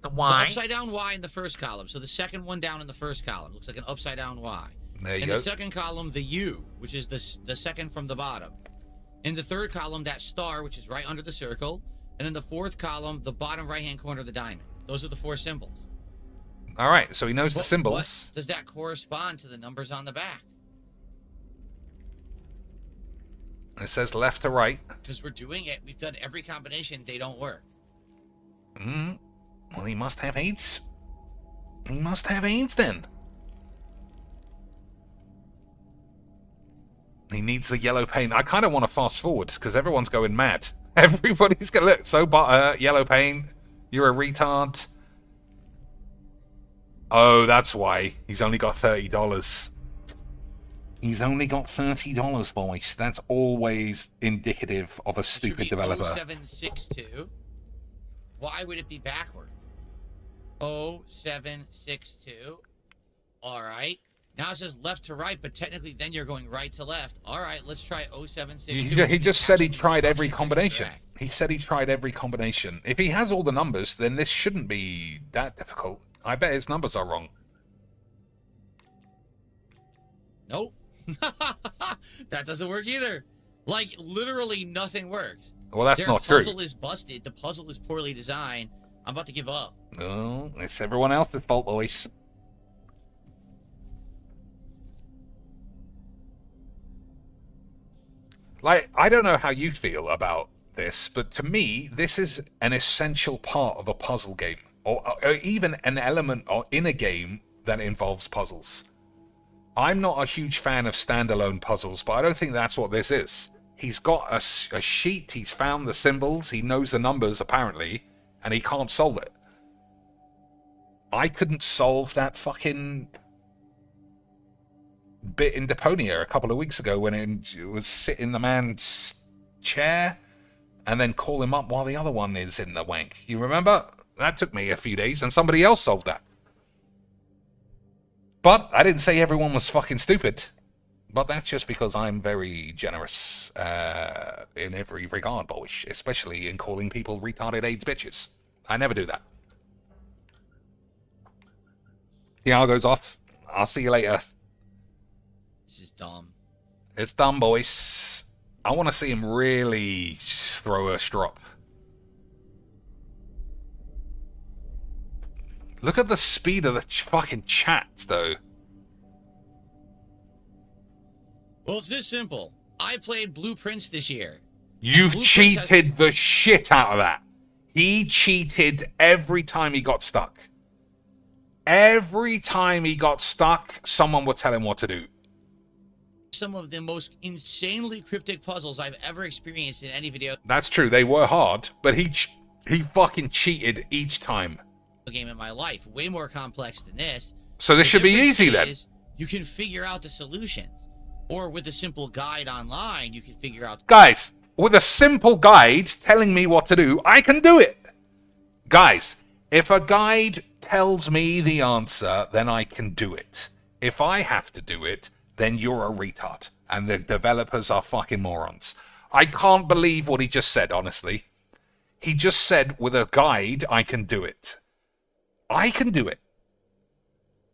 The The Y. upside down Y in the first column. So the second one down in the first column looks like an upside down Y. There you In go. the second column, the U, which is the second from the bottom. In the third column, that star, which is right under the circle. And in the fourth column, the bottom right-hand corner of the diamond. Those are the 4 symbols. All right, so he knows the What symbols. does that correspond to the numbers on the back? It says left to right. Because we're doing it. We've done every combination. They don't work. Well, he must have AIDS. He must have AIDS then. He needs the yellow paint. I kind of want to fast forward because everyone's going mad. Everybody's going to look. So, yellow paint. You're a retard. Oh, that's why. He's only got $30. He's only got $30, boys. That's always indicative of a It should stupid be developer. 0762. Why would it be backward? 0762. All right. Now it says left to right, but technically then you're going right to left. All right, let's try 0762. He just said he tried every Instructions are combination. correct. He said he tried every combination. If he has all the numbers, then this shouldn't be that difficult. I bet his numbers are wrong. Nope. That doesn't work either. Like, literally nothing works. Well, that's Their not true. puzzle is busted. The puzzle is poorly designed. I'm about to give up. No, it's everyone else's fault, boys. Like, I don't know how you feel about this, but to me, this is an essential part of a puzzle game, or even an element in a game that involves puzzles. I'm not a huge fan of standalone puzzles, but I don't think that's what this is. He's got a sheet, he's found the symbols, he knows the numbers, apparently, and he can't solve it. I couldn't solve that fucking bit in Deponia a couple of weeks ago when it was sit in the man's chair and then call him up while the other one is in the wank. You remember? That took me a few days and somebody else solved that. But I didn't say everyone was fucking stupid. But that's just because I'm very generous in every regard, boys. Especially in calling people retarded AIDS bitches. I never do that. The hour goes off. I'll see you later. This is dumb. It's done, boys. I want to see him really throw a strop. Look at the speed of the fucking chats, though. Well, it's this simple. I played Blueprints this year. You've Blueprints cheated the shit out of that. He cheated every time he got stuck. Every time he got stuck, someone would tell him what to do. Some of the most insanely cryptic puzzles I've ever experienced in any video That's true. They were hard, but he fucking cheated each time. game in my life. Way more complex than this. So this The should be difference easy then. is you can figure out the solutions. Or with a simple guide online, you can figure out... Guys, with a simple guide telling me what to do, I can do it. Guys, if a guide tells me the answer, then I can do it. If I have to do it, then you're a retard. And the developers are fucking morons. I can't believe what he just said, honestly. He just said, with a guide, I can do it. I can do it.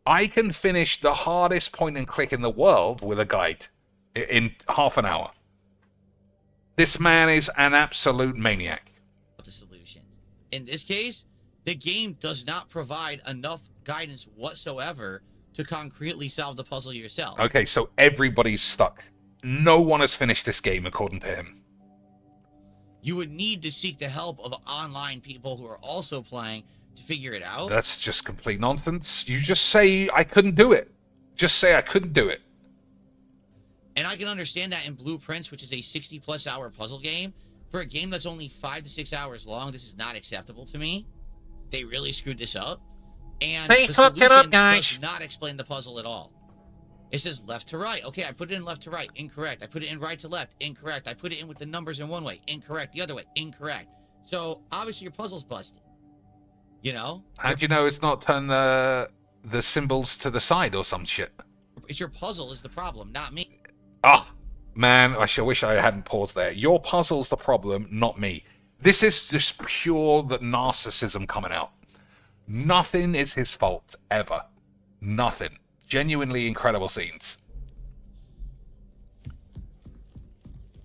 I can finish the hardest point and click in the world with a guide in half an hour. This man is an absolute maniac. the solutions. In this case, the game does not provide enough guidance whatsoever to concretely solve the puzzle yourself. Okay, so everybody's stuck. No one has finished this game, according to him. You would need to seek the help of online people who are also playing to figure it out. That's just complete nonsense. You just say, I couldn't do it. Just say, I couldn't do it. And I can understand that in Blueprints, which is a 60-plus hour puzzle game. For a game that's only 5 to 6 hours long, this is not acceptable to me. They really screwed this up. And They the fucked it up, solution guys. does not explain the puzzle at all. It says left to right. Okay, I put it in left to right. Incorrect. I put it in right to left. Incorrect. I put it in with the numbers in one way. Incorrect. The other way. Incorrect. So, obviously, your puzzle's busted. You know? How do you know it's not turn the symbols to the side or some shit? It's your puzzle is the problem, not me. Ah, man, I sure wish I hadn't paused there. Your puzzle's the problem, not me. This is just pure the narcissism coming out. Nothing is his fault, ever. Nothing. Genuinely incredible scenes.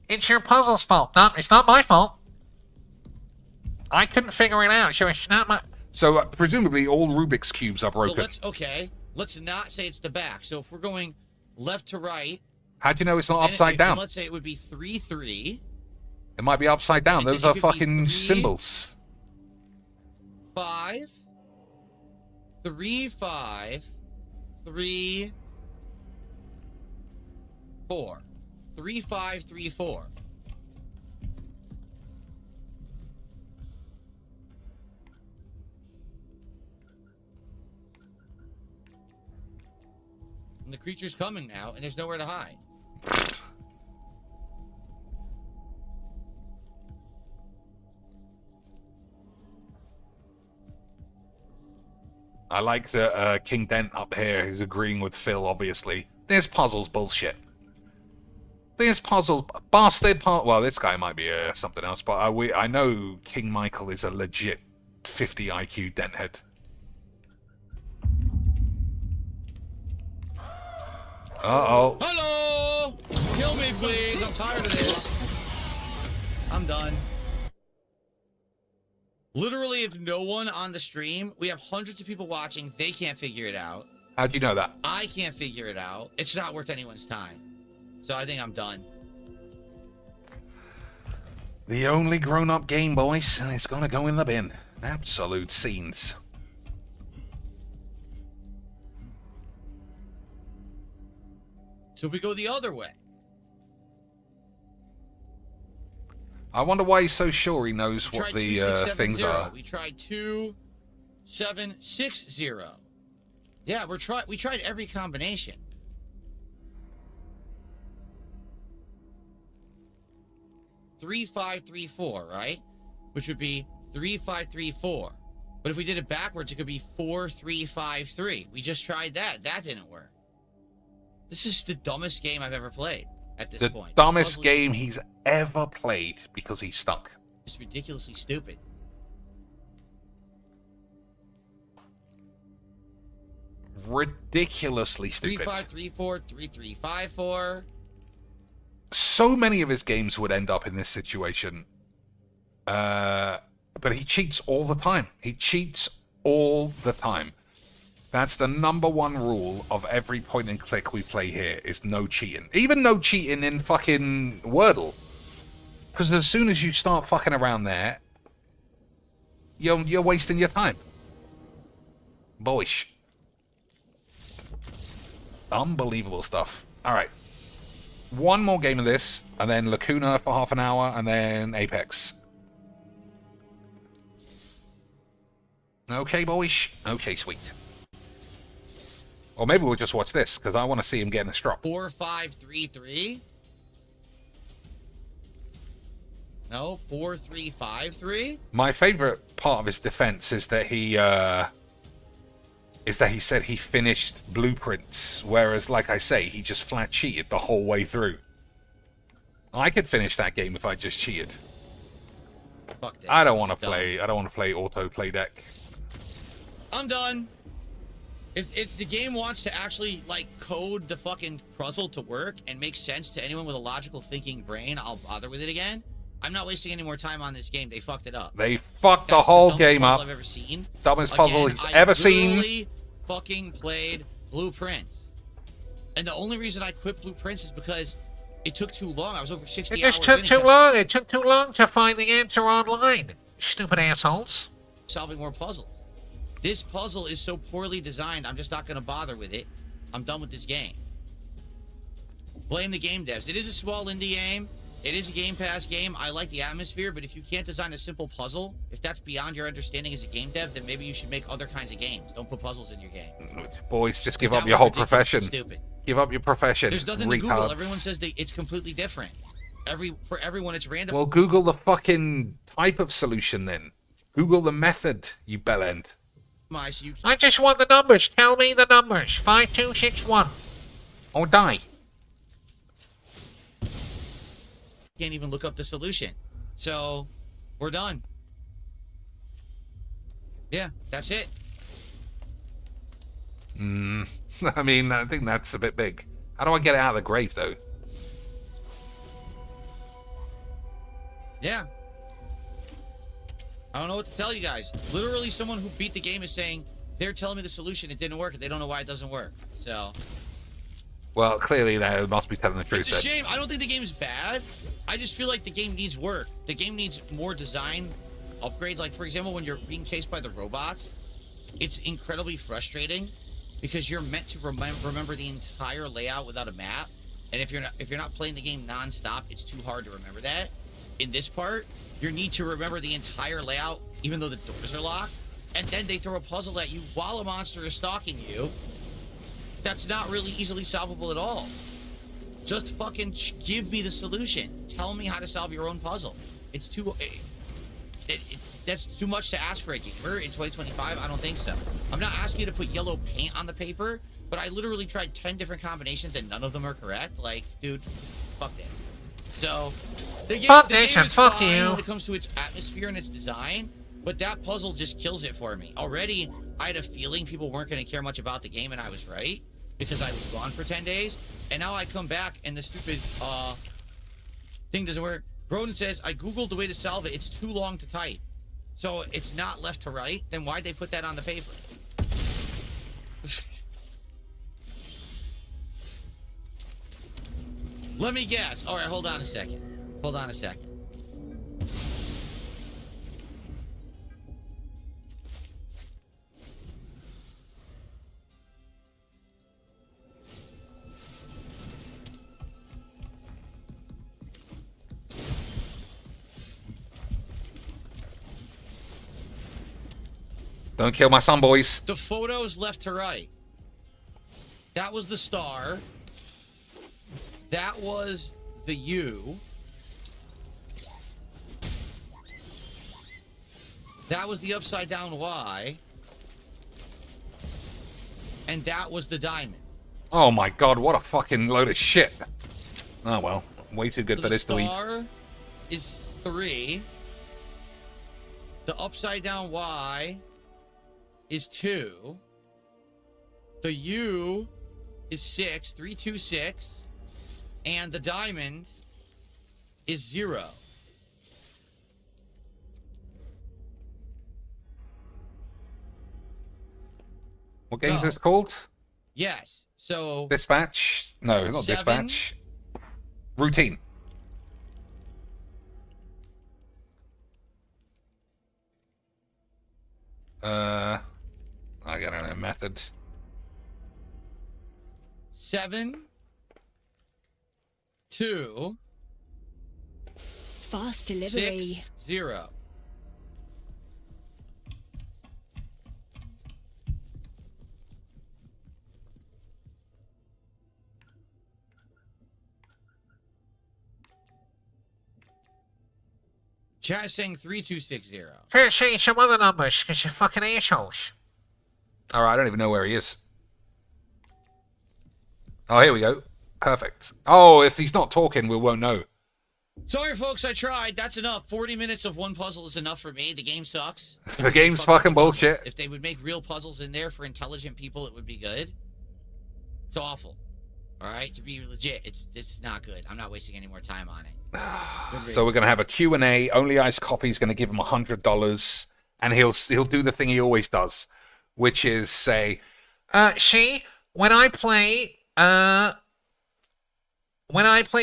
It's your puzzle's fault. It's not my fault. I couldn't figure it out, so it's not my... So, presumably, all Rubik's Cubes are broken. So let's not say it's the back. So if we're going left to right... How do you know it's not and upside down? Let's say it would be 3-3. It might be upside down. And Those then it are could be fucking 3, symbols. 5, 3, 5, 3, 4. 3, 5, 3, 4. And the creature's coming now, and there's nowhere to hide. I like that King Dent up here is agreeing with Phil, obviously. This puzzle's bullshit. This puzzle... Bastard part... Well, this guy might be something else, but I know King Michael is a legit 50 IQ dent head. Uh-oh. Hello! Kill me, please. I'm tired of this. I'm done. Literally, if no one on the stream, we have hundreds of people watching, they can't figure it out. How'd you know that? I can't figure it out. It's not worth anyone's time. So I think I'm done. The only grown-up game, boys, and it's gonna go in the bin. Absolute scenes. So if we go the other way. I wonder why he's so sure he knows We what tried the 2670. things are. We tried 2760. Yeah, we tried every combination. Three, 5, 3, 4, right? Which would be 3, 5, 3, 4. But if we did it backwards, it could be 4, 3, 5, 3. We just tried that. That didn't work. This is the dumbest game I've ever played at this point. The dumbest game he's ever played because he's stuck. It's ridiculously stupid. Ridiculously 3, stupid. 5, 3, 4, 3, 3, 5, 4. So many of his games would end up in this situation. But he cheats all the time. He cheats all the time. That's the number one rule of every point and click we play here, is no cheating. Even no cheating in fucking Wordle. Because as soon as you start fucking around there, you're wasting your time. Boyish. Unbelievable stuff. All right. One more game of this, and then Lacuna for half an hour, and then Apex. Okay, boys. Okay, sweet. Or maybe we'll just watch this, because I want to see him getting a strop. 4-5-3-3. No, 4-3-5-3. My favorite part of his defense is that he said he finished blueprints, whereas, like I say, he just flat cheated the whole way through. I could finish that game if I just cheated. Fuck this. I don't want to Done. play. I don't want to play auto play deck. I'm done. If the game wants to actually like code the fucking puzzle to work and make sense to anyone with a logical thinking brain, I'll bother with it again. I'm not wasting any more time on this game. They fucked it up. They fucked the That's whole dumbest game puzzle up. I've ever seen. Dumbest puzzle Again, he's I ever seen. literally fucking played Blueprints, and the only reason I quit Blueprints is because it took too long. I was over 60 It hours. just took in too and long. It took too long to find the answer online. Stupid assholes. kept solving more puzzles. This puzzle is so poorly designed. I'm just not going to bother with it. I'm done with this game. Blame the game devs. It is a small indie game. It is a Game Pass game. I like the atmosphere, but if you can't design a simple puzzle, if that's beyond your understanding as a game dev, then maybe you should make other kinds of games. Don't put puzzles in your game. Boys, just give That up your was whole ridiculous and profession. Stupid. Give up your profession. There's nothing retards. to Google. Everyone says it's completely different. For everyone, it's random. Well, Google the fucking type of solution then. Google the method, you bellend. So you I just want the numbers. Tell me the numbers. 5261. Or die. can't even look up the solution. So we're done. Yeah, that's it. I mean, I think that's a bit big. How do I get it out of the grave, though? Yeah. I don't know what to tell you guys. Literally, someone who beat the game is saying they're telling me the solution, it didn't work, and they don't know why it doesn't work. So Well, clearly they must be telling the truth. it's a shame. I don't think the game is bad. I just feel like the game needs work. The game needs more design upgrades. Like, for example, when you're being chased by the robots, it's incredibly frustrating because you're meant to remember the entire layout without a map. And if you're not playing the game non-stop, it's too hard to remember that. In this part, you need to remember the entire layout, even though the doors are locked. And then they throw a puzzle at you while a monster is stalking you. That's not really easily solvable at all. Just fucking give me the solution. Tell me how to solve your own puzzle. It's too... that's too much to ask for a gamer in 2025. I don't think so. I'm not asking you to put yellow paint on the paper, but I literally tried 10 different combinations and none of them are correct. Like, dude, fuck this. So, the game, Fuck the game this and is fuck fine you. when it comes to its atmosphere and its design, but that puzzle just kills it for me. Already, I had a feeling people weren't going to care much about the game, and I was right, because I was gone for 10 days, and now I come back, and the stupid, thing doesn't work. Broden says, I googled the way to solve it. It's too long to type. So it's not left to right? Then why'd they put that on the paper? Let me guess. All right, hold on a second. Hold on a second. Don't kill my son, boys. The photos left to right. That was the star. That was the U. That was the upside down Y. And that was the diamond. Oh my god, what a fucking load of shit. Oh well, way too good So for the this to eat. star is 3. The upside down Y is 2. The U is 6, 3, 2, 6. And the diamond is 0. What game is No. this called? Yes. So Dispatch? No, not 7. Dispatch. Routine. I don't know, method. 7 2 Fast 6 0. Chat is saying 3260. Try to change some other numbers, because you're fucking assholes. Alright, I don't even know where he is. Oh, here we go. Perfect. Oh, if he's not talking, we won't know. Sorry, folks, I tried. That's enough. 40 minutes of one puzzle is enough for me. The game sucks. The game's fucking bullshit. If they would make real puzzles in there for intelligent people, it would be good. It's awful. Alright? To be legit, this is not good. I'm not wasting any more time on it. So we're going to have a Q&A. Only Ice Coffee's going to give him $100, and he'll do the thing he always does, which is say, See, when I play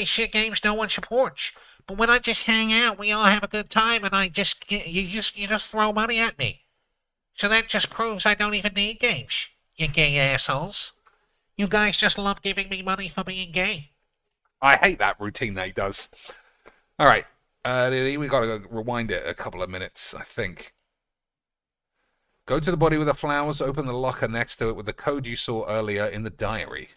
shit games, no one supports. But when I just hang out, we all have a good time, and you just throw money at me. So that just proves I don't even need games, you gay assholes. You guys just love giving me money for being gay. I hate that routine that he does. All right, we got to rewind it a couple of minutes, I think. Go to the body with the flowers, open the locker next to it with the code you saw earlier in the diary.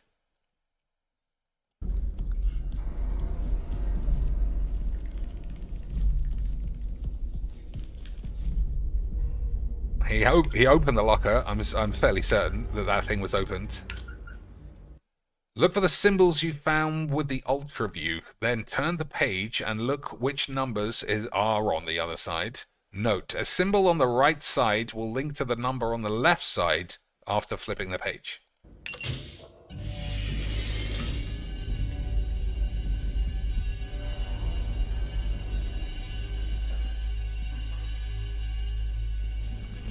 He opened the locker. I'm fairly certain that thing was opened. Look for the symbols you found with the Ultra View. Then turn the page and look which numbers are on the other side. Note, a symbol on the right side will link to the number on the left side after flipping the page.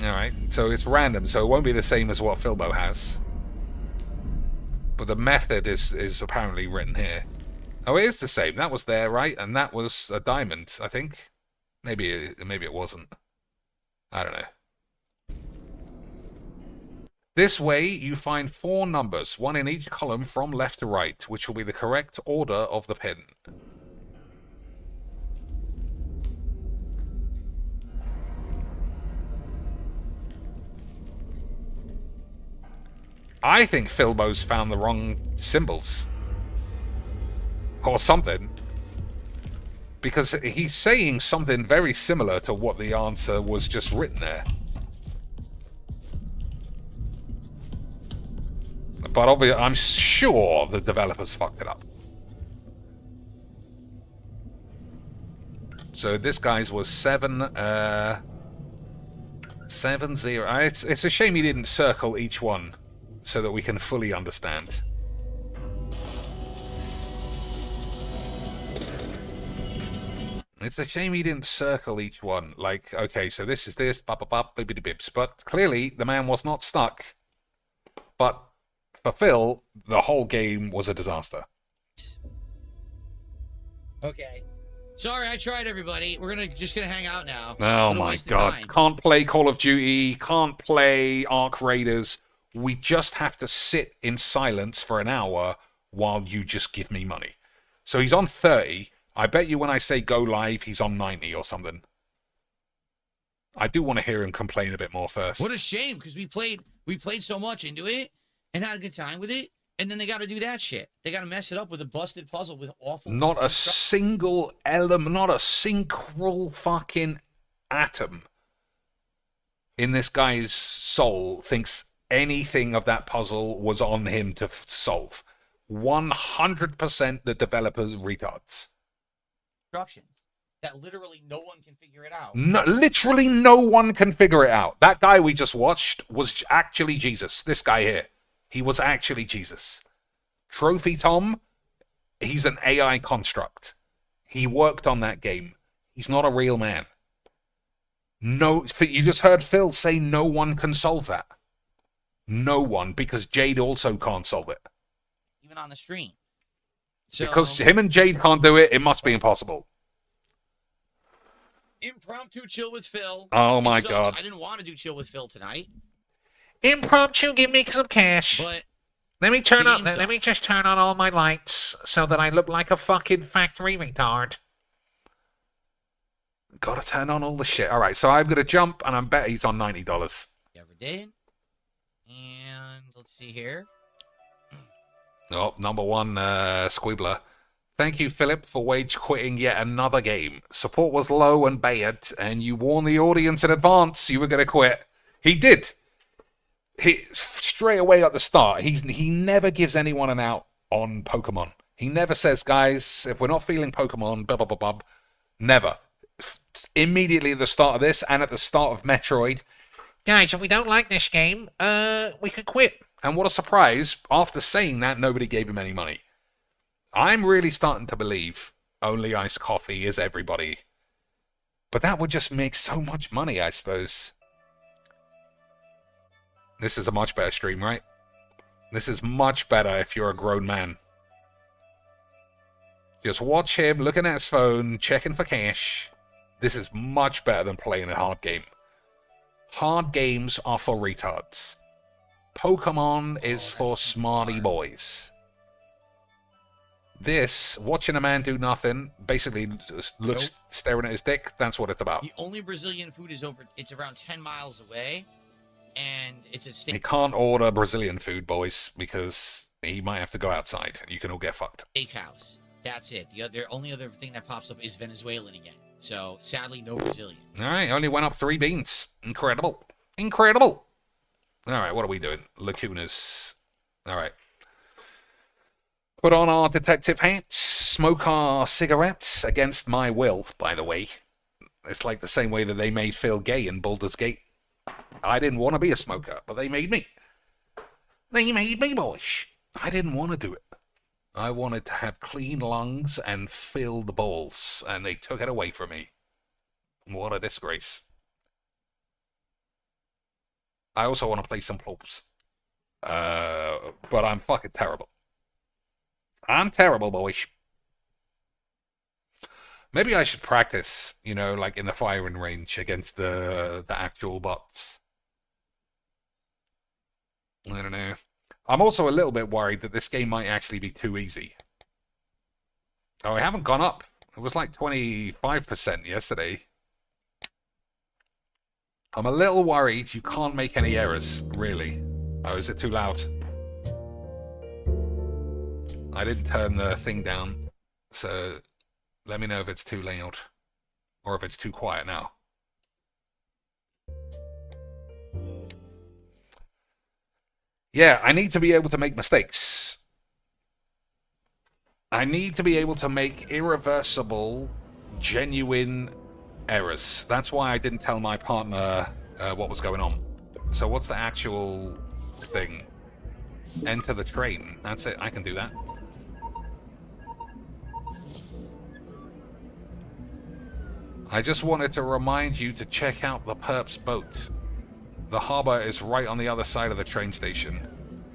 Alright, so it's random, so it won't be the same as what Filbo has. But the method is apparently written here. Oh, it is the same. That was there, right? And that was a diamond, I think. Maybe it wasn't. I don't know. This way, you find 4 numbers, 1 in each column from left to right, which will be the correct order of the pin. I think Filbo's found the wrong symbols. Or something. Because he's saying something very similar to what the answer was just written there. But obviously, I'm sure the developers fucked it up. So this guy's was 7, 7, 0. It's a shame he didn't circle each one, so that we can fully understand. It's a shame he didn't circle each one. Like, okay, so this is this, bibbidi-bibs. But clearly, the man was not stuck. But for Phil, the whole game was a disaster. Okay. Sorry, I tried, everybody. We're just gonna hang out now. Oh my god. Can't play Call of Duty, can't play Ark Raiders. We just have to sit in silence for an hour while you just give me money. So he's on 30. I bet you when I say go live, he's on 90 or something. I do want to hear him complain a bit more first. What a shame, because we played so much into it and had a good time with it, and then they got to do that shit. They got to mess it up with a busted puzzle with awful... Not a single element, not a single fucking atom in this guy's soul thinks anything of that puzzle was on him to solve. 100% the developers retards. Instructions that literally no one can figure it out. No, literally no one can figure it out. That guy we just watched was actually Jesus. This guy here. He was actually Jesus. Trophy Tom, he's an AI construct. He worked on that game. He's not a real man. No, you just heard Phil say no one can solve that. No one, because Jade also can't solve it. Even on the stream. So, because him and Jade can't do it, it must be impossible. Impromptu chill with Phil. Oh my god. I didn't want to do chill with Phil tonight. Impromptu, give me some cash. But Let me turn on. Game's Let me just turn on all my lights so that I look like a fucking factory retard. Gotta turn on all the shit. All right, so I'm gonna jump, and I bet he's on $90. You ever did? And let's see here. Oh, number one, Squeebler. Thank you, Philip, for wage quitting yet another game. Support was low and bad, and you warned the audience in advance you were gonna quit. He did. He straight away at the start. He never gives anyone an out on Pokemon. He never says, guys, if we're not feeling Pokemon, blah blah blah blah. Never. Immediately at the start of this and at the start of Metroid. Guys, if we don't like this game, we could quit. And what a surprise, after saying that, nobody gave him any money. I'm really starting to believe only iced coffee is everybody. But that would just make so much money, I suppose. This is a much better stream, right? This is much better if you're a grown man. Just watch him looking at his phone, checking for cash. This is much better than playing a hard game. Hard games are for retards. Pokemon is for smarty boys. This, watching a man do nothing, basically just looks staring at his dick, that's what it's about. The only Brazilian food is it's around 10 miles away, and it's a He steak can't order Brazilian food, boys, because he might have to go outside, and you can all get fucked. steakhouse. That's it. The only other thing that pops up is Venezuelan again. So, sadly, no Brazilian. Alright, only went up 3 beans. Incredible. Incredible. Alright, what are we doing? Lacunas. Alright. Put on our detective hats, smoke our cigarettes against my will, by the way. It's like the same way that they made Phil gay in Baldur's Gate. I didn't want to be a smoker, but they made me. They made me, boys. I didn't want to do it. I wanted to have clean lungs and filled balls, and they took it away from me. What a disgrace. I also want to play some props. But I'm fucking terrible. I'm terrible, boys. Maybe I should practice, you know, like in the firing range against the actual bots. I don't know. I'm also a little bit worried that this game might actually be too easy. Oh, I haven't gone up. It was like 25% yesterday. I'm a little worried you can't make any errors, really. Oh, is it too loud? I didn't turn the thing down, so let me know if it's too loud or if it's too quiet now. Yeah, I need to be able to make mistakes. I need to be able to make irreversible, genuine errors. That's why I didn't tell my partner what was going on. So what's the actual thing? Enter the train. That's it. I can do that. I just wanted to remind you to check out the Perp's boat. The harbor is right on the other side of the train station.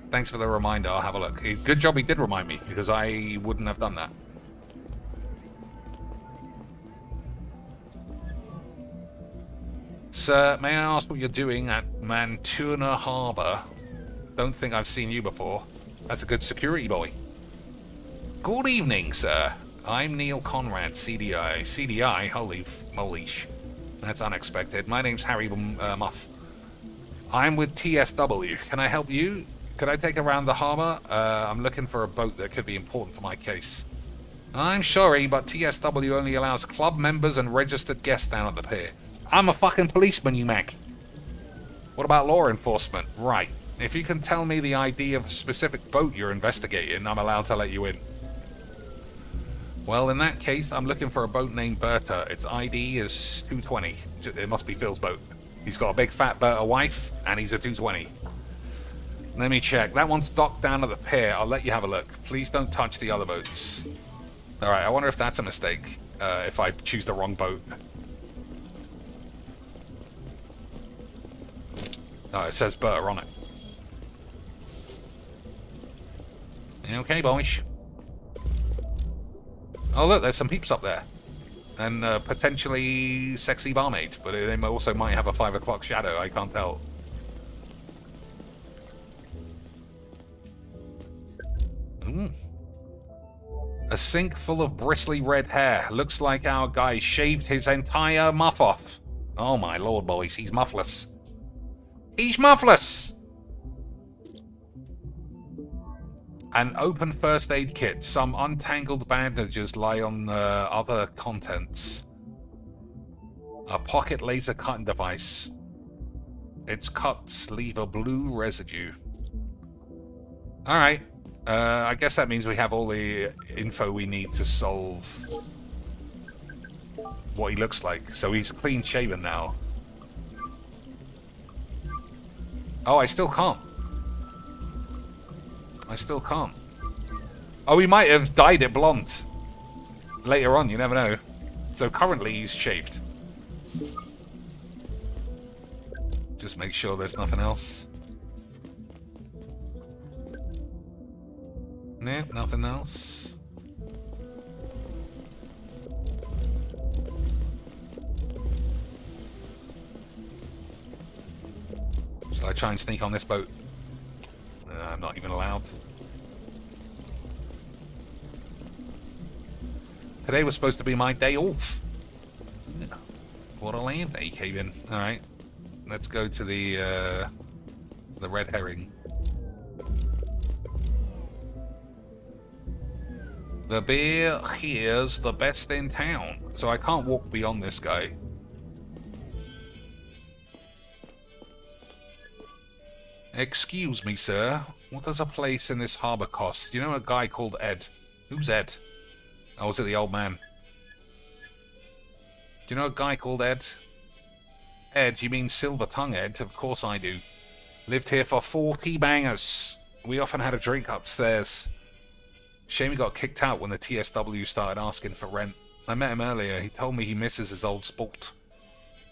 Thanks for the reminder. I'll have a look. Good job he did remind me, because I wouldn't have done that. Sir, may I ask what you're doing at Mantuna Harbor? Don't think I've seen you before. That's a good security boy. Good evening, sir. I'm Neil Conrad, CDI. CDI? Holy moly. That's unexpected. My name's Harry Muff. I'm with TSW. Can I help you? Could I take around the harbor? I'm looking for a boat that could be important for my case. I'm sorry, but TSW only allows club members and registered guests down at the pier. I'm a fucking policeman, you mag. What about law enforcement? Right. If you can tell me the ID of a specific boat you're investigating, I'm allowed to let you in. Well, in that case, I'm looking for a boat named Berta. Its ID is 220. It must be Phil's boat. He's got a big fat Berta wife, and he's a 220. Let me check. That one's docked down at the pier. I'll let you have a look. Please don't touch the other boats. Alright, I wonder if that's a mistake. If I choose the wrong boat. Oh, it says Berta on it. Okay, boys. Oh, look, there's some peeps up there. And potentially sexy barmaid. But they also might have a 5 o'clock shadow. I can't tell. A sink full of bristly red hair. Looks like our guy shaved his entire muff off. Oh my lord, boys, he's muffless. He's muffless! An open first aid kit. Some untangled bandages lie on the other contents. A pocket laser cutting device. Its cuts leave a blue residue. Alright. I guess that means we have all the info we need to solve what he looks like. So he's clean shaven now. Oh, I still can't. I still can't. Oh, he might have dyed it blonde. Later on, you never know. So currently he's shaved. Just make sure there's nothing else. Nah, nothing else. Shall I try and sneak on this boat? I'm not even allowed. Today was supposed to be my day off. What a land day came in. Alright. Let's go to the red herring. The beer here's the best in town. So I can't walk beyond this guy. Excuse me, sir. What does a place in this harbor cost? You know a guy called Ed? Who's Ed? Oh, was it the old man? Do you know a guy called Ed? Ed, you mean Silver Tongue Ed? Of course I do. Lived here for 40 bangers. We often had a drink upstairs. Shame he got kicked out when the TSW started asking for rent. I met him earlier. He told me he misses his old sport.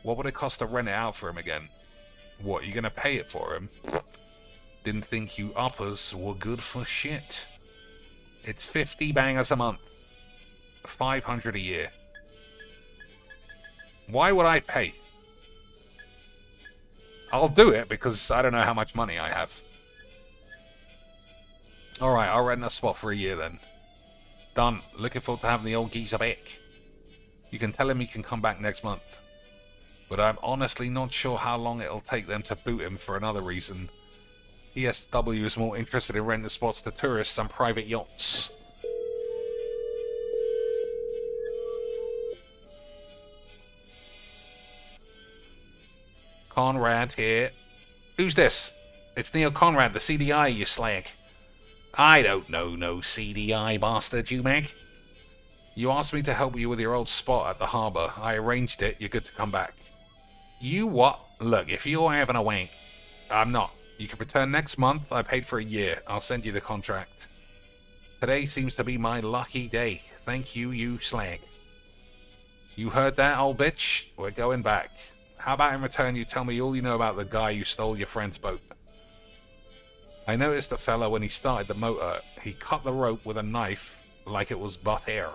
What would it cost to rent it out for him again? What, you gonna pay it for him? Didn't think you uppers were good for shit. It's 50 bangers a month. 500 a year. Why would I pay? I'll do it because I don't know how much money I have. Alright, I'll rent a spot for a year then. Done. Looking forward to having the old geezer back. You can tell him he can come back next month. But I'm honestly not sure how long it'll take them to boot him for another reason. TSW is more interested in renting spots to tourists and private yachts. Conrad here. Who's this? It's Neo Conrad, the CDI, you slag. I don't know no CDI bastard, you mag. You asked me to help you with your old spot at the harbour. I arranged it. You're good to come back. You what? Look, if you're having a wank, I'm not. You can return next month. I paid for a year. I'll send you the contract. Today seems to be my lucky day. Thank you, you slag. You heard that, old bitch? We're going back. How about in return you tell me all you know about the guy who stole your friend's boat? I noticed the fella when he started the motor. He cut the rope with a knife like it was butt air.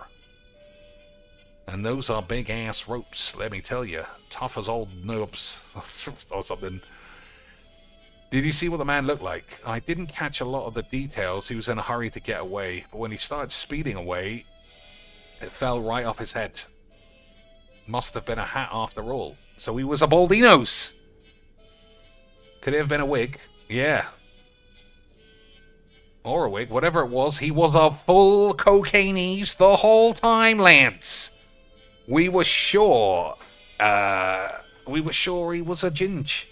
And those are big-ass ropes, let me tell you. Tough as old nubs. Or something. Did you see what the man looked like? I didn't catch a lot of the details. He was in a hurry to get away. But when he started speeding away, it fell right off his head. Must have been a hat after all. So he was a baldy nose. Could it have been a wig? Yeah. Or a wig, whatever it was. He was a full cocaine-ease the whole time, Lance. We were sure he was a ginge.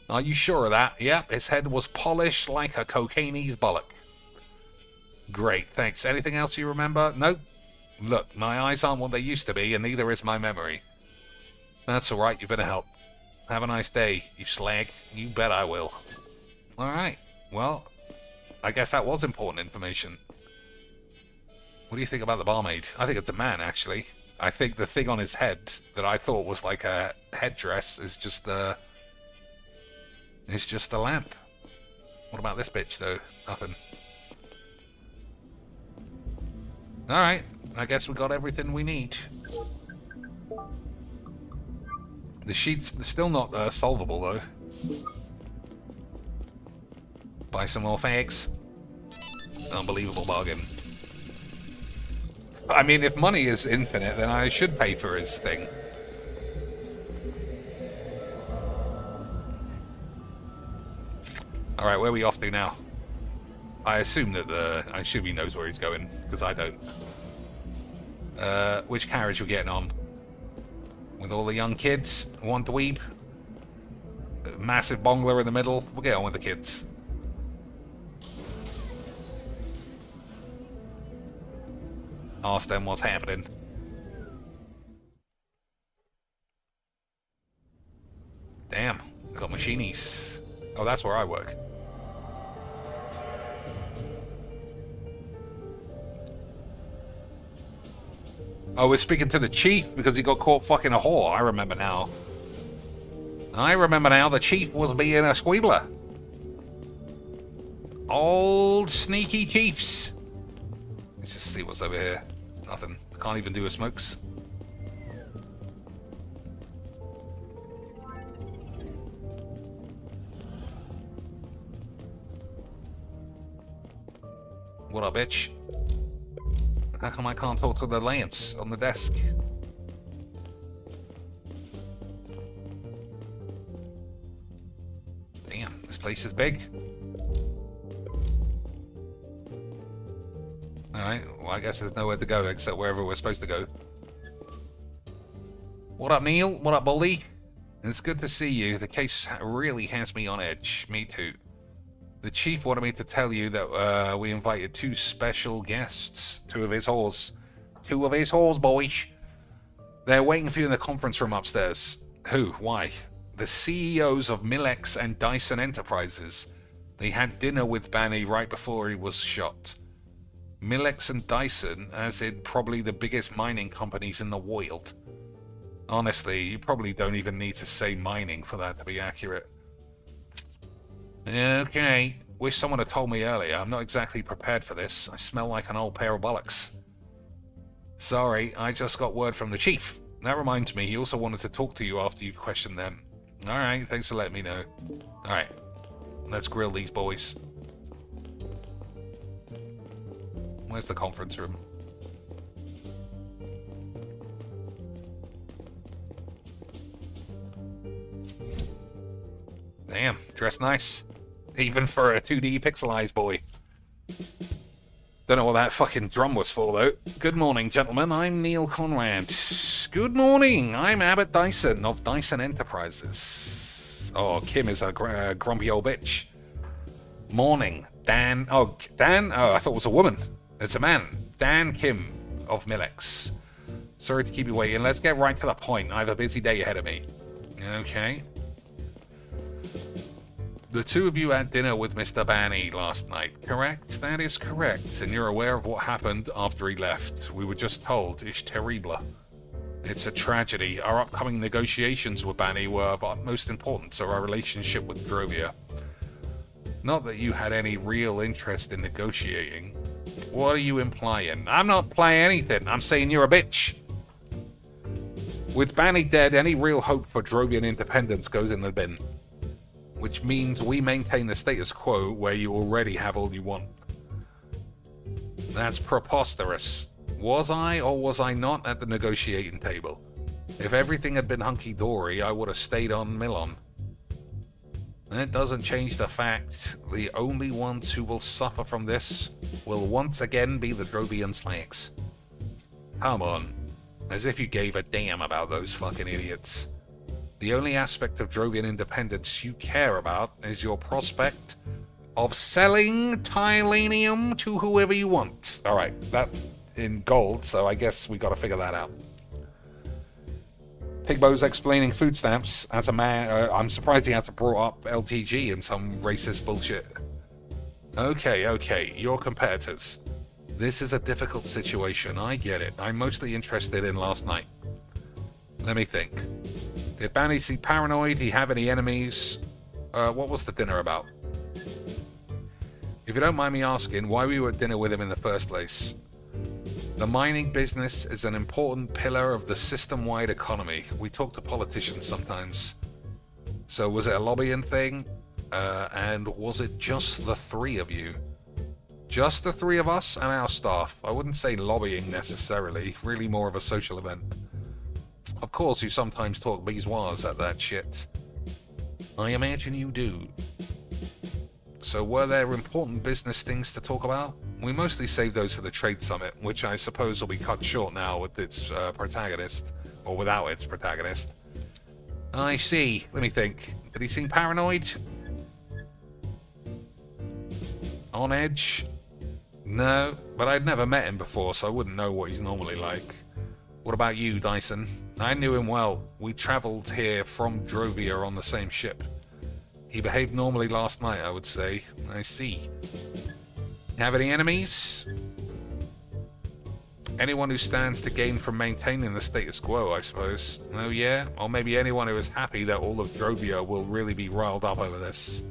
Are you sure of that? Yep, his head was polished like a cocaine-ease bollock. Great, thanks. Anything else you remember? Nope. Look, my eyes aren't what they used to be, and neither is my memory. That's alright, you've been a help. Have a nice day, you slag. You bet I will. Alright, well, I guess that was important information. What do you think about the barmaid? I think it's a man, actually. I think the thing on his head that I thought was like a headdress is just a lamp. What about this bitch, though? Nothing. Alright, I guess we got everything we need. The sheet's still not solvable, though. Buy some more fags. Unbelievable bargain. I mean, if money is infinite, then I should pay for his thing. Alright, where are we off to now? I assume he knows where he's going, because I don't. Which carriage are we getting on? With all the young kids? One dweeb? A massive bongler in the middle? We'll get on with the kids. Ask them what's happening. Damn, they've got machinies. Oh, that's where I work. Oh, we're speaking to the chief because he got caught fucking a whore. I remember now. I remember now the chief was being a squeebler. Old sneaky chiefs. Let's just see what's over here. Nothing. Can't even do a smokes. What up, bitch? How come I can't talk to the lance on the desk? Damn, this place is big. Alright, well I guess there's nowhere to go except wherever we're supposed to go. What up, Neil? What up, Baldy? It's good to see you. The case really has me on edge. Me too. The chief wanted me to tell you that we invited 2 special guests. 2 of his whores. 2 of his whores, boys. They're waiting for you in the conference room upstairs. Who? Why? The CEOs of Millex and Dyson Enterprises. They had dinner with Banny right before he was shot. Millex and Dyson, as in probably the biggest mining companies in the world. Honestly, you probably don't even need to say mining for that to be accurate. Okay, wish someone had told me earlier. I'm not exactly prepared for this. I smell like an old pair of bollocks. Sorry, I just got word from the chief. That reminds me, he also wanted to talk to you after you've questioned them. Alright, thanks for letting me know. Alright, let's grill these boys. Where's the conference room? Damn, dressed nice. Even for a 2D pixelized boy. Don't know what that fucking drum was for, though. Good morning, gentlemen. I'm Neil Conrad. Good morning. I'm Abbott Dyson of Dyson Enterprises. Oh, Kim is a grumpy old bitch. Morning. Dan. Oh, Dan? Oh, I thought it was a woman. It's a man. Dan Kim of Millex. Sorry to keep you waiting. Let's get right to the point. I have a busy day ahead of me. Okay. The 2 of you had dinner with Mr. Banny last night, correct? That is correct, and you're aware of what happened after he left. We were just told, it's terrible. It's a tragedy. Our upcoming negotiations with Banny were of utmost importance to our relationship with Drovia. Not that you had any real interest in negotiating. What are you implying? I'm not implying anything. I'm saying you're a bitch. With Banny dead, any real hope for Drovian independence goes in the bin. Which means we maintain the status quo where you already have all you want. That's preposterous. Was I or was I not at the negotiating table? If everything had been hunky-dory, I would have stayed on Milon. That doesn't change the fact the only ones who will suffer from this will once again be the Drovian slacks. Come on. As if you gave a damn about those fucking idiots. The only aspect of Drovian independence you care about is your prospect of selling Tylanium to whoever you want. Alright, that's in gold, so I guess we gotta figure that out. Pigbo's explaining food stamps. As a man, I'm surprised he had to brought up LTG and some racist bullshit. Okay, your competitors. This is a difficult situation, I get it. I'm mostly interested in last night. Let me think. Did Banny seem paranoid? Did he have any enemies? What was the dinner about? If you don't mind me asking, why were you at dinner with him in the first place? The mining business is an important pillar of the system-wide economy. We talk to politicians sometimes. So was it a lobbying thing? And was it just the 3 of you? Just the three of us and our staff. I wouldn't say lobbying necessarily, really more of a social event. Of course, you sometimes talk beeswax at that shit. I imagine you do. So were there important business things to talk about? We mostly saved those for the trade summit, which I suppose will be cut short now with its protagonist, or without its protagonist. I see. Let me think. Did he seem paranoid? On edge? No, but I'd never met him before, so I wouldn't know what he's normally like. What about you, Dyson? I knew him well. We travelled here from Drovia on the same ship. He behaved normally last night, I would say. I see. Have any enemies? Anyone who stands to gain from maintaining the status quo, I suppose. Oh yeah? Or maybe anyone who is happy that all of Drovia will really be riled up over this.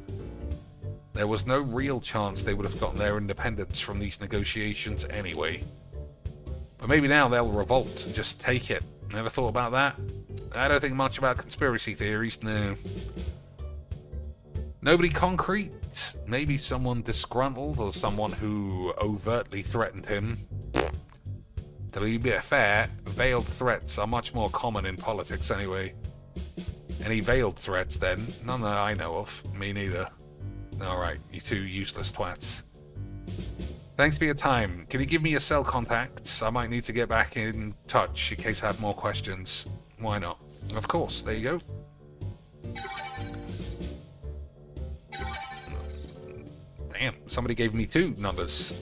There was no real chance they would have gotten their independence from these negotiations anyway. But maybe now they'll revolt and just take it. Never thought about that? I don't think much about conspiracy theories, no. Nobody concrete? Maybe someone disgruntled or someone who overtly threatened him? To be a bit fair, veiled threats are much more common in politics anyway. Any veiled threats then? None that I know of. Me neither. Alright, you two useless twats. Thanks for your time. Can you give me your cell contacts? I might need to get back in touch in case I have more questions. Why not? Of course, there you go. Damn, somebody gave me 2 numbers.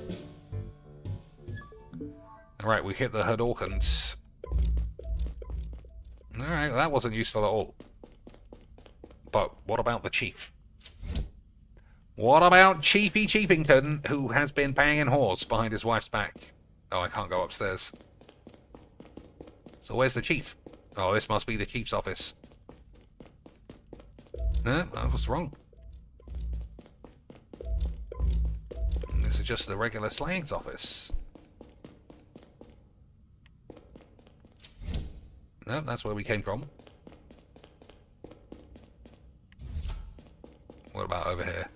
Alright, we hit the Hadorkans. Alright, that wasn't useful at all. But what about the chief? What about Chiefy Chiefington, who has been banging whores behind his wife's back? Oh, I can't go upstairs. So where's the chief? Oh, this must be the chief's office. No, I was wrong. This is just the regular slang's office. No, that's where we came from. What about over here?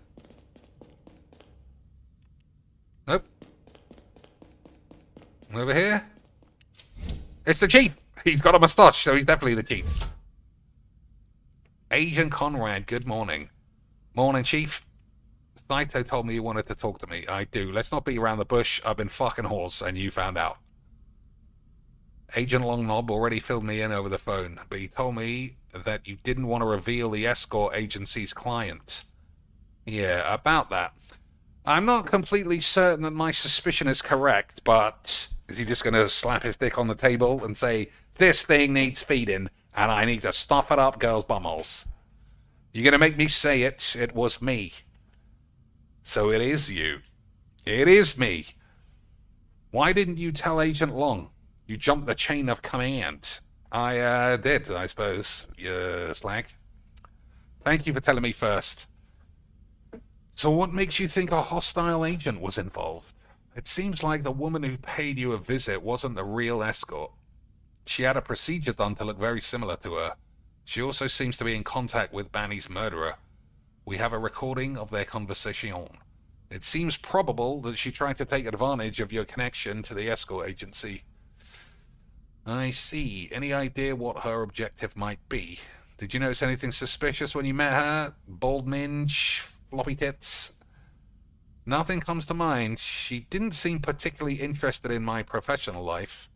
Nope. Over here? It's the chief! He's got a moustache, so he's definitely the chief. Agent Conrad, good morning. Morning, chief. Saito told me you wanted to talk to me. I do. Let's not beat around the bush. I've been fucking horse, and you found out. Agent Longknob already filled me in over the phone, but he told me that you didn't want to reveal the escort agency's client. Yeah, about that. I'm not completely certain that my suspicion is correct, but is he just going to slap his dick on the table and say, this thing needs feeding, and I need to stuff it up girls' bumholes? You're going to make me say it? It was me. So it is you. It is me. Why didn't you tell Agent Long? You jumped the chain of command. I did, I suppose, you slag. Thank you for telling me first. So what makes you think a hostile agent was involved? It seems like the woman who paid you a visit wasn't the real escort. She had a procedure done to look very similar to her. She also seems to be in contact with Banny's murderer. We have a recording of their conversation. It seems probable that she tried to take advantage of your connection to the escort agency. I see. Any idea what her objective might be? Did you notice anything suspicious when you met her? Bald minge? Floppy tits? Nothing comes to mind. She didn't seem particularly interested in my professional life.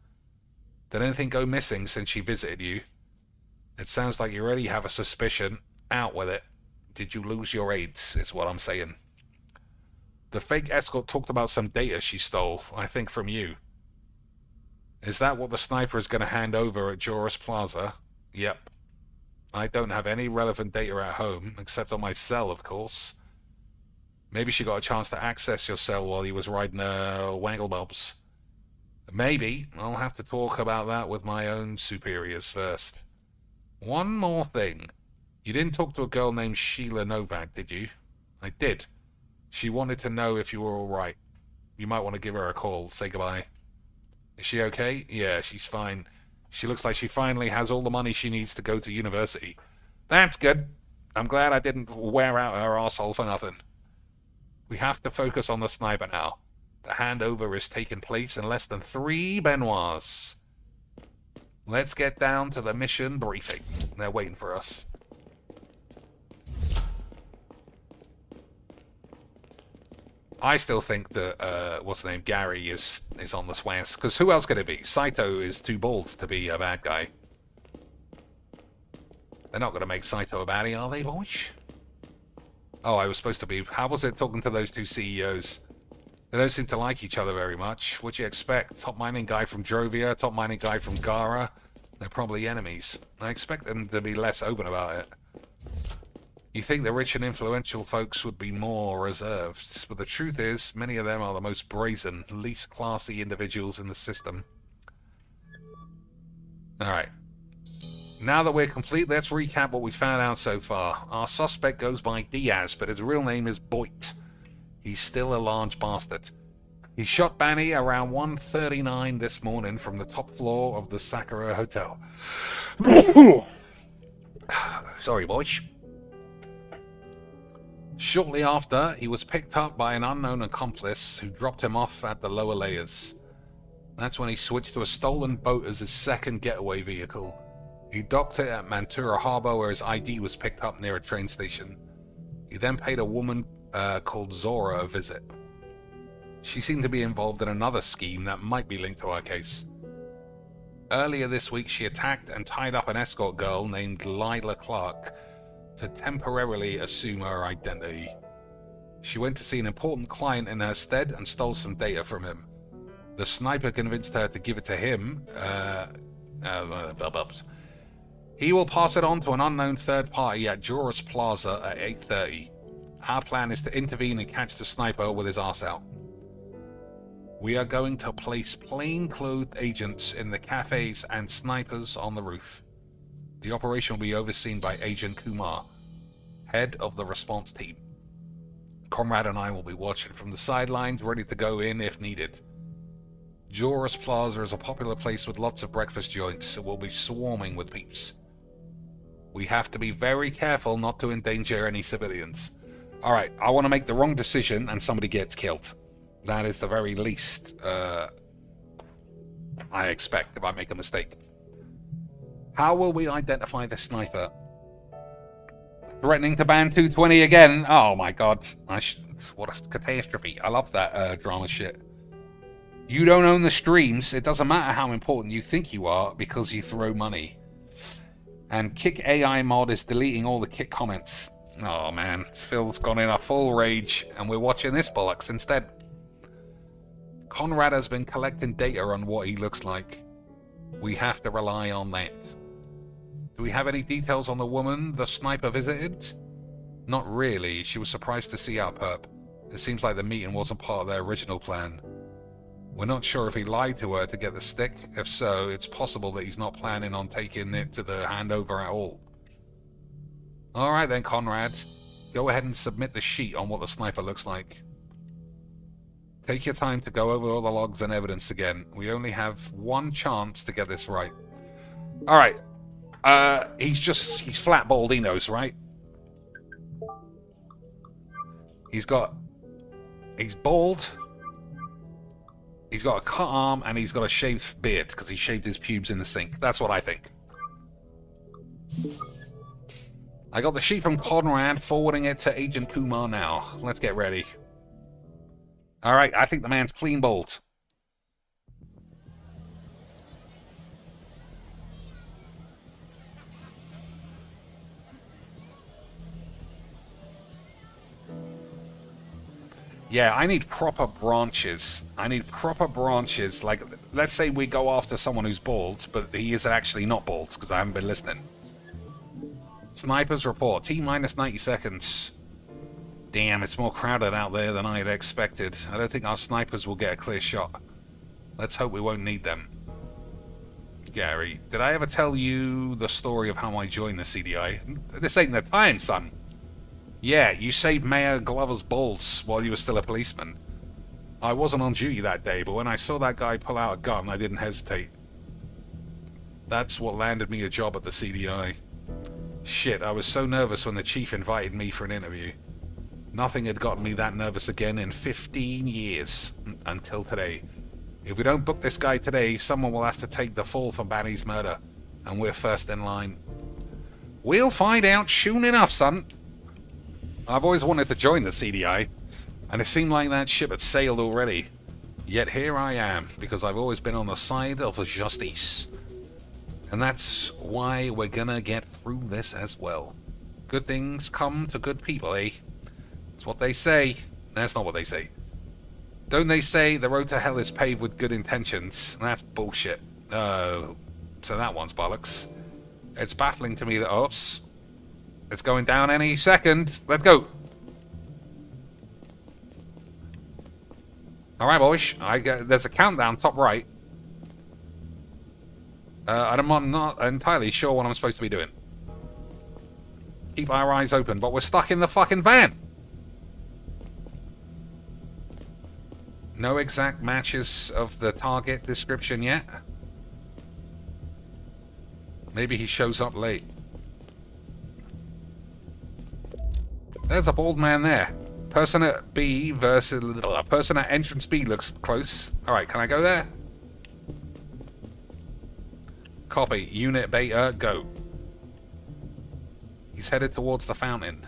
Did anything go missing since she visited you? It sounds like you already have a suspicion. Out with it. Did you lose your aids, is what I'm saying. The fake escort talked about some data she stole, I think from you. Is that what the sniper is going to hand over at Joris Plaza? Yep. I don't have any relevant data at home, except on my cell, of course. Maybe she got a chance to access your cell while he was riding Wanglebobs. Maybe. I'll have to talk about that with my own superiors first. One more thing. You didn't talk to a girl named Sheila Novak, did you? I did. She wanted to know if you were alright. You might want to give her a call. Say goodbye. Is she okay? Yeah, she's fine. She looks like she finally has all the money she needs to go to university. That's good. I'm glad I didn't wear out her arsehole for nothing. We have to focus on the sniper now. The handover is taking place in less than 3 Benoits. Let's get down to the mission briefing. They're waiting for us. I still think that, what's the name, Gary is on the swans. Because who else could it be? Saito is too bald to be a bad guy. They're not going to make Saito a baddie, are they, boys? Oh, I was supposed to be... How was it talking to those two CEOs? They don't seem to like each other very much. What'd you expect? Top mining guy from Drovia, top mining guy from Gara. They're probably enemies. I expect them to be less open about it. You think the rich and influential folks would be more reserved, but the truth is, many of them are the most brazen, least classy individuals in the system. Alright. Now that we're complete, let's recap what we found out so far. Our suspect goes by Diaz, but his real name is Boit. He's still a large bastard. He shot Banny around 1:39 this morning from the top floor of the Sakura Hotel. Sorry, boys. Shortly after, he was picked up by an unknown accomplice who dropped him off at the lower layers. That's when he switched to a stolen boat as his second getaway vehicle. He docked it at Mantura Harbor where his ID was picked up near a train station. He then paid a woman called Zora a visit. She seemed to be involved in another scheme that might be linked to our case. Earlier this week, she attacked and tied up an escort girl named Lila Clark to temporarily assume her identity. She went to see an important client in her stead and stole some data from him. The sniper convinced her to give it to him. He will pass it on to an unknown third party at Joris Plaza at 8:30. Our plan is to intervene and catch the sniper with his arse out. We are going to place plain-clothed agents in the cafes and snipers on the roof. The operation will be overseen by Agent Kumar, head of the response team. Conrad and I will be watching from the sidelines, ready to go in if needed. Joris Plaza is a popular place with lots of breakfast joints. It will be swarming with peeps. We have to be very careful not to endanger any civilians. Alright, I want to make the wrong decision and somebody gets killed. That is the very least I expect if I make a mistake. How will we identify the sniper? Threatening to ban 220 again? Oh my god. What a catastrophe. I love that drama shit. You don't own the streams. It doesn't matter how important you think you are because you throw money. And Kick AI mod is deleting all the Kick comments. Oh man, Phil's gone in a full rage and we're watching this bollocks instead. Conrad has been collecting data on what he looks like. We have to rely on that. Do we have any details on the woman the sniper visited? Not really. She was surprised to see our perp. It seems like the meeting wasn't part of their original plan. We're not sure if he lied to her to get the stick. If so, it's possible that he's not planning on taking it to the handover at all. Alright then, Conrad. Go ahead and submit the sheet on what the sniper looks like. Take your time to go over all the logs and evidence again. We only have one chance to get this right. Alright. He's flat bald, he knows, right? He's bald. He's got a cut arm and he's got a shaved beard because he shaved his pubes in the sink. That's what I think. I got the sheet from Conrad, forwarding it to Agent Kumar now. Let's get ready. Alright, I think the man's clean bald. Yeah, I need proper branches. I need proper branches. Like, let's say we go after someone who's bald, but he is actually not bald, because I haven't been listening. Snipers report. T-minus 90 seconds. Damn, it's more crowded out there than I had expected. I don't think our snipers will get a clear shot. Let's hope we won't need them. Gary, did I ever tell you the story of how I joined the CDI? This ain't the time, son. Yeah, you saved Mayor Glover's balls while you were still a policeman. I wasn't on duty that day, but when I saw that guy pull out a gun, I didn't hesitate. That's what landed me a job at the CDI. Shit, I was so nervous when the chief invited me for an interview. Nothing had gotten me that nervous again in 15 years until today. If we don't book this guy today, someone will have to take the fall for Banny's murder, and we're first in line. We'll find out soon enough, son. I've always wanted to join the CDI, and it seemed like that ship had sailed already. Yet here I am, because I've always been on the side of justice. And that's why we're gonna get through this as well. Good things come to good people, eh? That's what they say. That's not what they say. Don't they say the road to hell is paved with good intentions? That's bullshit. So that one's bollocks. It's baffling to me that... Oops. It's going down any second. Let's go. Alright, boys. There's a countdown top right. I'm not entirely sure what I'm supposed to be doing. Keep our eyes open, but we're stuck in the fucking van. No exact matches of the target description yet. Maybe he shows up late. There's a bald man there. Person at B versus... person at entrance B looks close. Alright, can I go there? Copy. Unit Beta, go. He's headed towards the fountain.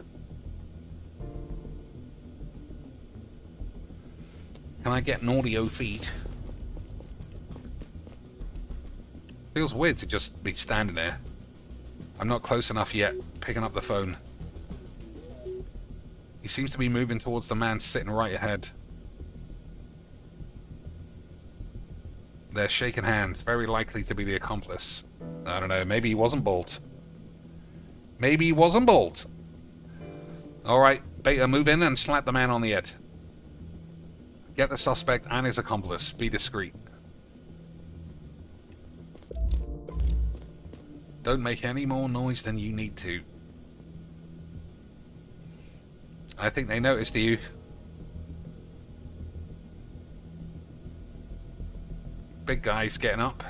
Can I get an audio feed? Feels weird to just be standing there. I'm not close enough yet. Picking up the phone. He seems to be moving towards the man sitting right ahead. They're shaking hands. Very likely to be the accomplice. I don't know. Maybe he wasn't bald. Maybe he wasn't bald. Alright. Beta, move in and slap the man on the head. Get the suspect and his accomplice. Be discreet. Don't make any more noise than you need to. I think they noticed you. Big guy's getting up.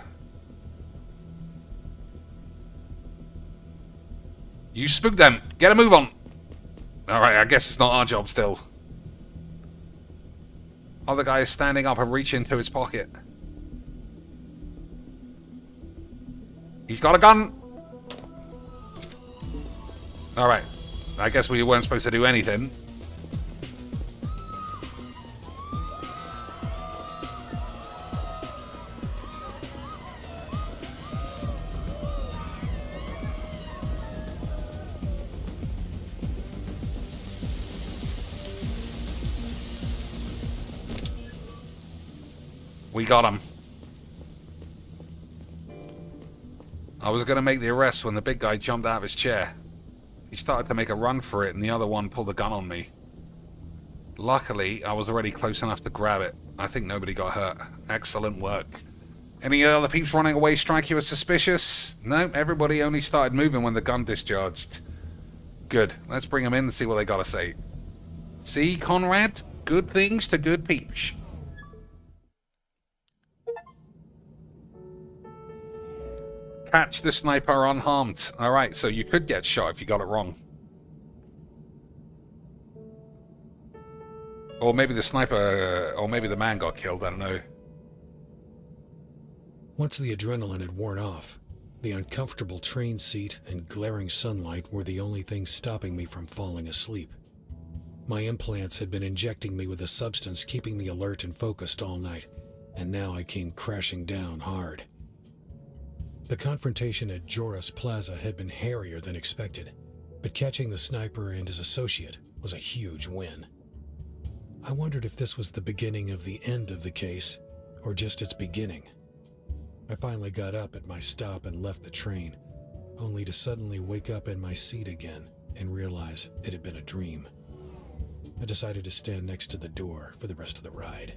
You spooked them. Get a move on. Alright, I guess it's not our job still. Other guy is standing up and reaching into his pocket. He's got a gun. Alright. I guess we weren't supposed to do anything. We got him. I was going to make the arrest when the big guy jumped out of his chair. He started to make a run for it and the other one pulled a gun on me. Luckily, I was already close enough to grab it. I think nobody got hurt. Excellent work. Any other peeps running away strike you as suspicious? No, everybody only started moving when the gun discharged. Good. Let's bring them in and see what they got to say. See, Conrad? Good things to good peeps. Catch the sniper unharmed. Alright, so you could get shot if you got it wrong. Or maybe the sniper, or maybe the man got killed, I don't know. Once the adrenaline had worn off, the uncomfortable train seat and glaring sunlight were the only things stopping me from falling asleep. My implants had been injecting me with a substance keeping me alert and focused all night, and now I came crashing down hard. The confrontation at Joris Plaza had been hairier than expected, but catching the sniper and his associate was a huge win. I wondered if this was the beginning of the end of the case, or just its beginning. I finally got up at my stop and left the train, only to suddenly wake up in my seat again and realize it had been a dream. I decided to stand next to the door for the rest of the ride.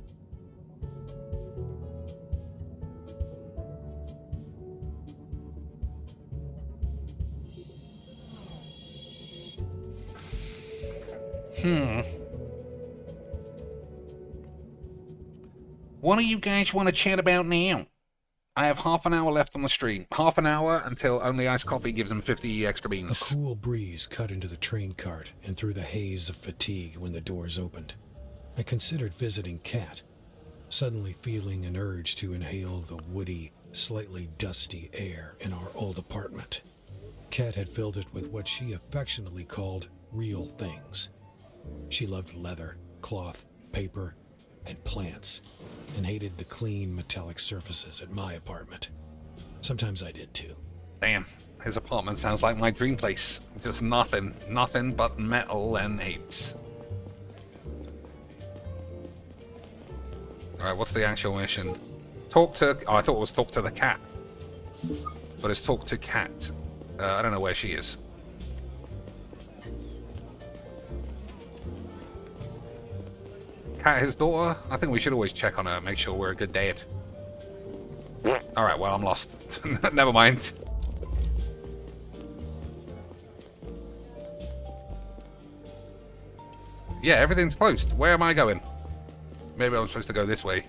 What do you guys want to chat about now? I have half an hour left on the stream. Half an hour until only iced coffee gives him 50 extra A beans. cool breeze cut into the train cart and through the haze of fatigue when the doors opened. I considered visiting Kat, suddenly feeling an urge to inhale the woody, slightly dusty air in our old apartment. Kat had filled it with what she affectionately called real things. She loved leather, cloth, paper, and plants, and hated the clean metallic surfaces at my apartment. Sometimes I did too. Damn, his apartment sounds like my dream place. Just nothing but metal and hates. Alright, what's the actual mission? Talk to... Oh, I thought it was talk to the cat. But it's talk to Kat. I don't know where she is. Kat, his daughter? I think we should always check on her, make sure we're a good dad. Alright, well, I'm lost. Never mind. Yeah, everything's closed. Where am I going? Maybe I'm supposed to go this way.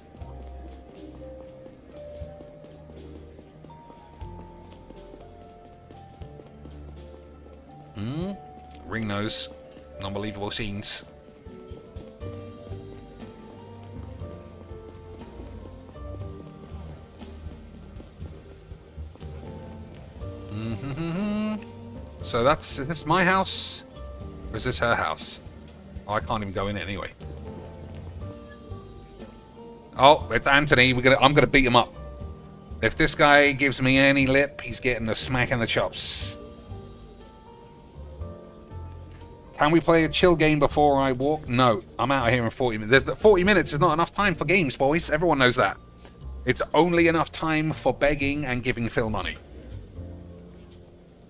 Ring nose. Unbelievable scenes. So is this my house? Or is this her house? Oh, I can't even go in it anyway. Oh, it's Anthony. I'm gonna beat him up. If this guy gives me any lip, he's getting a smack in the chops. Can we play a chill game before I walk? No, I'm out of here in 40 minutes. 40 minutes is not enough time for games, boys. Everyone knows that. It's only enough time for begging and giving Phil money.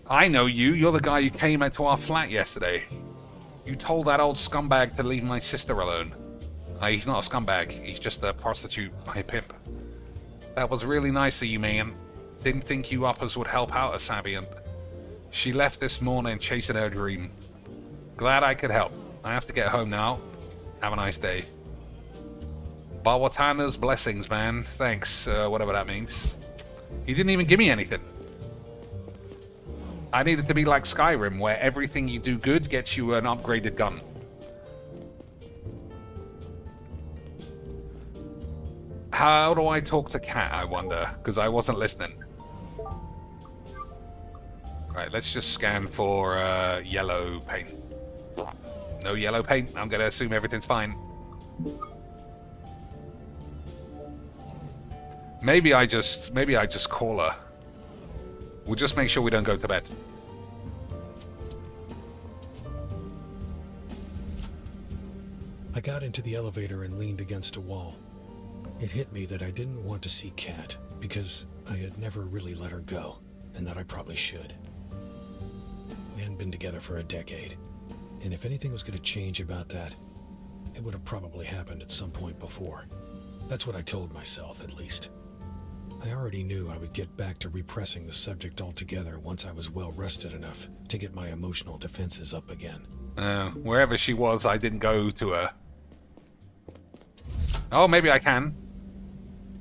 I know you. You're the guy who came to our flat yesterday. You told that old scumbag to leave my sister alone. He's not a scumbag. He's just a prostitute, my pimp. That was really nice of you, man. Didn't think you uppers would help out a Sabian. She left this morning chasing her dream. Glad I could help. I have to get home now. Have a nice day. Bawatana's blessings, man. Thanks, whatever that means. He didn't even give me anything. I need it to be like Skyrim, where everything you do good gets you an upgraded gun. How do I talk to Kat, I wonder? Because I wasn't listening. Right, let's just scan for yellow paint. No yellow paint. I'm going to assume everything's fine. Maybe I just call her. We'll just make sure we don't go to bed. I got into the elevator and leaned against a wall. It hit me that I didn't want to see Kat because I had never really let her go, and that I probably should. We hadn't been together for a decade, and if anything was going to change about that, it would have probably happened at some point before. That's what I told myself, at least. I already knew I would get back to repressing the subject altogether once I was well rested enough to get my emotional defenses up again. Wherever she was, I didn't go to her. Oh, maybe I can.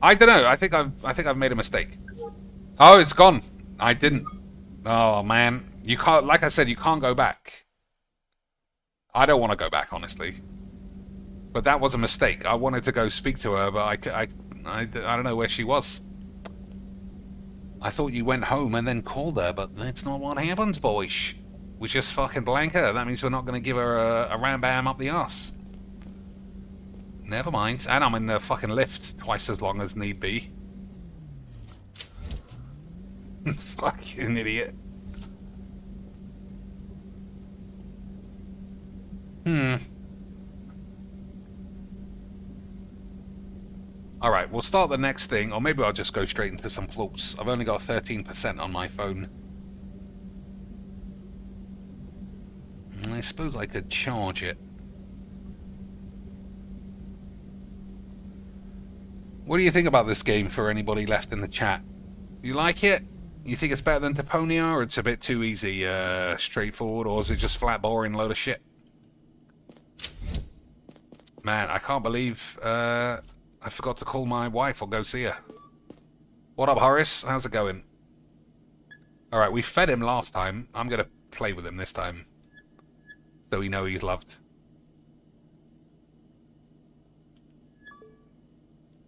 I don't know. I think I've made a mistake. Oh, it's gone. I didn't. Oh man, you can't. Like I said, you can't go back. I don't want to go back, honestly. But that was a mistake. I wanted to go speak to her, but I don't know where she was. I thought you went home and then called her, but that's not what happens, boys. We just fucking blank her. That means we're not going to give her a ram-bam up the arse. Never mind. And I'm in the fucking lift twice as long as need be. Fucking idiot. Alright, we'll start the next thing, or maybe I'll just go straight into some plots. I've only got 13% on my phone. I suppose I could charge it. What do you think about this game for anybody left in the chat? You like it? You think it's better than Deponia, or it's a bit too easy, straightforward, or is it just flat boring load of shit? Man, I can't believe I forgot to call my wife or go see her. What up, Horace? How's it going? Alright, we fed him last time. I'm going to play with him this time. So we know he's loved.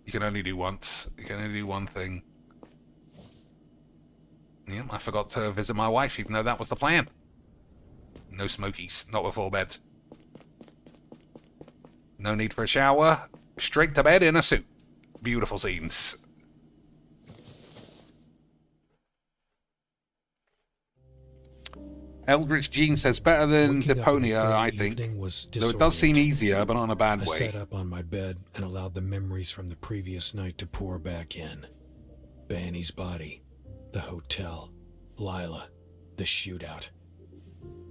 You can only do once. You can only do one thing. Yeah, I forgot to visit my wife, even though that was the plan. No smokies. Not before bed. No need for a shower. Straight to bed in a suit. Beautiful scenes. Eldritch Jean says better than Waking up in the Deponia, early I think. evening was Though it does seem disorienting. easier, but not in a bad I way. sat up on my bed and allowed the memories from the previous night to pour back in. Banny's body, the hotel, Lila, the shootout.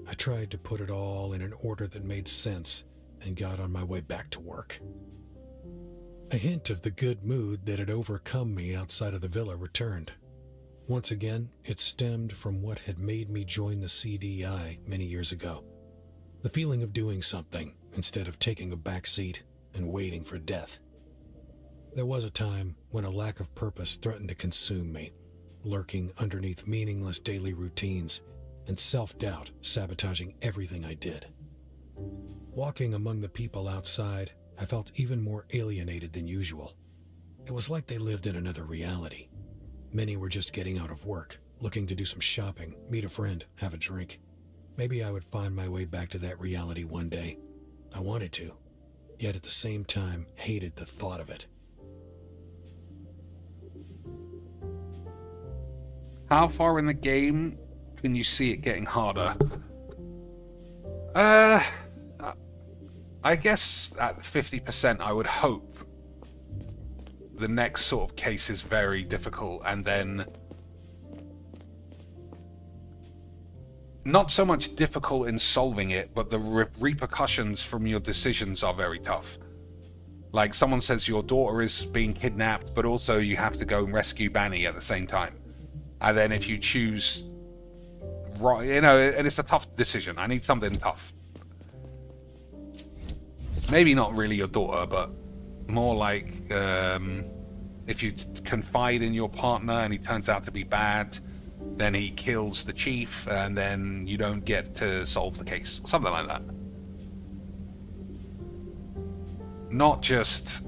I tried to put it all in an order that made sense and got on my way back to work. A hint of the good mood that had overcome me outside of the villa returned. Once again, it stemmed from what had made me join the CDI many years ago. The feeling of doing something instead of taking a back seat and waiting for death. There was a time when a lack of purpose threatened to consume me, lurking underneath meaningless daily routines and self-doubt sabotaging everything I did. Walking among the people outside, I felt even more alienated than usual. It was like they lived in another reality. Many were just getting out of work, looking to do some shopping, meet a friend, have a drink. Maybe I would find my way back to that reality one day. I wanted to, yet at the same time hated the thought of it. How far in the game can you see it getting harder? I guess at 50% I would hope the next sort of case is very difficult, and then not so much difficult in solving it, but the repercussions from your decisions are very tough. Like, someone says your daughter is being kidnapped, but also you have to go and rescue Banny at the same time. And then if you choose right, you know, and it's a tough decision. I need something tough. Maybe not really your daughter, but more like if you confide in your partner and he turns out to be bad, then he kills the chief, and then you don't get to solve the case. Something like that. Not just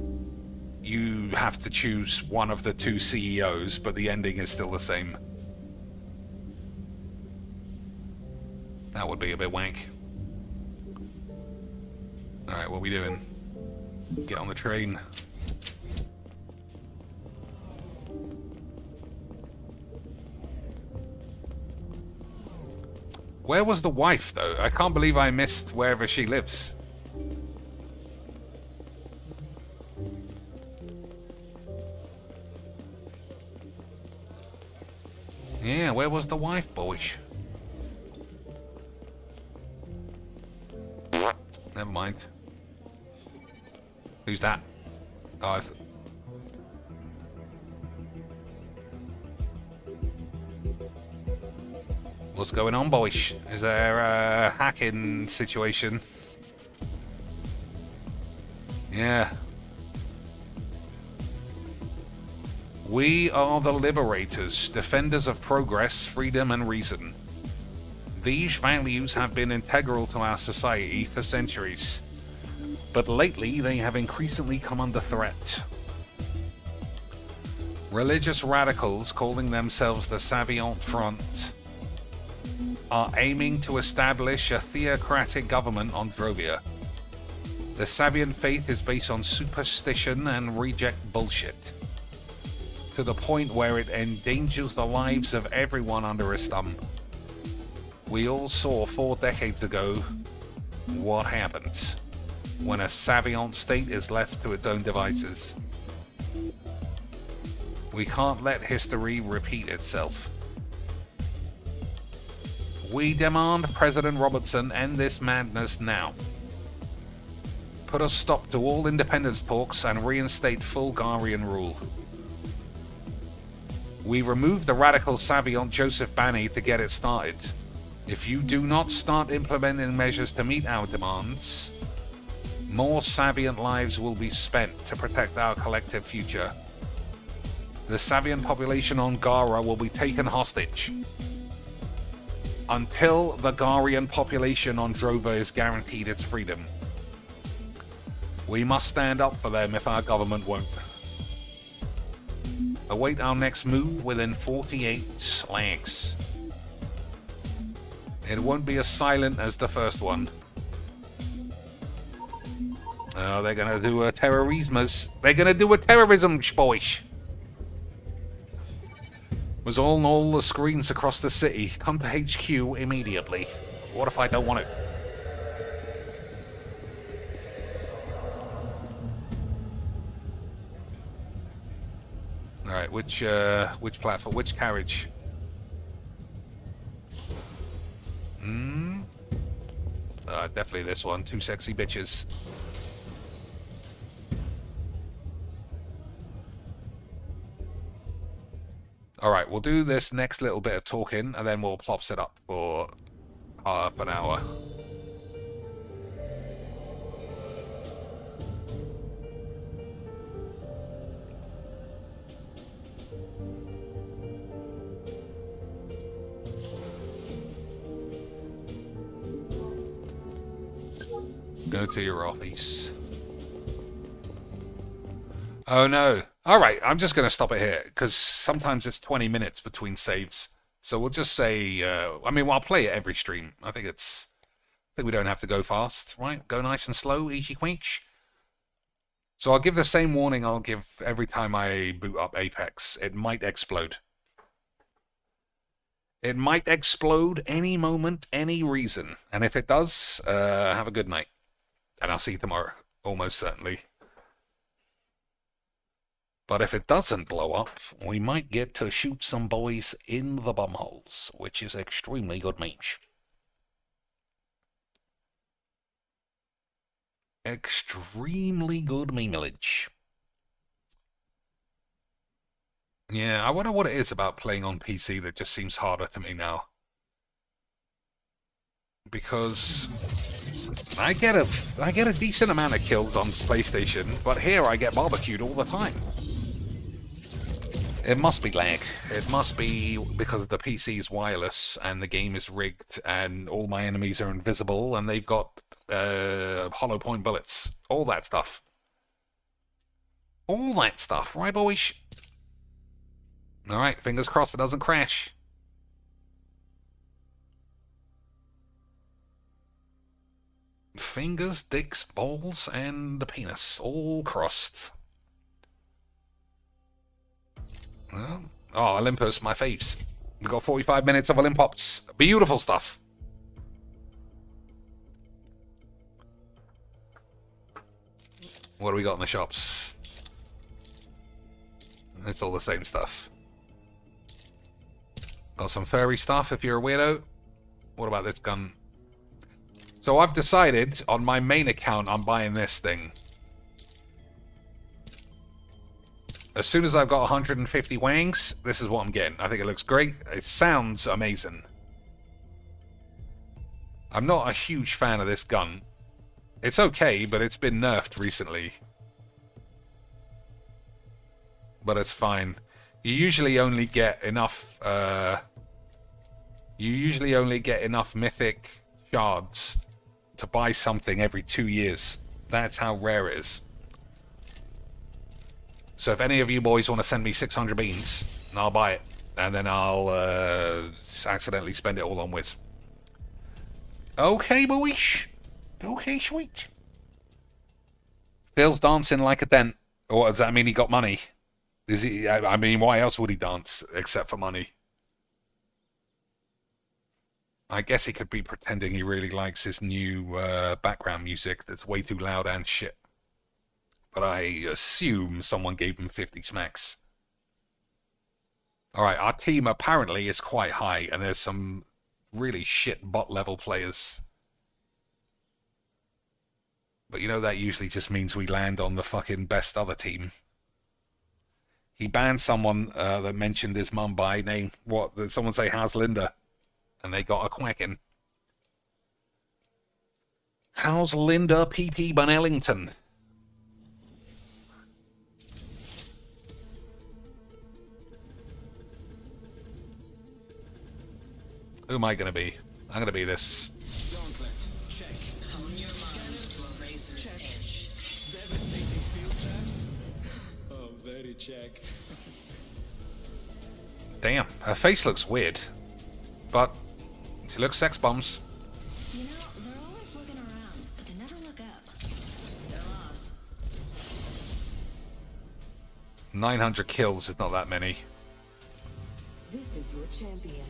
you have to choose one of the two CEOs, but the ending is still the same. That would be a bit wank. Alright, what are we doing? Get on the train. Where was the wife, though? I can't believe I missed wherever she lives. Yeah, where was the wife, boys? Never mind. Who's that? Oh, what's going on, boys? Is there a hacking situation? Yeah. We are the liberators, defenders of progress, freedom, and reason. These values have been integral to our society for centuries, but lately they have increasingly come under threat. Religious radicals calling themselves the Savient Front are aiming to establish a theocratic government on Drovia. The Sabian faith is based on superstition and reject bullshit, to the point where it endangers the lives of everyone under its thumb. We all saw 4 decades ago what happens when a Savient state is left to its own devices. We can't let history repeat itself. We demand President Robertson end this madness now. Put a stop to all independence talks and reinstate full Garian rule. We removed the radical Savient Joseph Banny to get it started. If you do not start implementing measures to meet our demands, more Savient lives will be spent to protect our collective future. The Savian population on Gara will be taken hostage until the Garian population on Drova is guaranteed its freedom. We must stand up for them if our government won't. Await our next move within 48 slags. It won't be as silent as the first one. Oh, they're gonna do a terrorismus. They're gonna do a terrorism, boys. Was on all the screens across the city. Come to HQ immediately. What if I don't want it? Alright, which platform, which carriage? Definitely this one. Two sexy bitches. Alright, we'll do this next little bit of talking, and then we'll plop set up for half an hour. Go to your office. Oh no. Alright, I'm just going to stop it here, because sometimes it's 20 minutes between saves. So we'll just say, I mean, I'll play it every stream. I think we don't have to go fast, right? Go nice and slow, easy quench. So I'll give the same warning I'll give every time I boot up Apex. It might explode. It might explode any moment, any reason. And if it does, have a good night. And I'll see you tomorrow, almost certainly. But if it doesn't blow up, we might get to shoot some boys in the bumholes, which is extremely good memes. Extremely good memeage. Yeah, I wonder what it is about playing on PC that just seems harder to me now. Because I get a decent amount of kills on PlayStation, but here I get barbecued all the time. It must be lag. It must be because the PC is wireless and the game is rigged and all my enemies are invisible and they've got hollow point bullets. All that stuff. All that stuff, right boys? Alright, fingers crossed it doesn't crash. Fingers, dicks, balls, and the penis all crossed. Well, oh, Olympus, my faves. We've got 45 minutes of Olympops. Beautiful stuff. What do we got in the shops? It's all the same stuff. Got some furry stuff if you're a weirdo. What about this gun? So I've decided on my main account I'm buying this thing. As soon as I've got 150 wangs, this is what I'm getting. I think it looks great. It sounds amazing. I'm not a huge fan of this gun. It's okay, but it's been nerfed recently. But it's fine. You usually only get enough mythic shards to buy something every 2 years. That's how rare it is. So if any of you boys want to send me 600 beans, I'll buy it. And then I'll accidentally spend it all on Wiz. Okay, boys. Okay, sweet. Phil's dancing like a dent. Or does that mean he got money? Is he? I mean, why else would he dance except for money? I guess he could be pretending he really likes his new background music that's way too loud and shit. But I assume someone gave him 50 smacks. Alright, our team apparently is quite high, and there's some really shit bot level players. But you know that usually just means we land on the fucking best other team. He banned someone that mentioned his mum by name. What? Did someone say, how's Linda? And they got a quacking. How's Linda P.P. Bunellington? Who am I gonna be? I'm gonna be this. Gauntlet. Check. Hone your mind to a razor's edge. Devastating field traps. Oh, very check. Damn, her face looks weird. But she looks sex bombs. You know, they're always looking around, but they never look up. They're lost. 900 kills is not that many. This is your champion.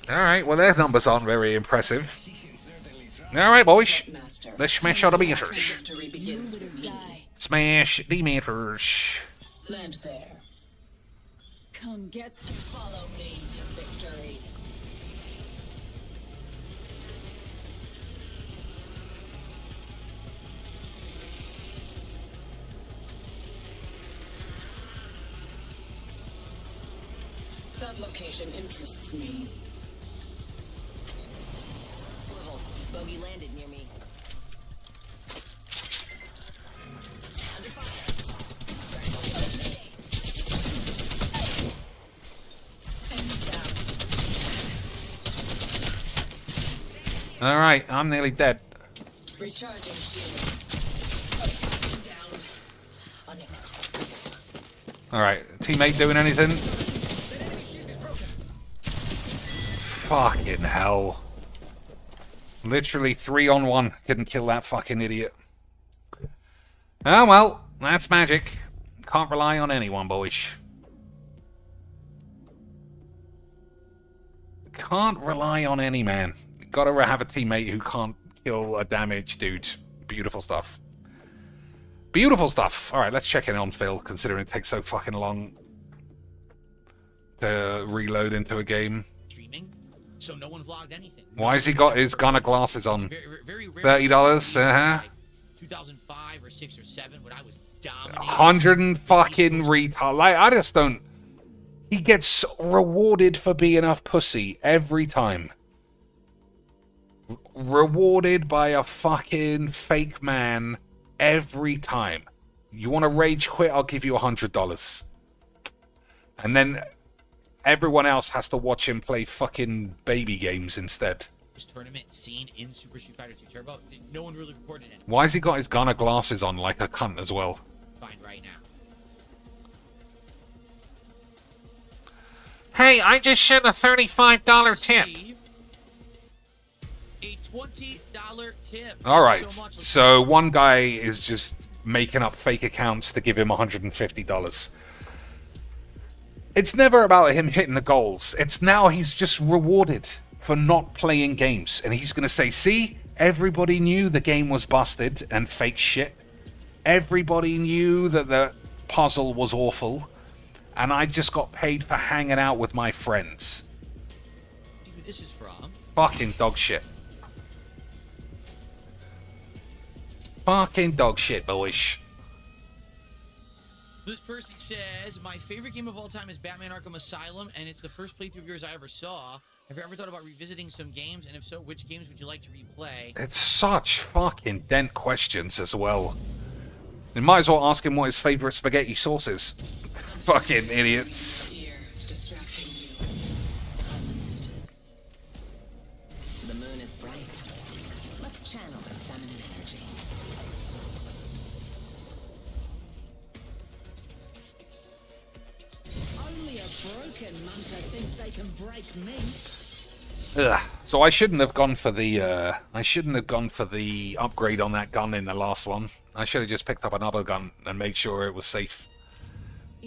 Alright, well their numbers aren't very impressive. Alright boys, Master. let's smash all the meters. Victory begins with me. Smash the meters. Land there. Come get Follow me to victory. That location interests me. Swivel. Bogey landed near me. Under fire. Alright, I'm nearly dead. Recharging shields. Down. Onyx. Alright, teammate doing anything? Fucking hell. Literally 3-on-1. Couldn't kill that fucking idiot. Oh well, that's magic. Can't rely on anyone, boys. Can't rely on any man. Gotta have a teammate who can't kill a damaged dude. Beautiful stuff. Beautiful stuff. Alright, let's check in on Phil, considering it takes so fucking long to reload into a game. Streaming, so no one vlogged anything. Why has he got his Gunner glasses on? Very rare. $30, uh-huh. 2005 or 6 or 7 when I was dominating. 100 and fucking retard. Like, I just don't... He gets rewarded for being a pussy every time. Rewarded by a fucking fake man every time. You want to rage quit? I'll give you $100. And then everyone else has to watch him play fucking baby games instead. This tournament scene in Super Street Fighter 2 Turbo, no one really recorded it. Why has he got his Gunner glasses on like a cunt as well? Find right now. Hey, I just sent a $35 tip. Receive a $20 tip. Alright, Thank you so much. so one guy is just making up fake accounts to give him $150. It's never about him hitting the goals. It's now he's just rewarded for not playing games. And he's going to say, see, everybody knew the game was busted and fake shit. Everybody knew that the puzzle was awful. And I just got paid for hanging out with my friends. See who this is from. Fucking dog shit. Fucking dog shit, boys. So this person says, my favorite game of all time is Batman Arkham Asylum, and it's the first playthrough of yours I ever saw. Have you ever thought about revisiting some games? And if so, which games would you like to replay? It's such fucking dent questions as well. You might as well ask him what his favorite spaghetti sauce is. Fucking idiots. Here, distracting you. Silence it. The moon is bright. Let's channel the feminine energy. Only a broken munter thinks they can break me. Ugh. So I shouldn't have gone for the upgrade on that gun in the last one. I should have just picked up another gun and made sure it was safe.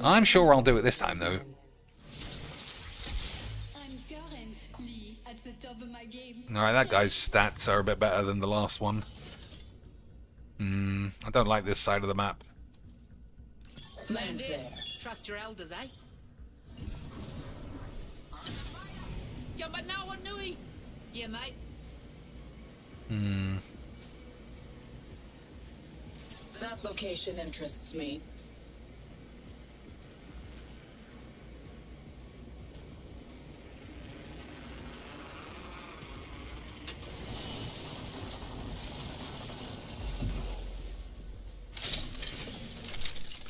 I'm sure I'll do it this time though. I'm currently at the top of my game. Alright, that guy's stats are a bit better than the last one. I don't like this side of the map. Land there. Trust your elders, eh? Yeah, but now what do we? Yeah, mate. That location interests me.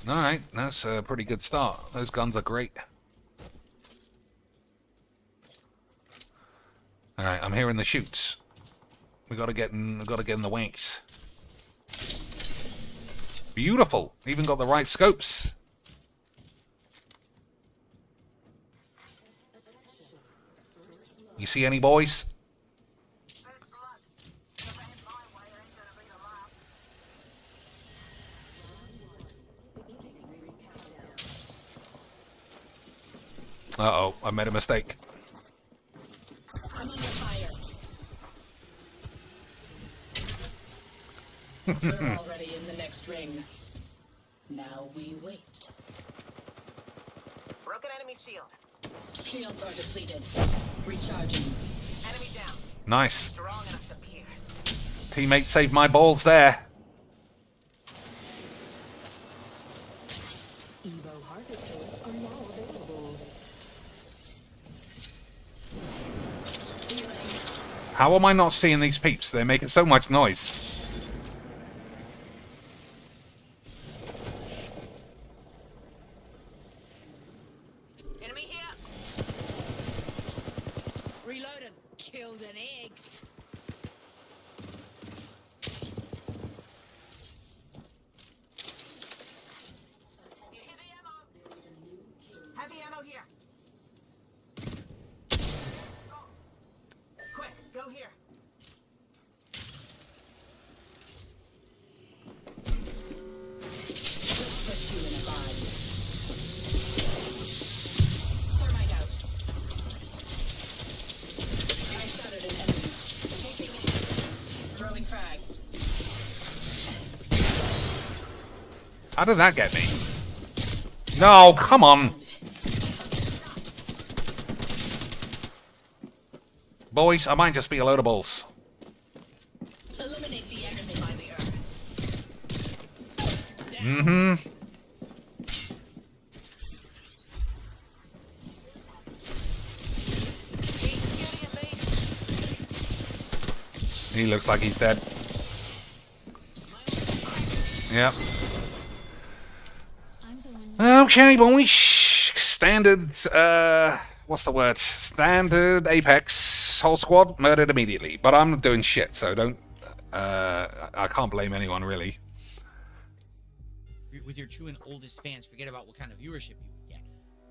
Alright, that's a pretty good start. Those guns are great. Alright, I'm hearing the shoots. We gotta get in the wanks. Beautiful. Even got the right scopes. You see any boys? Uh-oh, I made a mistake. I'm under fire. We're already in the next ring. Now we wait. Broken enemy shield. Shields are depleted. Recharging. Enemy down. Nice. Strong enough to pierce. Teammate saved my balls there. Evo harvesters are now available. How am I not seeing these peeps? They're making so much noise. Enemy here. Reloaded. Killed an egg. Heavy ammo here. Quick, go here. Let's put you in a bind. Thermite out. I started an enemy. Taking a hit. Throwing frag. How did that get me? No, come on. Boys, I might just be a load of balls. Eliminate the enemy by the earth. Mm-hmm. He looks like he's dead. Yep. I'm the one. Okay, boys. Standard, what's the word? Standard Apex. Whole squad murdered immediately. But I'm not doing shit, so don't... I can't blame anyone, really. With your true and oldest fans, forget about what kind of viewership you would get.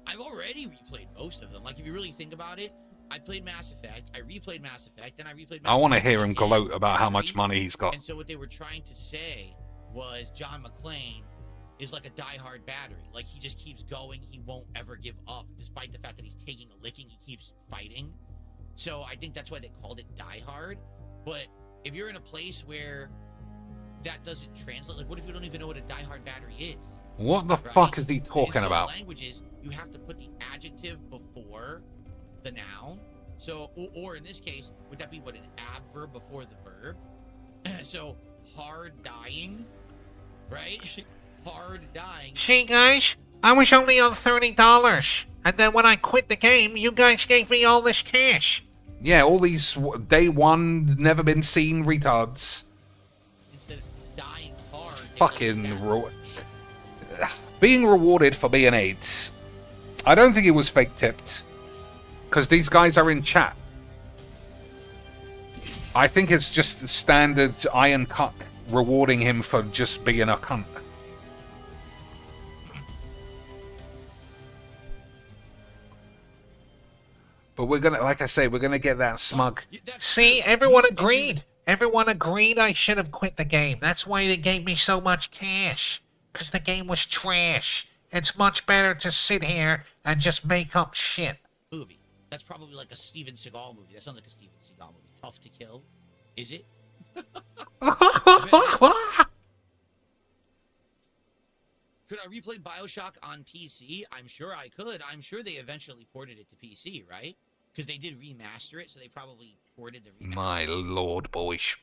I've already replayed most of them. Like, if you really think about it, I played Mass Effect, I replayed Mass Effect, then I replayed Mass I want to Effect hear him again, gloat about how much money he's got. And so what they were trying to say was John McClane is like a diehard battery. Like, he just keeps going, he won't ever give up, despite the fact that he's taking a licking, he keeps fighting. So I think that's why they called it diehard. But if you're in a place where that doesn't translate, like, what if you don't even know what a diehard battery is? What the Right? fuck is he In talking some about? languages, you have to put the adjective before the noun. So, or in this case, would that be what, an adverb before the verb? So, hard dying, right? Hard dying. See, guys, I was only on $30, and then when I quit the game, you guys gave me all this cash. Yeah, all these day one, never been seen retards. Instead of dying hard. Fucking being rewarded for being AIDS. I don't think it was fake tipped. Because these guys are in chat. I think it's just standard Iron Cuck rewarding him for just being a cunt. But we're gonna, like I say, we're gonna get that smug. See, everyone agreed. Everyone agreed I should have quit the game. That's why they gave me so much cash. Because the game was trash. It's much better to sit here and just make up shit. Movie. That's probably like a Steven Seagal movie. That sounds like a Steven Seagal movie. Tough to Kill. Is it? Could I replay BioShock on PC? I'm sure I could. I'm sure they eventually ported it to PC, right? Because they did remaster it, so they probably ported the remaster. My lord, boys.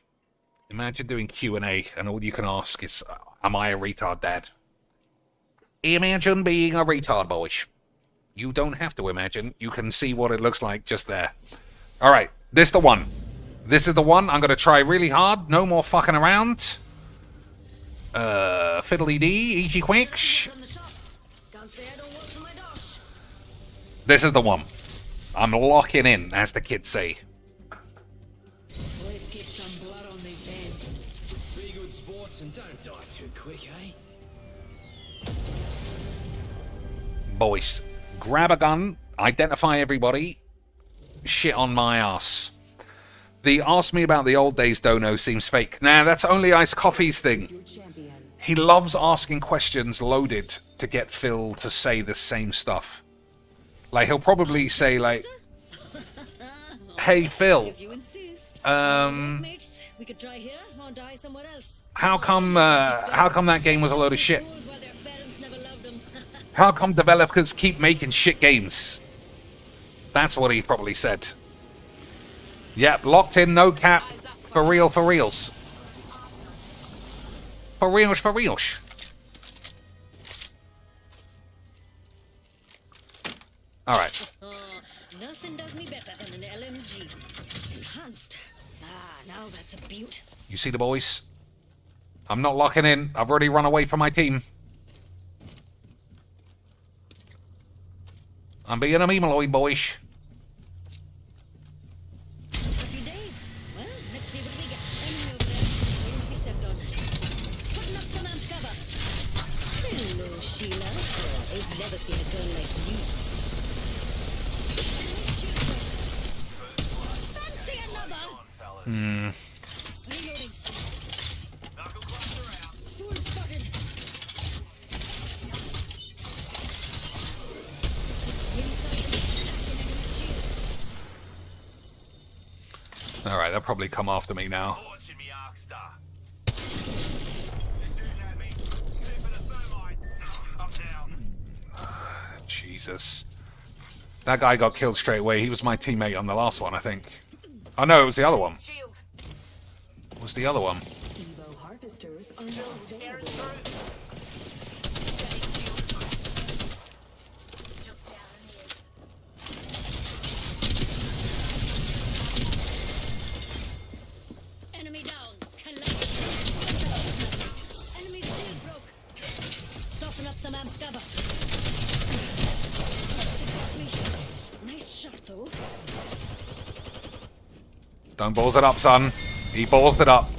Imagine doing Q&A and all you can ask is, am I a retard, Dad? Imagine being a retard, boys. You don't have to imagine. You can see what it looks like just there. Alright, this is the one. This is the one. I'm going to try really hard. No more fucking around. Fiddly-dee, easy quicks. This is the one. I'm locking in, as the kids say. Too quick, eh? Boys, grab a gun, identify everybody, shit on my ass. The ask me about the old days dono seems fake. Nah, that's only Ice Coffee's thing. He loves asking questions loaded to get Phil to say the same stuff. Like, he'll probably say, like, hey, Phil, We could try here or die somewhere else. how come that game was a load of shit? How come developers keep making shit games? That's what he probably said. Yep, locked in, no cap, for real, for reals. For reals, for reals. Alright. Nothing does me better than an LMG. Enhanced. Now that's a beaut. You see the boys? I'm not locking in. I've already run away from my team. I'm being a memeloid, boys. Happy days. Well, let's see what we got. Enemy over there. Waiting to be stepped on. Putting up some amp cover. Hello, Sheila. I've never seen a girl like you. Fancy another? Reloading. Fool spotted. Alright, they'll probably come after me now. Jesus. That guy got killed straight away. He was my teammate on the last one, I think. Oh no, it was the other one. What was the other one? Evo harvesters are not available. Enemy down. Enemy shield broke. Tossing up some amped cover. Nice shot, though. Don't balls it up, son. He balls it up.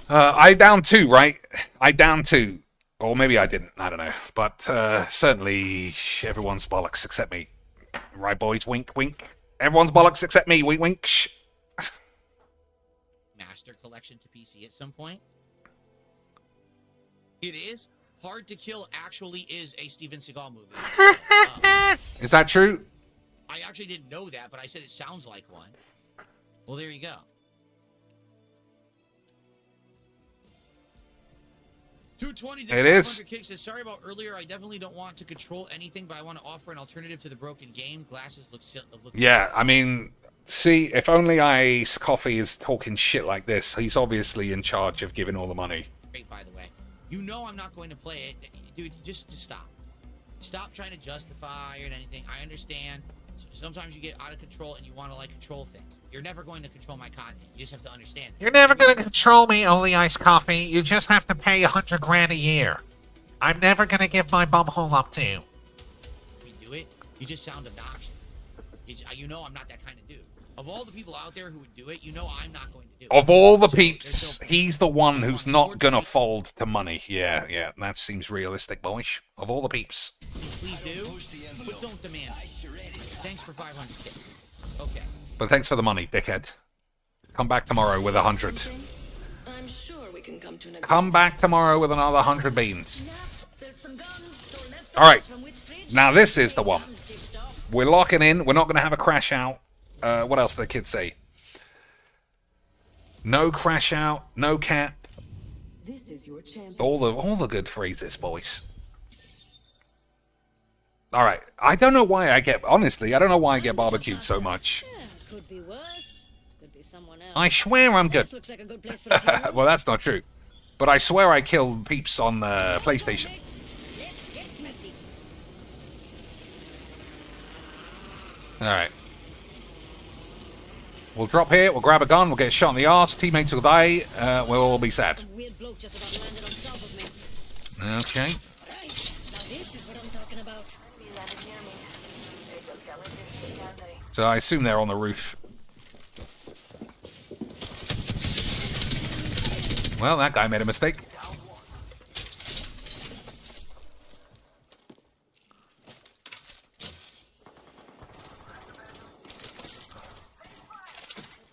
I downed 2, right? I downed 2. Or maybe I didn't. I don't know. But certainly everyone's bollocks except me. Right, boys? Wink, wink. Everyone's bollocks except me. Wink, wink. Shh. Master collection to PC at some point. It is. Hard to Kill actually is a Steven Seagal movie. Is that true? I actually didn't know that, but I said it sounds like one. Well, there you go. 220 It is. Kick says, sorry about earlier. I definitely don't want to control anything, but I want to offer an alternative to the broken game. Glasses look Yeah, I mean, see, if only Ice Coffee is talking shit like this, he's obviously in charge of giving all the money. Great, by the way. You know I'm not going to play it. Dude, just stop. Stop trying to justify or anything. I understand. Sometimes you get out of control and you want to, like, control things. You're never going to control my content. You just have to understand. You're never gonna control me, Only Ice Coffee. You just have to pay $100 grand a year. I'm never gonna give my bumhole up to you. You do it, you just sound obnoxious. You know I'm not that kind of dude. Of all the people out there who would do it, you know I'm not going to do it. Of all the peeps, he's the one who's not gonna fold to money. Yeah, that seems realistic, boys. Of all the peeps. Please do, but don't demand it. Thanks for 500K. Okay. But thanks for the money, dickhead. Come back tomorrow with 100. I'm sure we can come to an Come back tomorrow with another 100 beans. Alright, now this is the one. We're locking in. We're not going to have a crash out. What else do the kids say? No crash out, no cap. This is your champion. All the good phrases, boys. Alright, I don't know why I get barbecued so much. Could be worse. Could be someone else. I swear I'm good. This looks like a good place for a kill. Well, that's not true. But I swear I killed peeps on the PlayStation. Let's get messy. Alright. We'll drop here, we'll grab a gun, we'll get shot in the arse, teammates will die, we'll all be sad. Some weird bloke just about landed on top of me. Okay. Right. Now this is what I'm talking about. So I assume they're on the roof. Well, that guy made a mistake.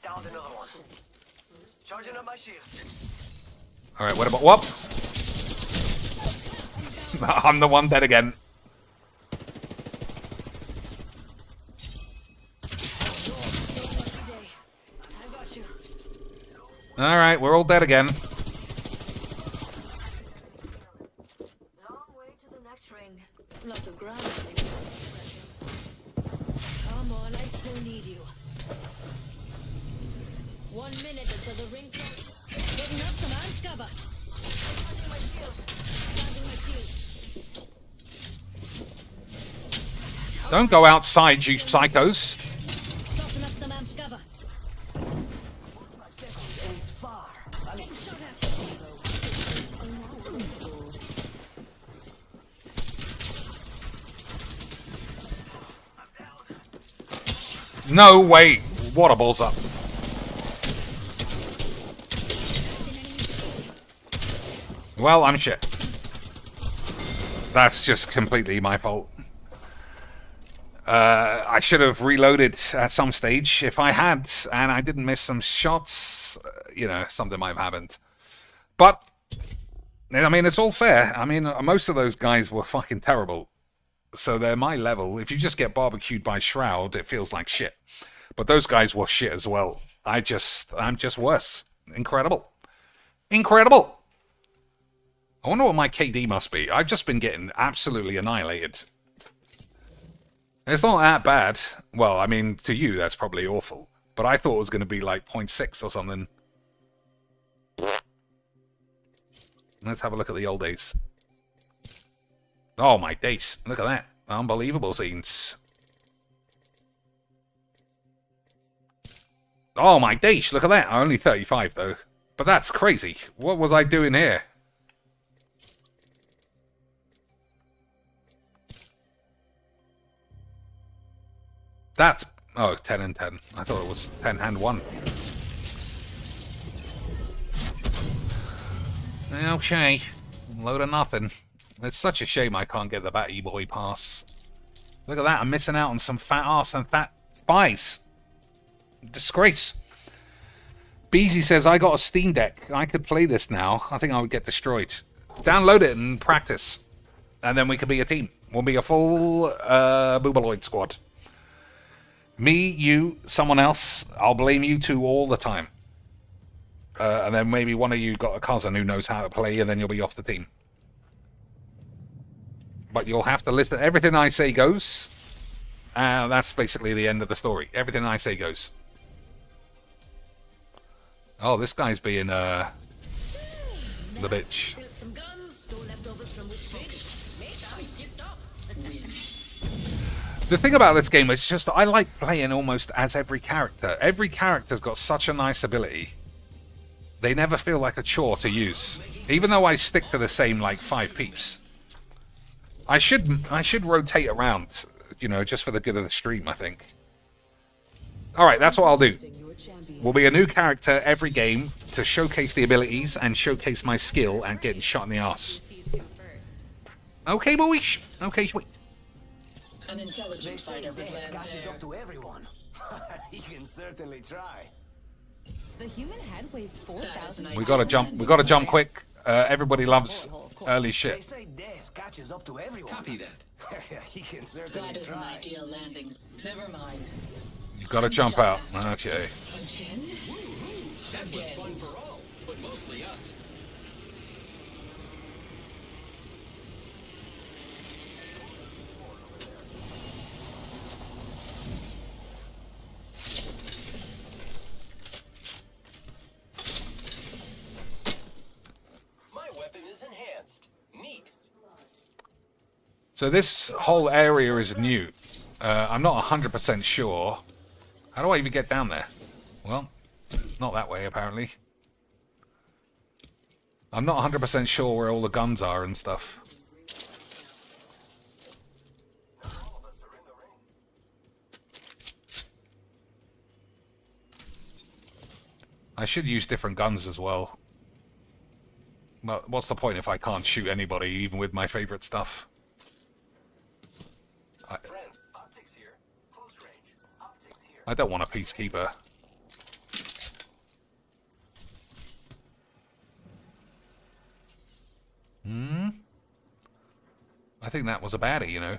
Downed another one. Charging up my shields. All right, what about what? I'm the one dead again. All right, we're all dead again. Long way to the next ring. Lots of ground. Come on, I still need you. 1 minute until the ring closes. Putting up some ant cover. Charging my shield. Charging my shield. Don't go outside, you psychos. Tossing up some amped cover. Getting shot at. No, wait. Water balls up. Well, I'm shit. That's just completely my fault. I should have reloaded at some stage. If I had, and I didn't miss some shots, you know, something might have happened. But, I mean, it's all fair. I mean, most of those guys were fucking terrible. So they're my level. If you just get barbecued by Shroud, it feels like shit. But those guys were shit as well. I'm just worse. Incredible. Incredible. I wonder what my KD must be. I've just been getting absolutely annihilated. It's not that bad. Well, I mean, to you, that's probably awful. But I thought it was going to be like 0.6 or something. Let's have a look at the old days. Oh, my days. Look at that. Unbelievable scenes. Oh, my days. Look at that. I'm only 35, though. But that's crazy. What was I doing here? That's... Oh, 10 and 10. I thought it was 10 and 1. Okay. Load of nothing. It's such a shame I can't get the Batty Boy pass. Look at that. I'm missing out on some fat ass and fat spies. Disgrace. Beezy says, I got a Steam Deck. I could play this now. I think I would get destroyed. Download it and practice. And then we could be a team. We'll be a full Boobaloid squad. Me, you, someone else. I'll blame you two all the time. And then maybe one of you got a cousin who knows how to play, and then you'll be off the team. But you'll have to listen. Everything I say goes. That's basically the end of the story. Everything I say goes. Oh, this guy's being the bitch. Some guns, store leftovers from The thing about this game is just I like playing almost as every character. Every character's got such a nice ability. They never feel like a chore to use. Even though I stick to the same, like, 5 peeps. I should rotate around, you know, just for the good of the stream, I think. Alright, that's what I'll do. Will be a new character every game to showcase the abilities and showcase my skill and getting shot in the ass. Okay, boys. Okay, sweet. An intelligent fighter would land there. Up to everyone. He can certainly try. The human head weighs 4,000. We gotta jump. We gotta jump quick. Everybody loves early shit. They say death catches up to everyone. Copy that. He can certainly That is an try. ideal landing. Never mind. You gotta jump out. Okay. Again? That was fun for all, but mostly us. My weapon is enhanced. Neat. So this whole area is new. I'm not 100% sure. How do I even get down there? Well, not that way, apparently. I'm not 100% sure where all the guns are and stuff. I should use different guns as well. Well, what's the point if I can't shoot anybody, even with my favorite stuff? I don't want a peacekeeper. I think that was a baddie, you know.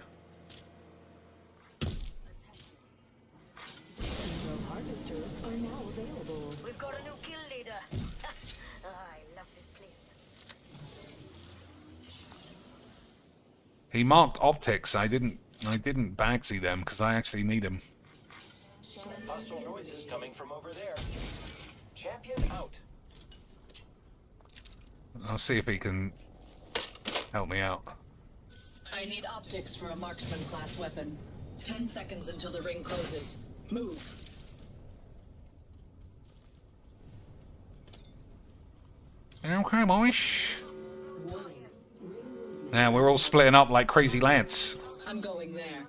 Harvesters are now available. We've got a new kill leader. I love this place. He marked optics. I didn't bagsy them because I actually need him. Hostile noises coming from over there. Champion out. I'll see if he can help me out. I need optics for a marksman class weapon. 10 seconds until the ring closes. Move. Okay, boys. Now we're all splitting up like crazy lads. I'm going there.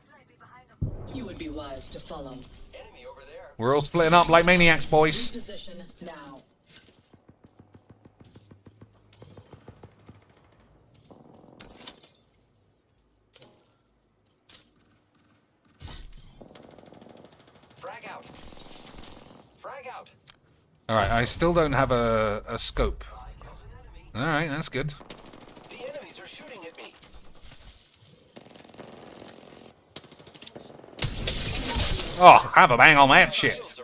You would be wise to follow. We're all splitting up like maniacs, boys. Position now. Frag out. Frag out. Alright, I still don't have a scope. Alright, that's good. The enemies are shooting at me. Oh, have a bang on that shit.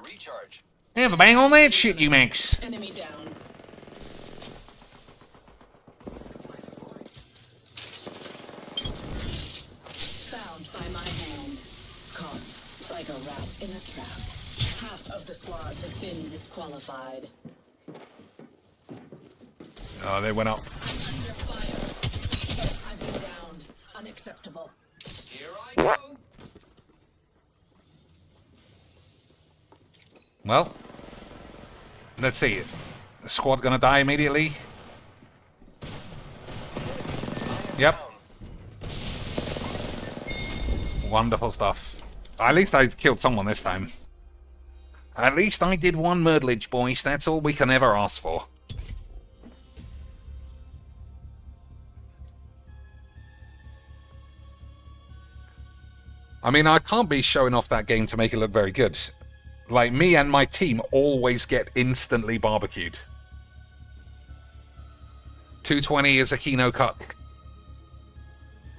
Have a bang on that shit, you manx. Enemy down. Found by my hand. Caught like a rat in a trap. Half of the squads have been disqualified. Oh, they went up. Under fire. I've been downed. Unacceptable. Here I go. Well, let's see. The squad's gonna die immediately. Yep. Wonderful stuff. At least I killed someone this time. At least I did one murderage, boys. That's all we can ever ask for. I mean, I can't be showing off that game to make it look very good. Like, me and my team always get instantly barbecued. 220 is a Kino cuck.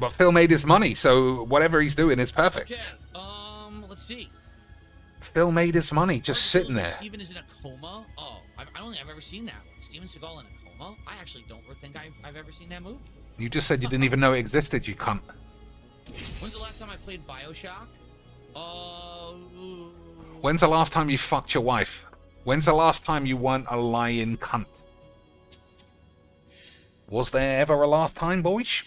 But Phil made his money, so whatever he's doing is perfect. Okay, let's see. Phil made his money just sitting there. Steven is in a coma? Oh, I don't think I've ever seen that one. Steven Seagal in a coma? I actually don't think I've ever seen that movie. You just said you didn't even know it existed, you cunt. When's the last time I played Bioshock? When's the last time you fucked your wife? When's the last time you weren't a lying cunt? Was there ever a last time, boys?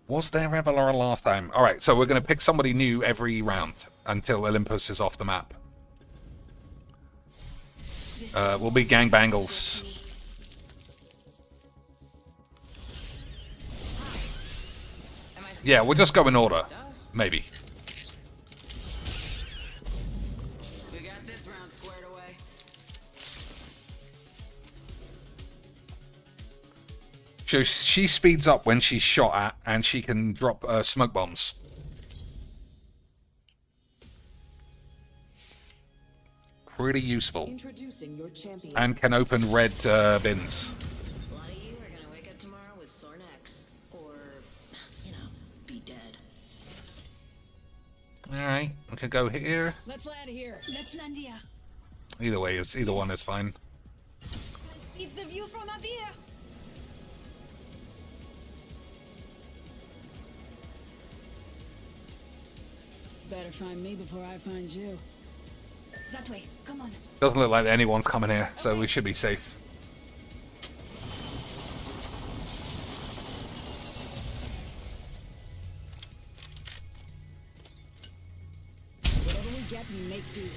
Was there ever a last time? Alright, so we're going to pick somebody new every round until Olympus is off the map. We'll be gangbangles. Yeah, we'll just go in order. Maybe. We got this round squared away. So she speeds up when she's shot at, and she can drop smoke bombs. Pretty useful. Introducing your champion. And can open red bins. A lot of you are gonna wake up tomorrow with sore necks. Or, you know, be dead. Alright, we could go here. Let's land here. Let's land here. Either way, either one is fine. It's a view from up here. Better find me before I find you. That way. Come on. Doesn't look like anyone's coming here, so we should be safe. Whatever we get, we make do.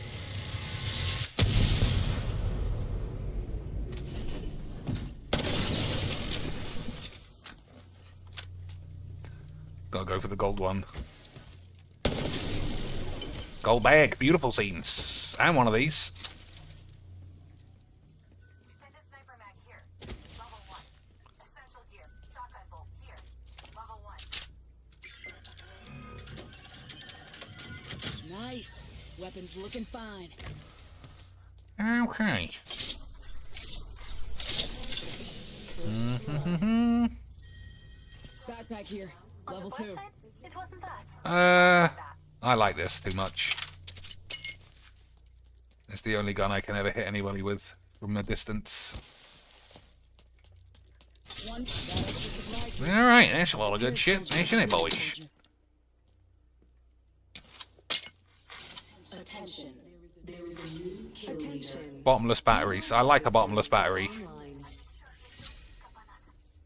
Gotta go for the gold one. Gold bag, beautiful scenes. And one of these. Nice. Weapons looking fine. Okay. Backpack here. Level 2. It wasn't us. I like this too much. It's the only gun I can ever hit anybody with from a distance. Alright, that's a lot of good shit, isn't it, boys? Attention. There is a new kill leader. Bottomless batteries. I like a bottomless battery.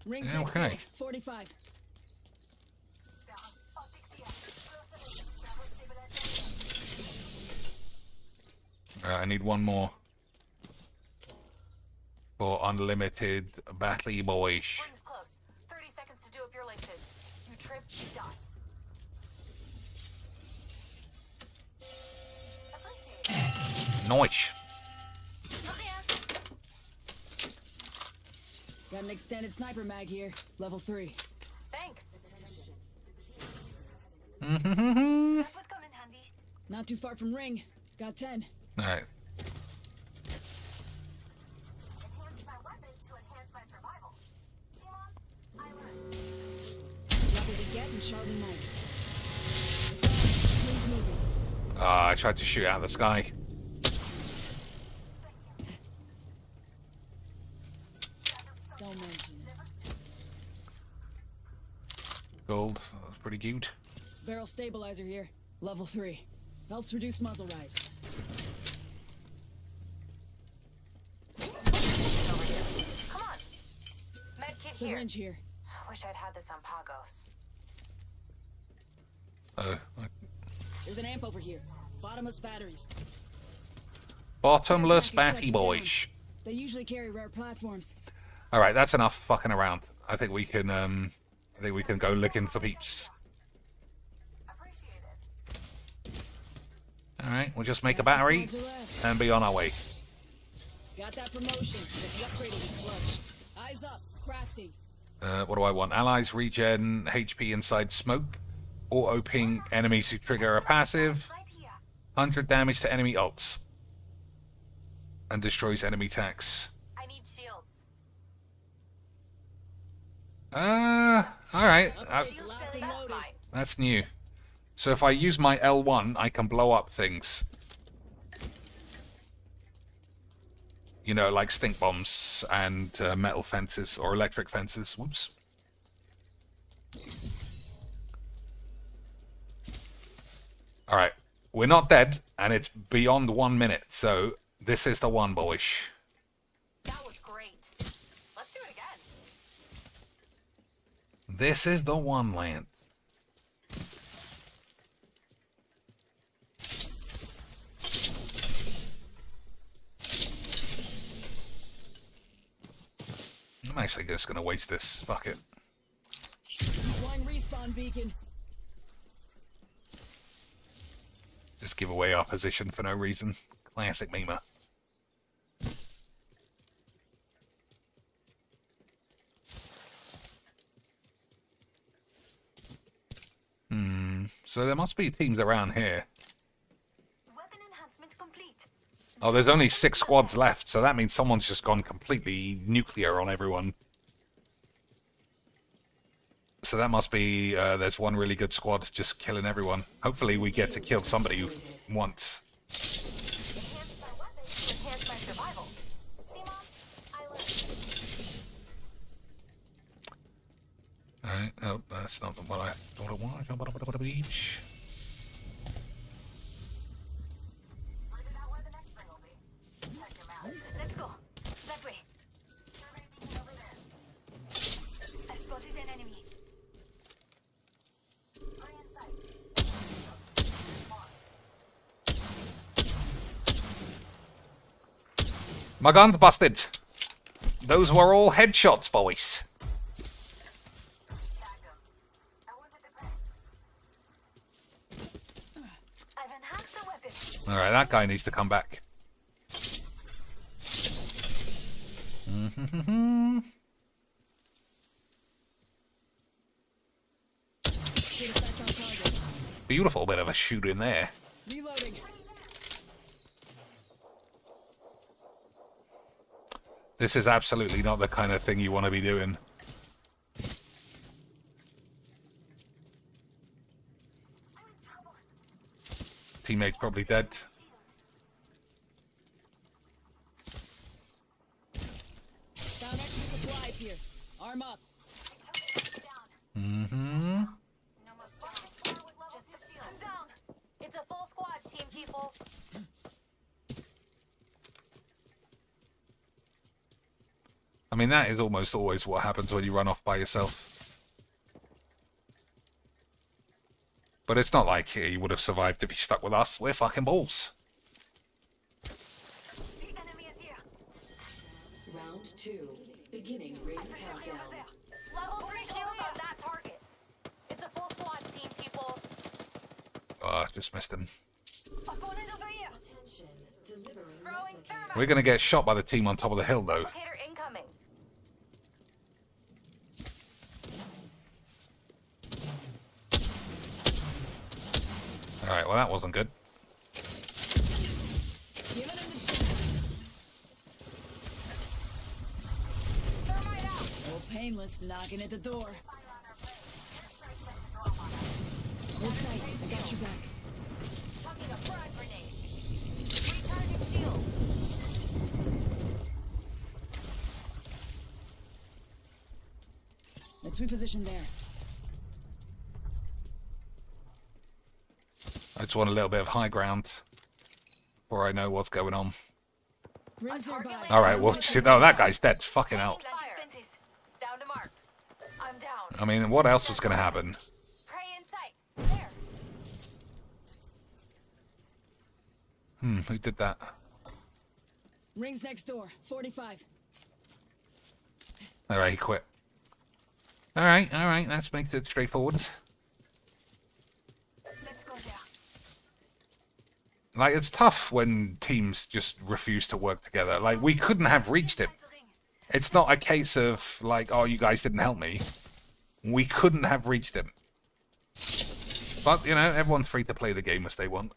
Rings Okay. 45. I need one more. For unlimited battle boys. Rings close. 30 seconds to do up your laces. You trip, you die. Nice. Got an extended sniper mag here. Level 3. Thanks. That would come in handy. Not too far from ring. Got 10. Alright. Enhance my weapons to enhance my survival. Simon, I learned. Level to get and sharpen mic. It's on. Please moving. I tried to shoot out of the sky. Don't mention it. Gold. That was pretty cute. Barrel stabilizer here. Level 3. Helps reduce muzzle rise. Come on. Med kit here. Syringe here. Wish I'd had this on Pagos. There's an amp over here. Bottomless batteries. Bottomless Package batty stretches boys. down. They usually carry rare platforms. Alright, that's enough fucking around. I think we can go looking for peeps. Alright, we'll just make a battery and be on our way. Got that promotion, but the upgrade will be clutch. Eyes up, crafty. What do I want? Allies regen HP inside smoke. Auto ping enemies who trigger a passive. 100 damage to enemy ults. And destroys enemy tanks. I need shields. Alright. Upgrades locked and loaded. That's new. So if I use my L1, I can blow up things. You know, like stink bombs and metal fences or electric fences. Whoops. Alright. We're not dead, and it's beyond 1 minute, so this is the one, boys. That was great. Let's do it again. This is the one, Lance. I'm actually just gonna waste this. Fuck it. Deploying respawn beacon. Just give away our position for no reason. Classic Mima. So there must be teams around here. Weapon enhancement complete. Oh, there's only 6 squads left, so that means someone's just gone completely nuclear on everyone. So that must be, there's one really good squad just killing everyone. Hopefully we get to kill somebody once. Enhance my weapons to enhance my survival. Simon, I learned. Alright, oh, that's not what I thought it was. Beach. Find it out where the next spring will be. Check your map. Let's go. That way. Survey beacon over there. I spotted an enemy. Three in sight. My gun's busted. Those were all headshots, boys. I've enhanced the weapon. Alright, that guy needs to come back. Beautiful bit of a shoot in there. Reloading. This is absolutely not the kind of thing you want to be doing. Teammate's probably dead. Found extra supplies here. Arm up. Mm-hmm. I'm down. It's a full squad, team people. I mean, that is almost always what happens when you run off by yourself. But it's not like you would have survived if you stuck with us. We're fucking balls. The enemy is here. Round 2. Beginning ring countdown. Level 3 shields on that target. It's a full squad, team people. Oh, just missed him. Opponent over here. Attention. Delivering Throwing thermite. We're going to get shot by the team on top of the hill, though. Locator incoming. Alright, well, that wasn't good. Giving him the shot. Thermite out. Oh, painless. Knocking at the door. Hold tight. I got your back. Chucking a frag grenade. Recharging shield. Let's reposition there. I just want a little bit of high ground before I know what's going on. Rings nearby. Alright, well, shit, no, that guy's dead. Fucking hell. Fire. Down to mark. I'm down. I mean, what else was going to happen? Prey in sight. There. Who did that? Rings next door. 45. Alright, he quit. Alright, that makes it straightforward. Let's go there. Like, it's tough when teams just refuse to work together. Like, we couldn't have reached it. It's not a case of, like, oh, you guys didn't help me. We couldn't have reached him. But, you know, everyone's free to play the game as they want.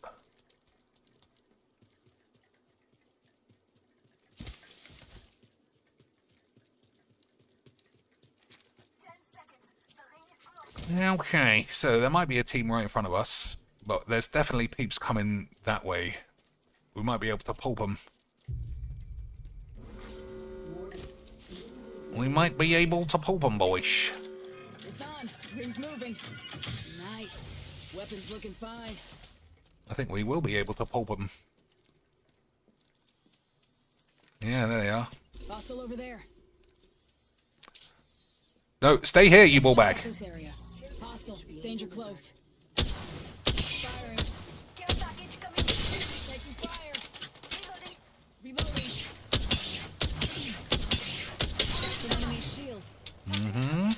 Okay, so there might be a team right in front of us, but there's definitely peeps coming that way. We might be able to pulp them. We might be able to pulp them, boys. It's on. Rings moving. Nice. Weapons looking fine. I think we will be able to pulp them. Yeah, there they are. Hostile over there. No, stay here, you ballbag. This area. Hostile. Danger close. Firing. Care package coming. Taking fire. Reloading. That's an enemy shield. Mm-hmm.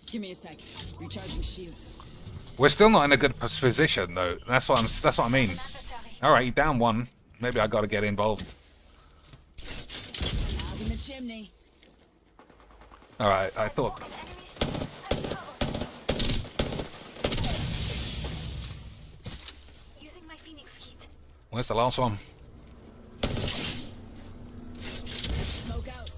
Give me a sec. Recharging shields. We're still not in a good position, though. That's what I mean. All right, down one. Maybe I got to get involved. Out in the chimney. All right, I thought. Using my Phoenix kit. Where's the last one? Smoke out.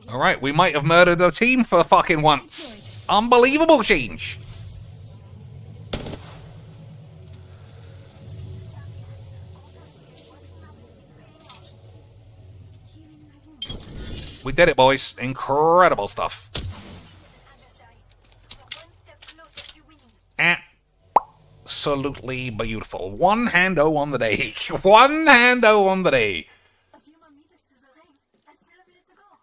All right, we might have murdered a team for fucking once. Unbelievable change. We did it, boys. Incredible stuff. Absolutely beautiful. One hando on the day. One hando on the day.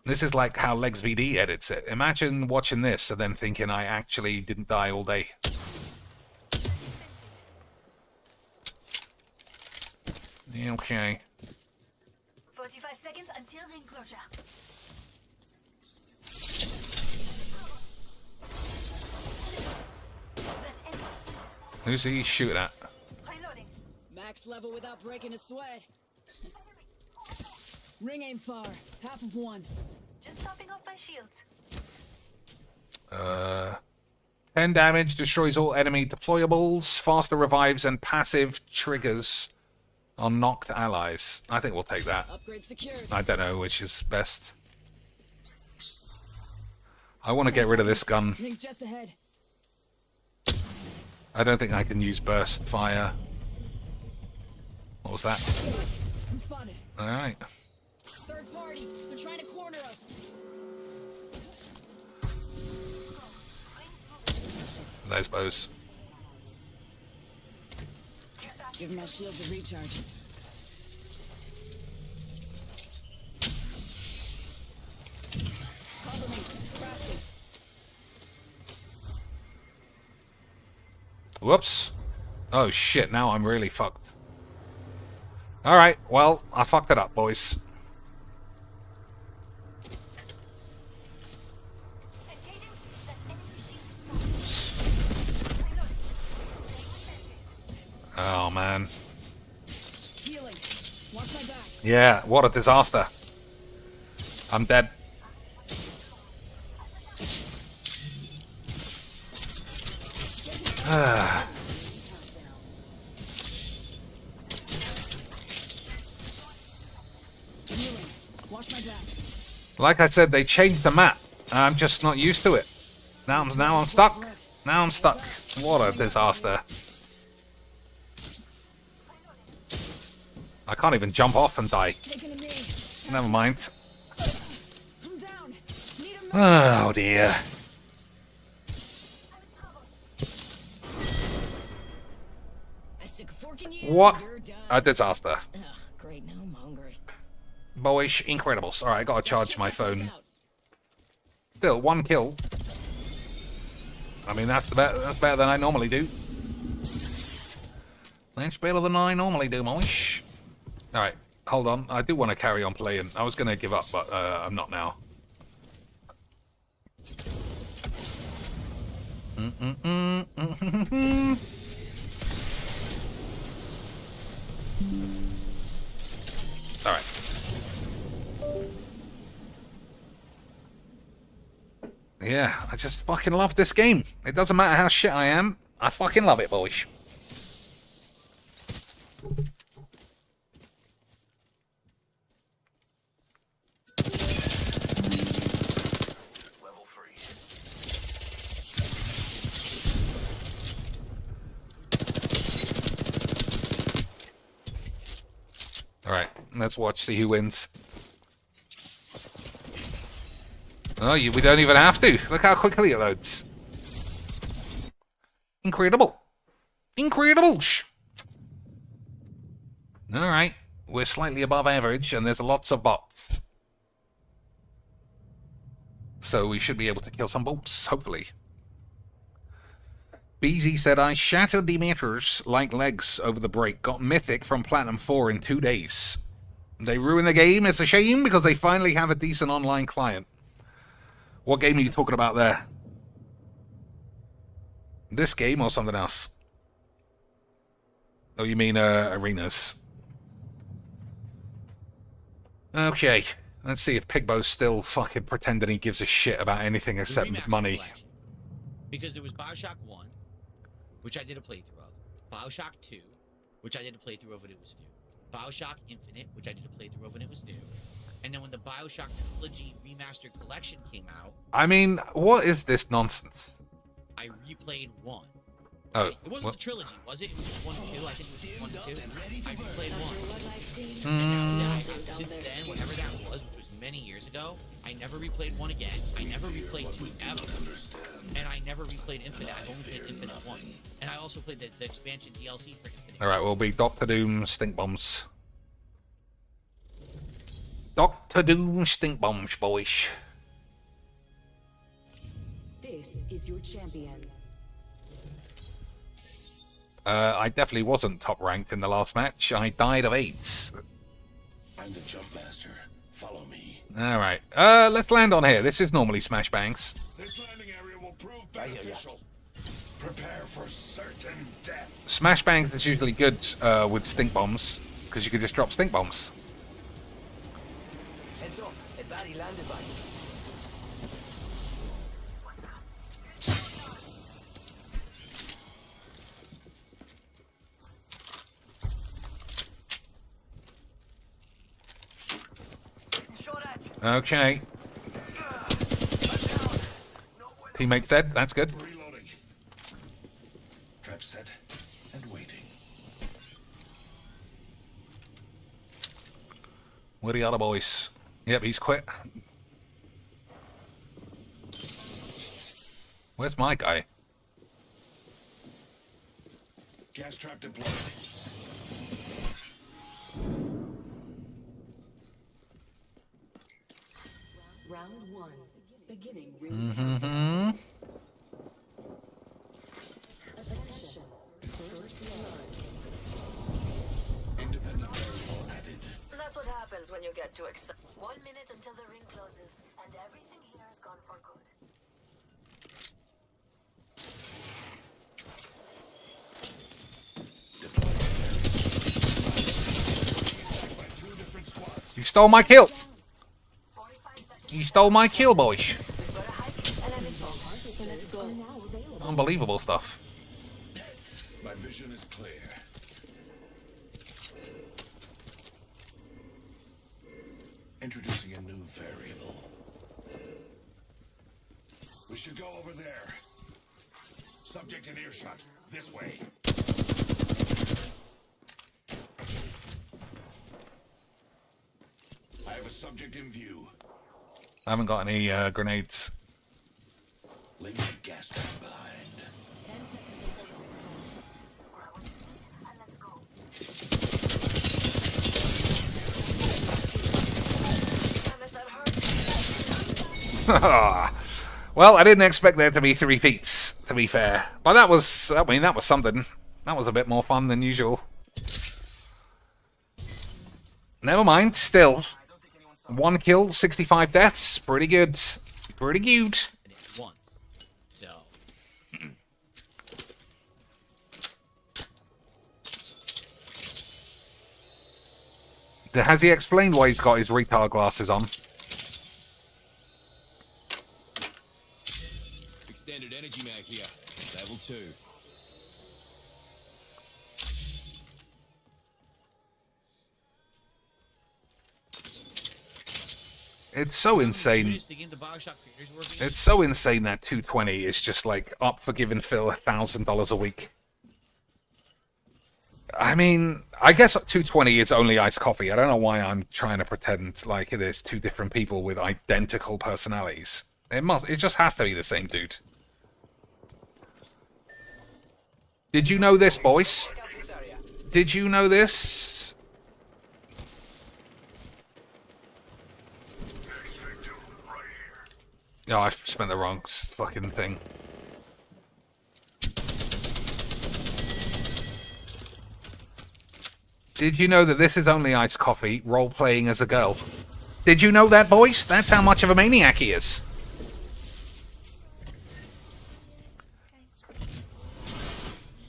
This is like how Legs VD edits it. Imagine watching this and then thinking I actually didn't die all day. Okay. 45 seconds until ring closure. Who's he shooting at? Reloading. next level without breaking a sweat. Ring aim far. Half of one. Just topping off my shields. 10 damage, destroys all enemy deployables, faster revives, and passive triggers on knocked allies. I think we'll take that. Upgrade secured. I don't know which is best. I want to get rid of this gun. Rings just ahead. I don't think I can use burst fire. What was that? I'm spotted. Alright. Third party. They're trying to corner us. Those bows. Give my shields a recharge. Cover me. Crafting. Whoops. Oh shit, now I'm really fucked. Alright, well, I fucked it up, boys. Oh man. Healing. Watch my back. Yeah, what a disaster. I'm dead. Healing. Watch my back. Like I said, they changed the map. I'm just not used to it. Now I'm stuck. Now I'm stuck. What a disaster. I can't even jump off and die. Taking a knee. Never mind. I'm down. Need a Oh dear. I stick a fork in you. What You're done. a disaster. Ugh, great. Now I'm hungry. Boyish Incredibles. Alright, I gotta charge my phone. Still, 1 kill. I mean, that's better than I normally do. That's better than I normally do, boyish. Alright, hold on. I do want to carry on playing. I was going to give up, but I'm not now. Alright. Yeah, I just fucking love this game. It doesn't matter how shit I am. I fucking love it, boys. Level 3. Alright, let's watch, see who wins. Oh, we don't even have to. Look how quickly it loads. Incredible. Incredible. Alright, we're slightly above average and there's lots of bots. So we should be able to kill some bots, hopefully. BZ said, I shattered the meters like legs over the break. Got Mythic from Platinum 4 in 2 days. They ruined the game. It's a shame because they finally have a decent online client. What game are you talking about there? This game or something else? Oh, you mean arenas? Okay, let's see if Pigbo's still fucking pretending he gives a shit about anything except money. Because there was Bioshock 1, which I did a playthrough of. Bioshock 2, which I did a playthrough of when it was new. Bioshock Infinite, which I did a playthrough of when it was new. And then when the Bioshock Trilogy Remastered Collection came out... I mean, what is this nonsense? I replayed 1. Oh. It wasn't the trilogy, was it? It was just 1 and 2. I think it was 1 and 2. I replayed 1. And now, since then, whatever that was, which was many years ago, I never replayed 1 again. I never replayed 2 ever. And I never replayed Infinite. I only played Infinite 1. And I also played the expansion DLC for Infinite. Alright, we'll be Dr. Doom Stink Bombs. Dr. Doom Stink Bombs, boys. This is your champion. I definitely wasn't top ranked in the last match. I died of AIDS. I'm the jump master. Follow me. Alright, let's land on here. This is normally Smash Bangs. This landing area will prove beneficial. Prepare for certain death. Smash bangs is usually good with stink bombs because you can just drop stink bombs. Heads up, a baddie landed by. Okay. Teammates dead. That's good. Reloading. Trap set and waiting. Where are the other boys? Yep, he's quit. Where's my guy? Gas trap deployed. Round 1. Beginning ring. Mm-hmm. Attention. First blood. Independent variable added. That's what happens when you get too excited. 1 minute until the ring closes, and everything here is gone for good. By 2 different squads. You stole my kill. You stole my kill, boys. Unbelievable stuff. My vision is clear. Introducing a new variable. We should go over there. Subject in earshot. This way. I have a subject in view. I haven't got any grenades. Leave the gas trap behind. Well, I didn't expect there to be 3 peeps, to be fair. But that was, I mean, that was something. That was a bit more fun than usual. Never mind, still. 1 kill, 65 deaths. Pretty good. Pretty good. Once. So. Has he explained why he's got his retard glasses on? Extended energy mag here. Level 2. It's so insane. It's so insane that 220 is just like up for giving Phil $1,000 a week. I mean, I guess 220 is only iced coffee. I don't know why I'm trying to pretend like it is 2 different people with identical personalities. It just has to be the same dude. Did you know this, boys? Did you know this? Oh, I spent the wrong fucking thing. Did you know that this is only iced coffee role-playing as a girl? Did you know that, boys? That's how much of a maniac he is.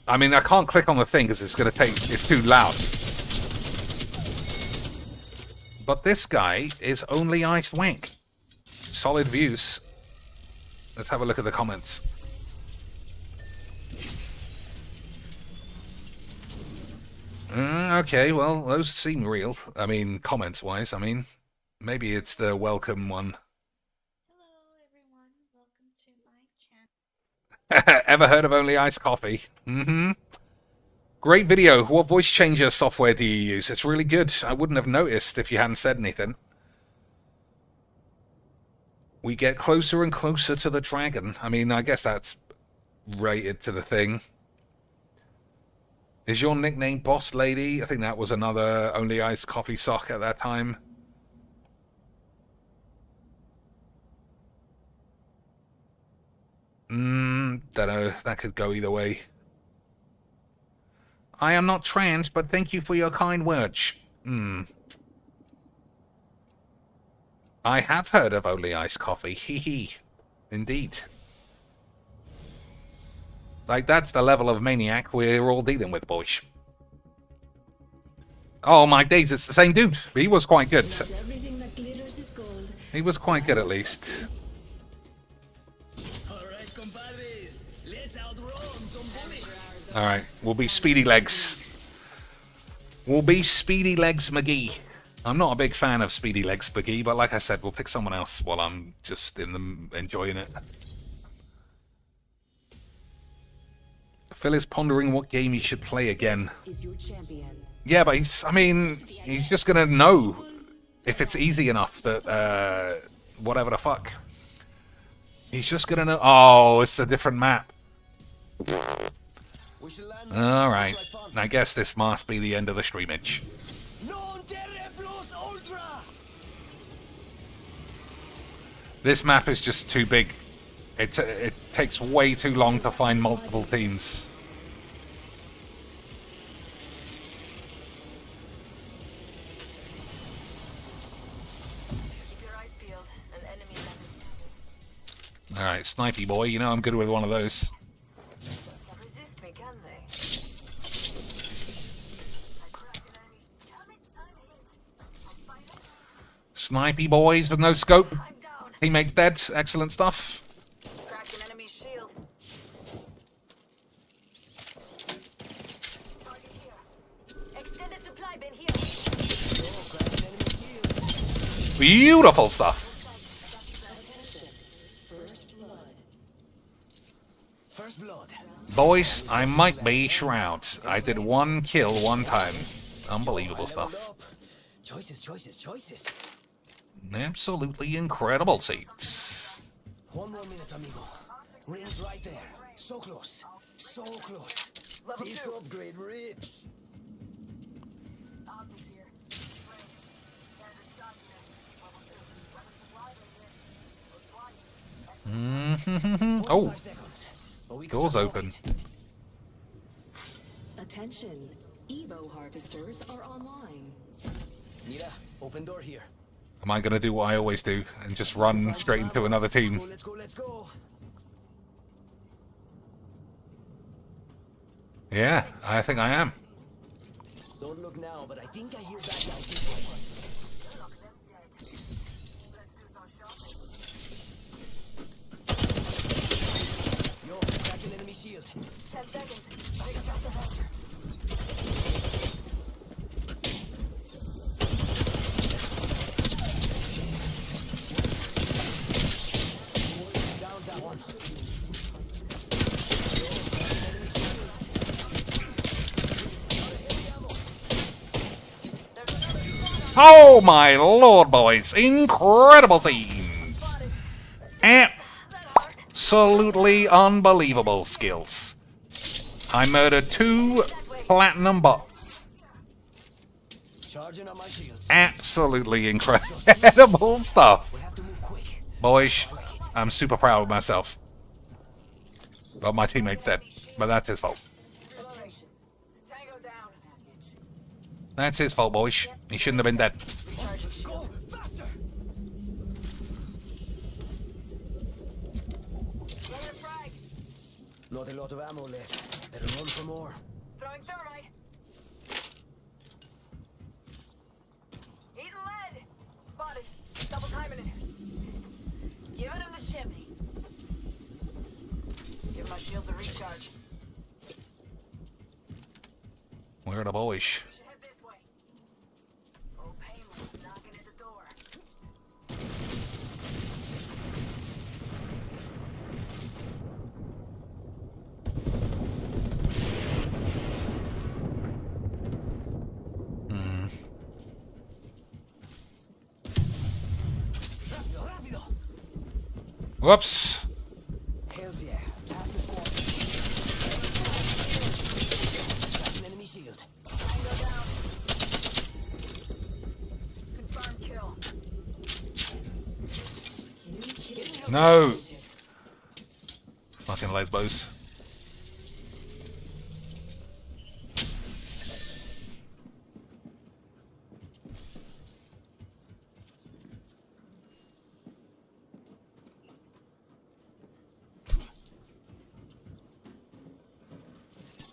I mean, I can't click on the thing because it's too loud. But this guy is only iced wank. Solid views. Let's have a look at the comments. Okay, well, those seem real. I mean, comments-wise, I mean. Maybe it's the welcome one. Hello, everyone. Welcome to my channel. Ever heard of Only Iced Coffee? Mm-hmm. Great video. What voice changer software do you use? It's really good. I wouldn't have noticed if you hadn't said anything. We get closer and closer to the dragon. I mean, I guess that's rated to the thing. Is your nickname Boss Lady? I think that was another Only Iced Coffee sock at that time. Don't know. That could go either way. I am not trans, but thank you for your kind words. I have heard of Only Iced Coffee. Hee hee. Indeed. Like, that's the level of maniac we're all dealing with, boys. Oh, my days, it's the same dude. He was quite good. Everything that glitters is gold. He was quite good, at least. Alright, compadres. Let's outrun some bullets. Alright, we'll be Speedy Legs. We'll be Speedy Legs McGee. I'm not a big fan of Speedy Legs McGee, but like I said, we'll pick someone else while I'm just enjoying it. Phil is pondering what game he should play again. Is your champion. Yeah, but he's just gonna know if it's easy enough that, whatever the fuck. He's just gonna know. Oh, it's a different map. Alright, I guess this must be the end of the streamage. This map is just too big. It takes way too long to find multiple teams. Keep your eyes peeled. An enemy left. Alright, Snipey boy, you know I'm good with one of those. Can't resist me, can they? I cracked an enemy. Damn it, I'm hit. I'll find it. Snipey boys with no scope. I'm down. Teammates dead. Excellent stuff. Cracked an enemy's shield. Target here. Extended supply bin here. Beautiful stuff. First blood. Boys, I might be Shroud. I did 1 kill 1 time. Unbelievable stuff. Choices. Absolutely incredible seats. One more minute, amigo. Rings right there. So close. This upgrade rips. Oh, doors open. Attention. Evo harvesters are online. Mira, open door here. Am I going to do what I always do and just run straight into another team? Let's go. Yeah, I think I am. Don't look now, but I think I hear bad guys this way. Yo, crack an enemy shield. 10 seconds. Make it faster. Down that one. Oh my lord, boys. Incredible scenes. Absolutely unbelievable skills. I murdered 2 platinum bots. Charging on my shields. Absolutely incredible stuff. Boys, I'm super proud of myself. Well, my teammate's dead, but that's his fault. Tango down. That's his fault, boys. He shouldn't have been dead. Go faster. Throwing a frag. Not a lot of ammo left. Better run for more. Throwing thermite. Eating lead. Spotted. Double timing it. Giving him the shimmy. Give my shields a recharge. Where are the boys? We should head this way. Oh, painless knocking at the door. Rápido. Whoops. Hells yeah. Half the squad. Crack an enemy shield. Tango down. Confirmed kill. No. Fucking lesbos.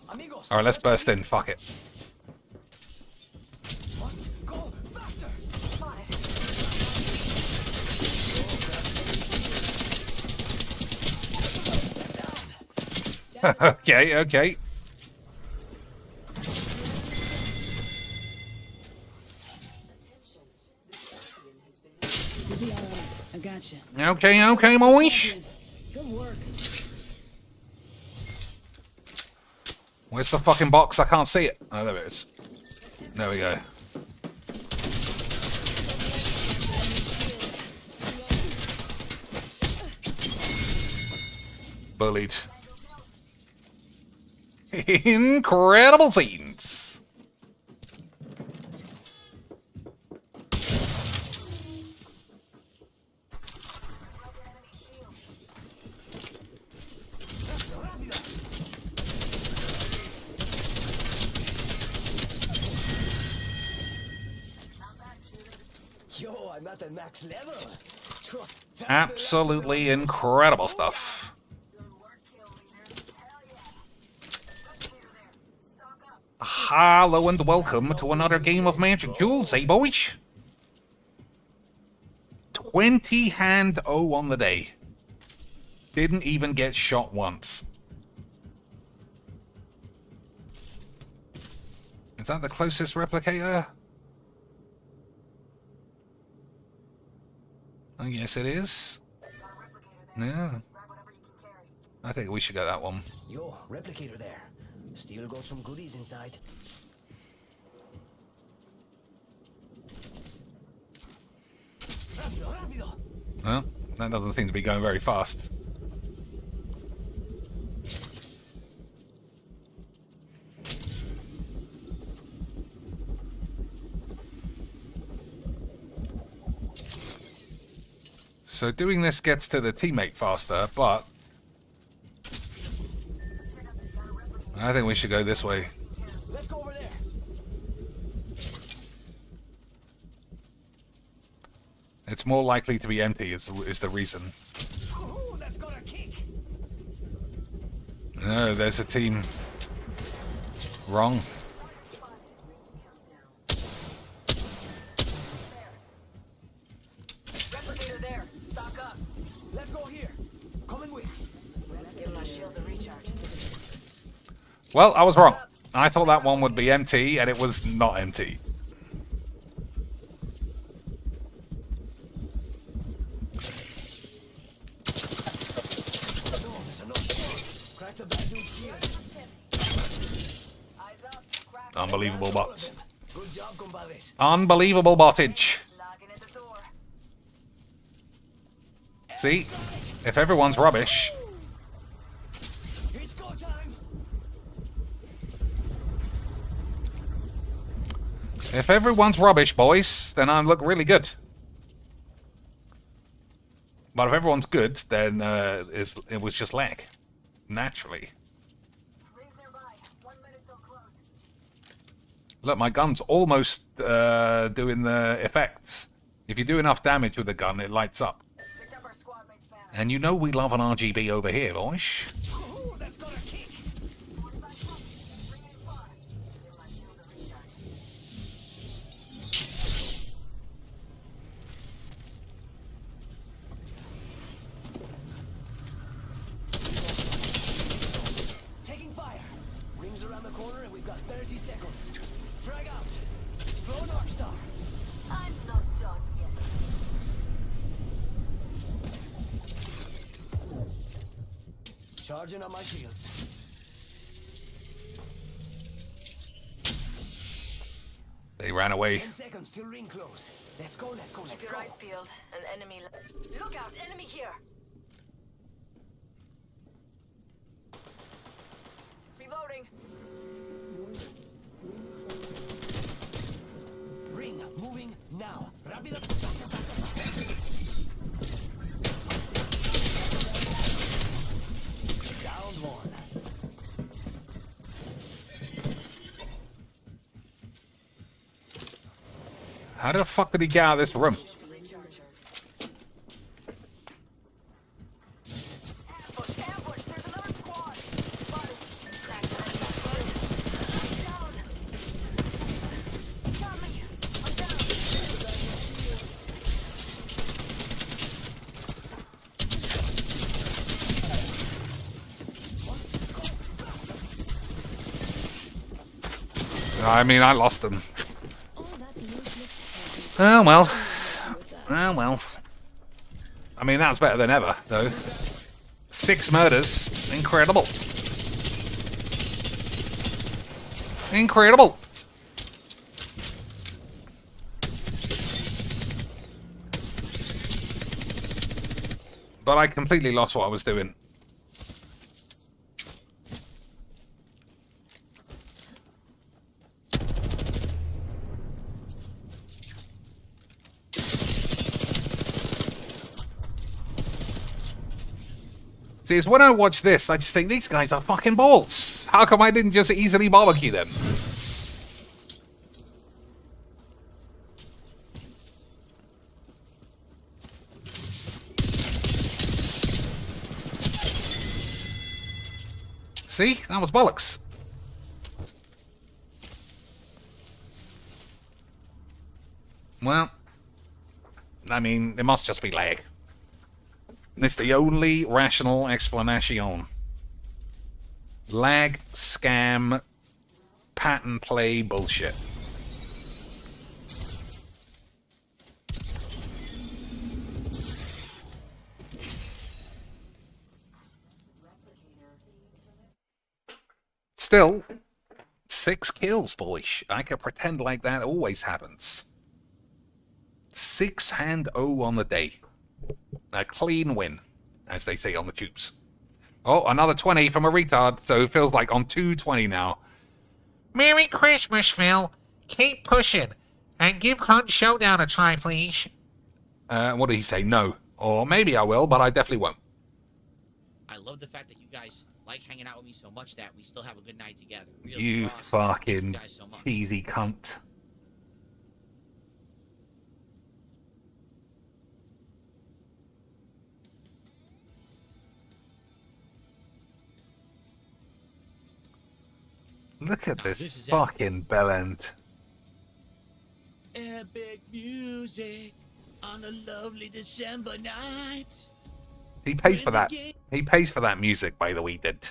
Alright, let's burst in. Fuck it. Okay, okay. You'll be all right. I gotcha. Okay, okay, boys. Good work. Where's the fucking box? I can't see it. Oh, there it is. There we go. Bullied. Incredible scenes. Yo, I'm at the max level. Absolutely incredible stuff. Hello and welcome to another game of Magic Duels, eh boys? 20 hand O on the day. Didn't even get shot once. Is that the closest replicator? I guess it is. Yeah. I think we should get that one. Yo, replicator there. Still got some goodies inside. Well, that doesn't seem to be going very fast. So doing this gets to the teammate faster, but I think we should go this way. Let's go over there. It's more likely to be empty is the reason. Oh, that's got a kick. No, there's a team. Wrong. Replicator there. Stock up. Let's go here. Coming with. Give my shield a recharge. Well, I was wrong. I thought that one would be empty, and it was not empty. Unbelievable bots. Good job, compadres. Unbelievable bottage. See? If everyone's rubbish... It's go time. If everyone's rubbish, boys, then I look really good. But if everyone's good, then it was just lag. Naturally. Look, my gun's almost doing the effects. If you do enough damage with the gun, it lights up. And you know we love an RGB over here, boys. Oh, that's got a kick. Taking fire. Rings around the corner and we've got 30 seconds. Frag out. Throw an arc star. I'm not done yet. Charging on my shields. They ran away. 10 seconds till ring close. Let's go, let's go, let's Keep go. your eyes peeled. An enemy. Look out! Enemy here. Reloading. Ring moving now. Rápido. Down one. How the fuck did he get out of this room? Ambush! Ambush! There's another squad. I mean, I lost them. Oh, well. Oh, well. I mean, that's better than ever, though. 6 murders. Incredible. Incredible. But I completely lost what I was doing. See, it's when I watch this, I just think these guys are fucking balls. How come I didn't just easily barbecue them? See? That was bollocks. Well, I mean, it must just be lag. It's the only rational explanation. Lag, scam, pattern play bullshit. Still, 6 kills, boys. I can pretend like that always happens. 6-0 on the day. A clean win, as they say on the tubes. Oh, another 20 from a retard, so it feels like on 220 now. Merry Christmas, Phil. Keep pushing. And give Hunt Showdown a try, please. What did he say? No. Or maybe I will, but I definitely won't. I love the fact that you guys like hanging out with me so much that we still have a good night together. Really You awesome. fucking Thank you guys so much. cheesy cunt. Look at this this is fucking bellend. Epic music on a lovely December night. He pays for that. He pays for that music, by the way, he did.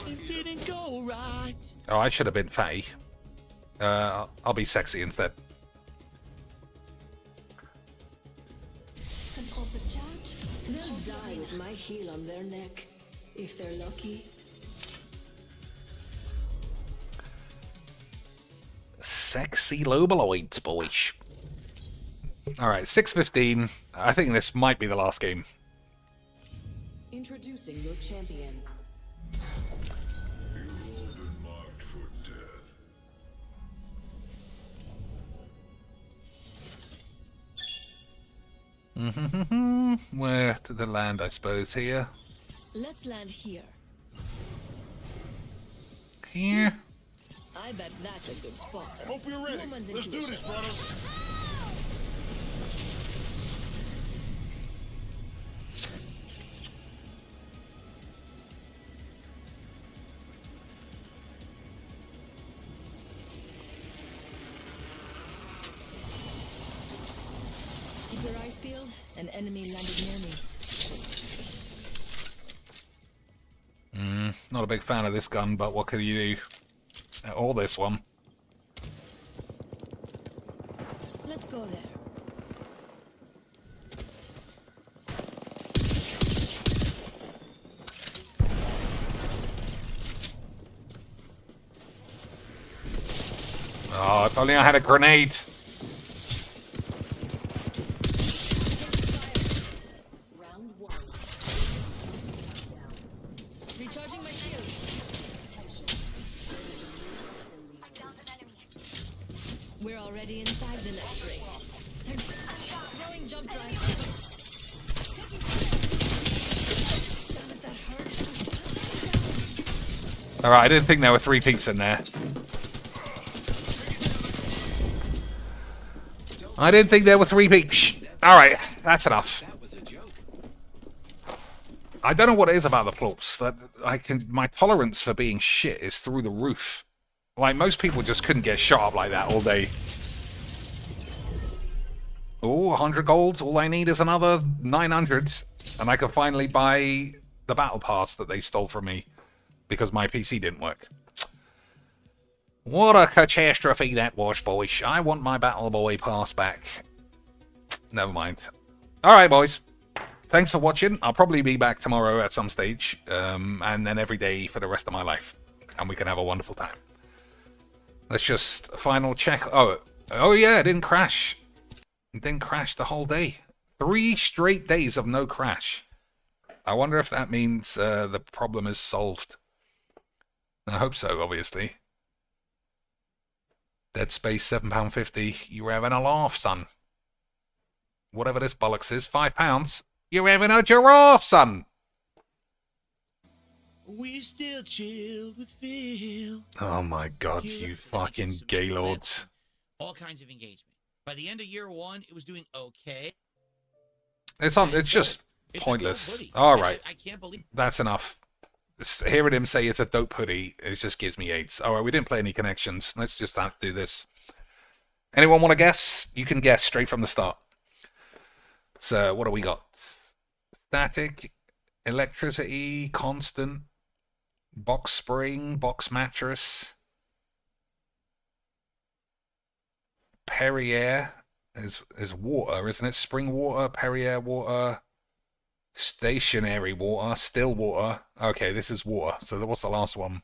It didn't go right. Oh, I should have been fatty. I'll be sexy instead. Control charge. They'll die with my heel on their neck, if they're lucky. Sexy loboloids, boys. Alright, 6:15. I think this might be the last game. Introducing your champion. Where to the land, I suppose, here. Let's land here. Here? I bet that's a good spot. Hope you're ready. Woman's Let's do intuition. this, brother. Keep your eyes peeled. An enemy landed near me. Not a big fan of this gun, but what can you do? Or this one. Let's go there. Oh, if only I had a grenade. Round 1. Recharging my shield. We're already inside the next ring. They're throwing jump drive. Damn it, that hurt. Alright, I didn't think there were 3 peeps in there. I didn't think there were 3 peeps. Alright, that's enough. I don't know what it is about the plorps. That my tolerance for being shit is through the roof. Like, most people just couldn't get shot up like that all day. Oh, 100 golds. All I need is another 900. And I can finally buy the battle pass that they stole from me. Because my PC didn't work. What a catastrophe that was, boys. I want my Battle Boy pass back. Never mind. Alright, boys. Thanks for watching. I'll probably be back tomorrow at some stage. And then every day for the rest of my life. And we can have a wonderful time. Let's just final check. Oh yeah, it didn't crash. It didn't crash the whole day. 3 straight days of no crash. I wonder if that means the problem is solved. I hope so, obviously. Dead Space, £7.50. You're having a laugh, son. Whatever this bollocks is, £5. You're having a giraffe, son. We still chilled with Phil. Oh my god, you fucking gaylords. All kinds of engagement. By the end of year 1, it was doing okay. It's just pointless. Alright. I can't believe that's enough. Hearing him say it's a dope hoodie, it just gives me AIDS. Alright, we didn't play any connections. Let's just have to do this. Anyone want to guess? You can guess straight from the start. So, what do we got? Static, electricity, constant, box spring, box mattress, Perrier is water, isn't it? Spring water, Perrier water, stationary water, still water. Okay, this is water. So what's the last one?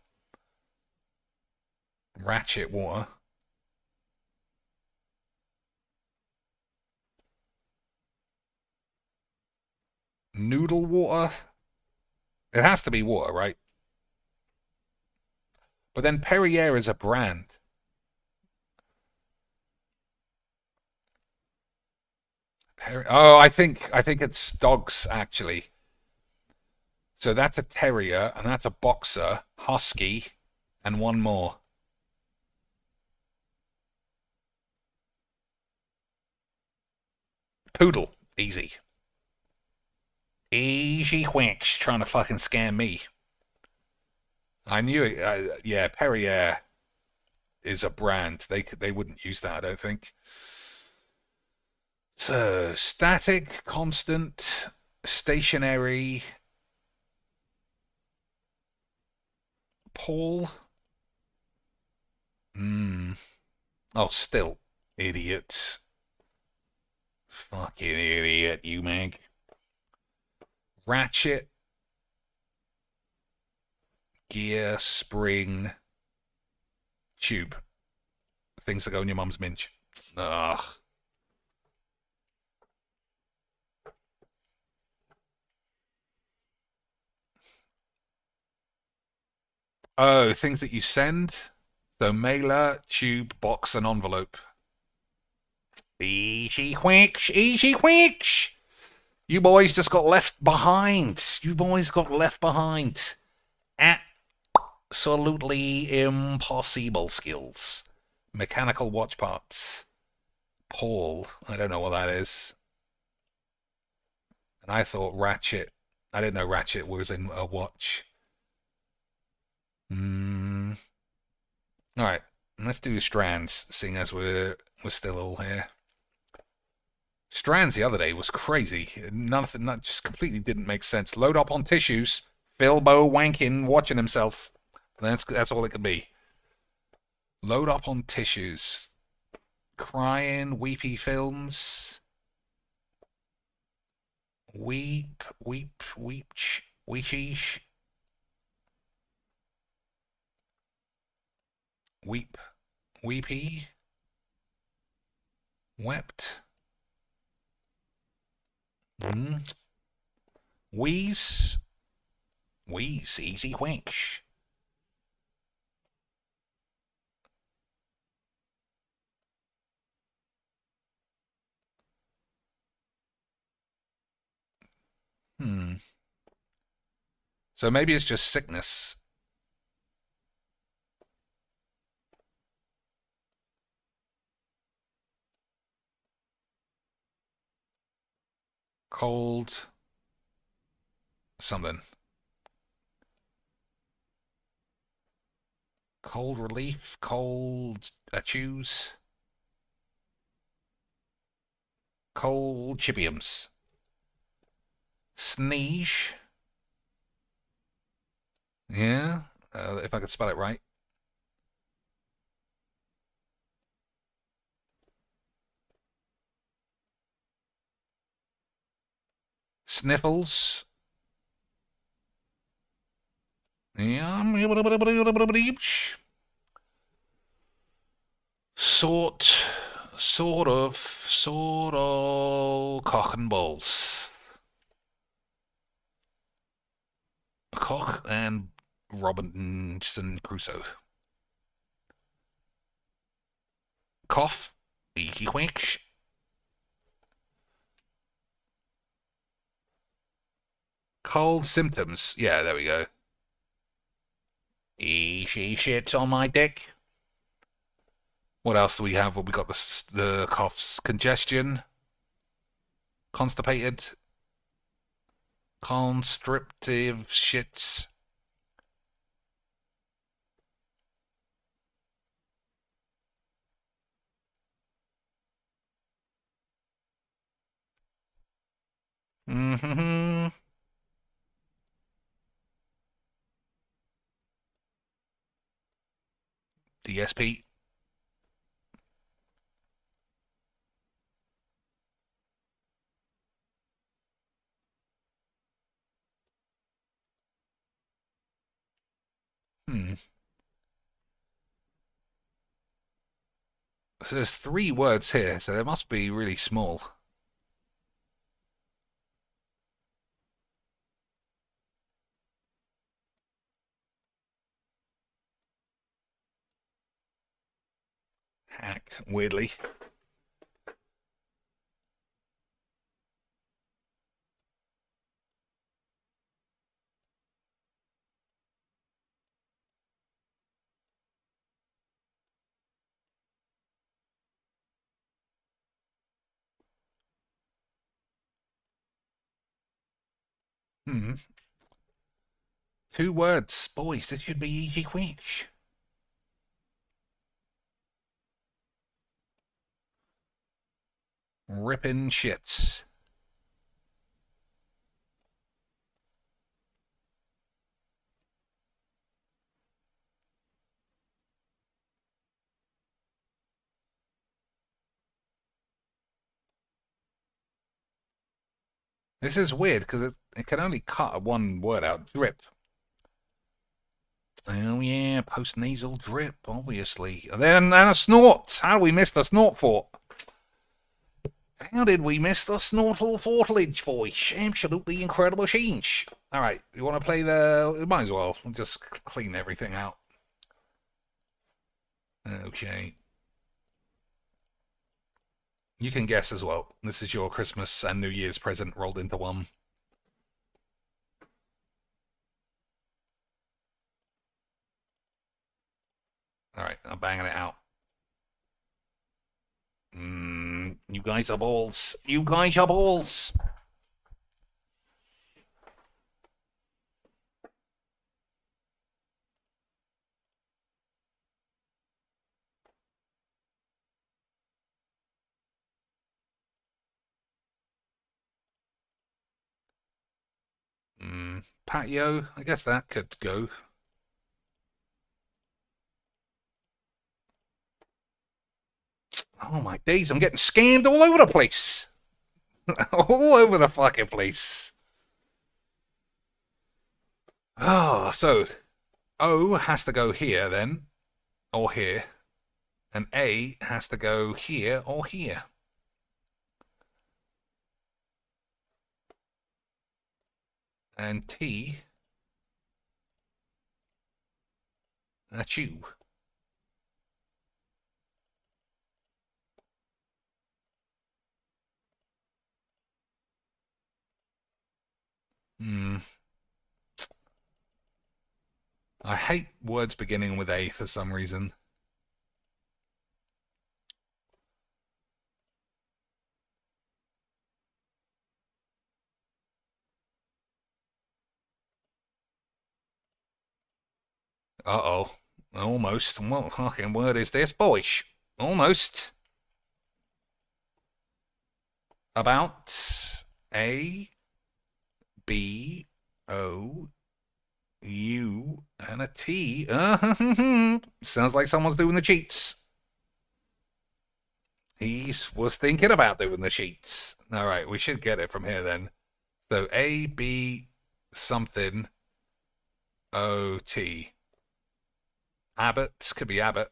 Ratchet water. Noodle water? It has to be water, right? But then Perrier is a brand. Oh, I think it's dogs, actually. So that's a terrier, and that's a boxer, husky, and one more. Poodle. Easy. Easy whacks, trying to fucking scam me. I knew it. Yeah, Perrier is a brand. They wouldn't use that, I don't think. So, static, constant, stationary, Paul. Oh, still. Idiot. Fucking idiot, you Meg. Ratchet. Gear, spring, tube. Things that go in your mum's minge. Ugh. Oh, things that you send. So mailer, tube, box, and envelope. Easy whacks, easy whacks. You boys just got left behind. You boys got left behind. Absolutely impossible skills. Mechanical watch parts. Paul. I don't know what that is. And I thought Ratchet. I didn't know Ratchet was in a watch. Alright. Let's do strands, seeing as we're still all here. Strands the other day was crazy. Nothing, just completely didn't make sense. Load up on tissues. Philbo wanking, watching himself. That's all it could be. Load up on tissues. Crying, weepy films. Weep, weepish. Weep, weepy. Wept. Wheeze. Wheeze, easy whinch. So maybe it's just sickness. Cold. Something. Cold relief. Cold chews. Cold chibiums. Sneeze. Yeah, if I could spell it right. Sniffles. Yeah. Sort of cock and balls. Cock and Robinson Crusoe. Cough. Eeky quinch. Cold symptoms. Yeah, there we go. She shits on my dick. What else do we have? Well, we got the coughs, congestion, constipated, constrictive shits. Mm-hmm. DSP. So there's 3 words here, so they must be really small. Hack, weirdly. Hmm. 2 words. Boys, this should be easy quick. Rippin' shits. This is weird because it can only cut 1 word out. Drip. Oh yeah, post-nasal drip, obviously. And then a snort. How did we miss the snort fort? How did we miss the snortle fortlage, boys? Absolutely incredible change. Alright, you want to play the... Might as well. We'll just clean everything out. Okay. You can guess as well. This is your Christmas and New Year's present rolled into one. Alright, I'm banging it out. You guys are balls. You guys are balls. Patio, I guess that could go. Oh my days, I'm getting scammed all over the place. All over the fucking place. Oh, so O has to go here then, or here. And A has to go here or here. And T, achoo. I hate words beginning with A for some reason. Uh-oh. Almost. What fucking word is this? Boyish. Almost. About A, B, O, U, and a T. Sounds like someone's doing the cheats. He was thinking about doing the cheats. All right, we should get it from here then. So A, B, something, O, T. Abbott. Could be Abbott.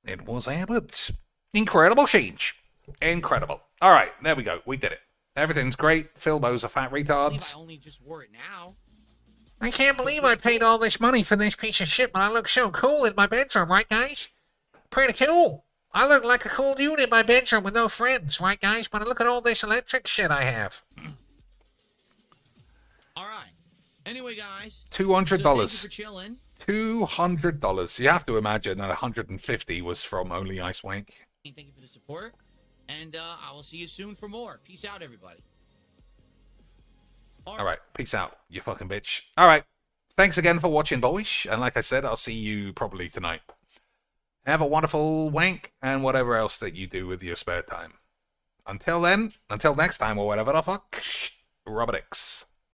It was Abbott. Incredible change. Incredible. All right, there we go. We did it. Everything's great. Filbo's a fat I believe I retard. only just wore it now. I can't believe I paid all this money for this piece of shit, but I look so cool in my bedroom, right, guys? Pretty cool. I look like a cool dude in my bedroom with no friends, right, guys? But look at all this electric shit I have. All right. Anyway, guys. $200. So thank you for chilling. $200. You have to imagine that 150 was from Only Ice Wank. Thank you for the support. And I will see you soon for more. Peace out, everybody. All right, peace out, you fucking bitch. All right, thanks again for watching, boys. And like I said, I'll see you probably tonight. Have a wonderful wank and whatever else that you do with your spare time. Until then, until next time or whatever the fuck, Rubber Dicks.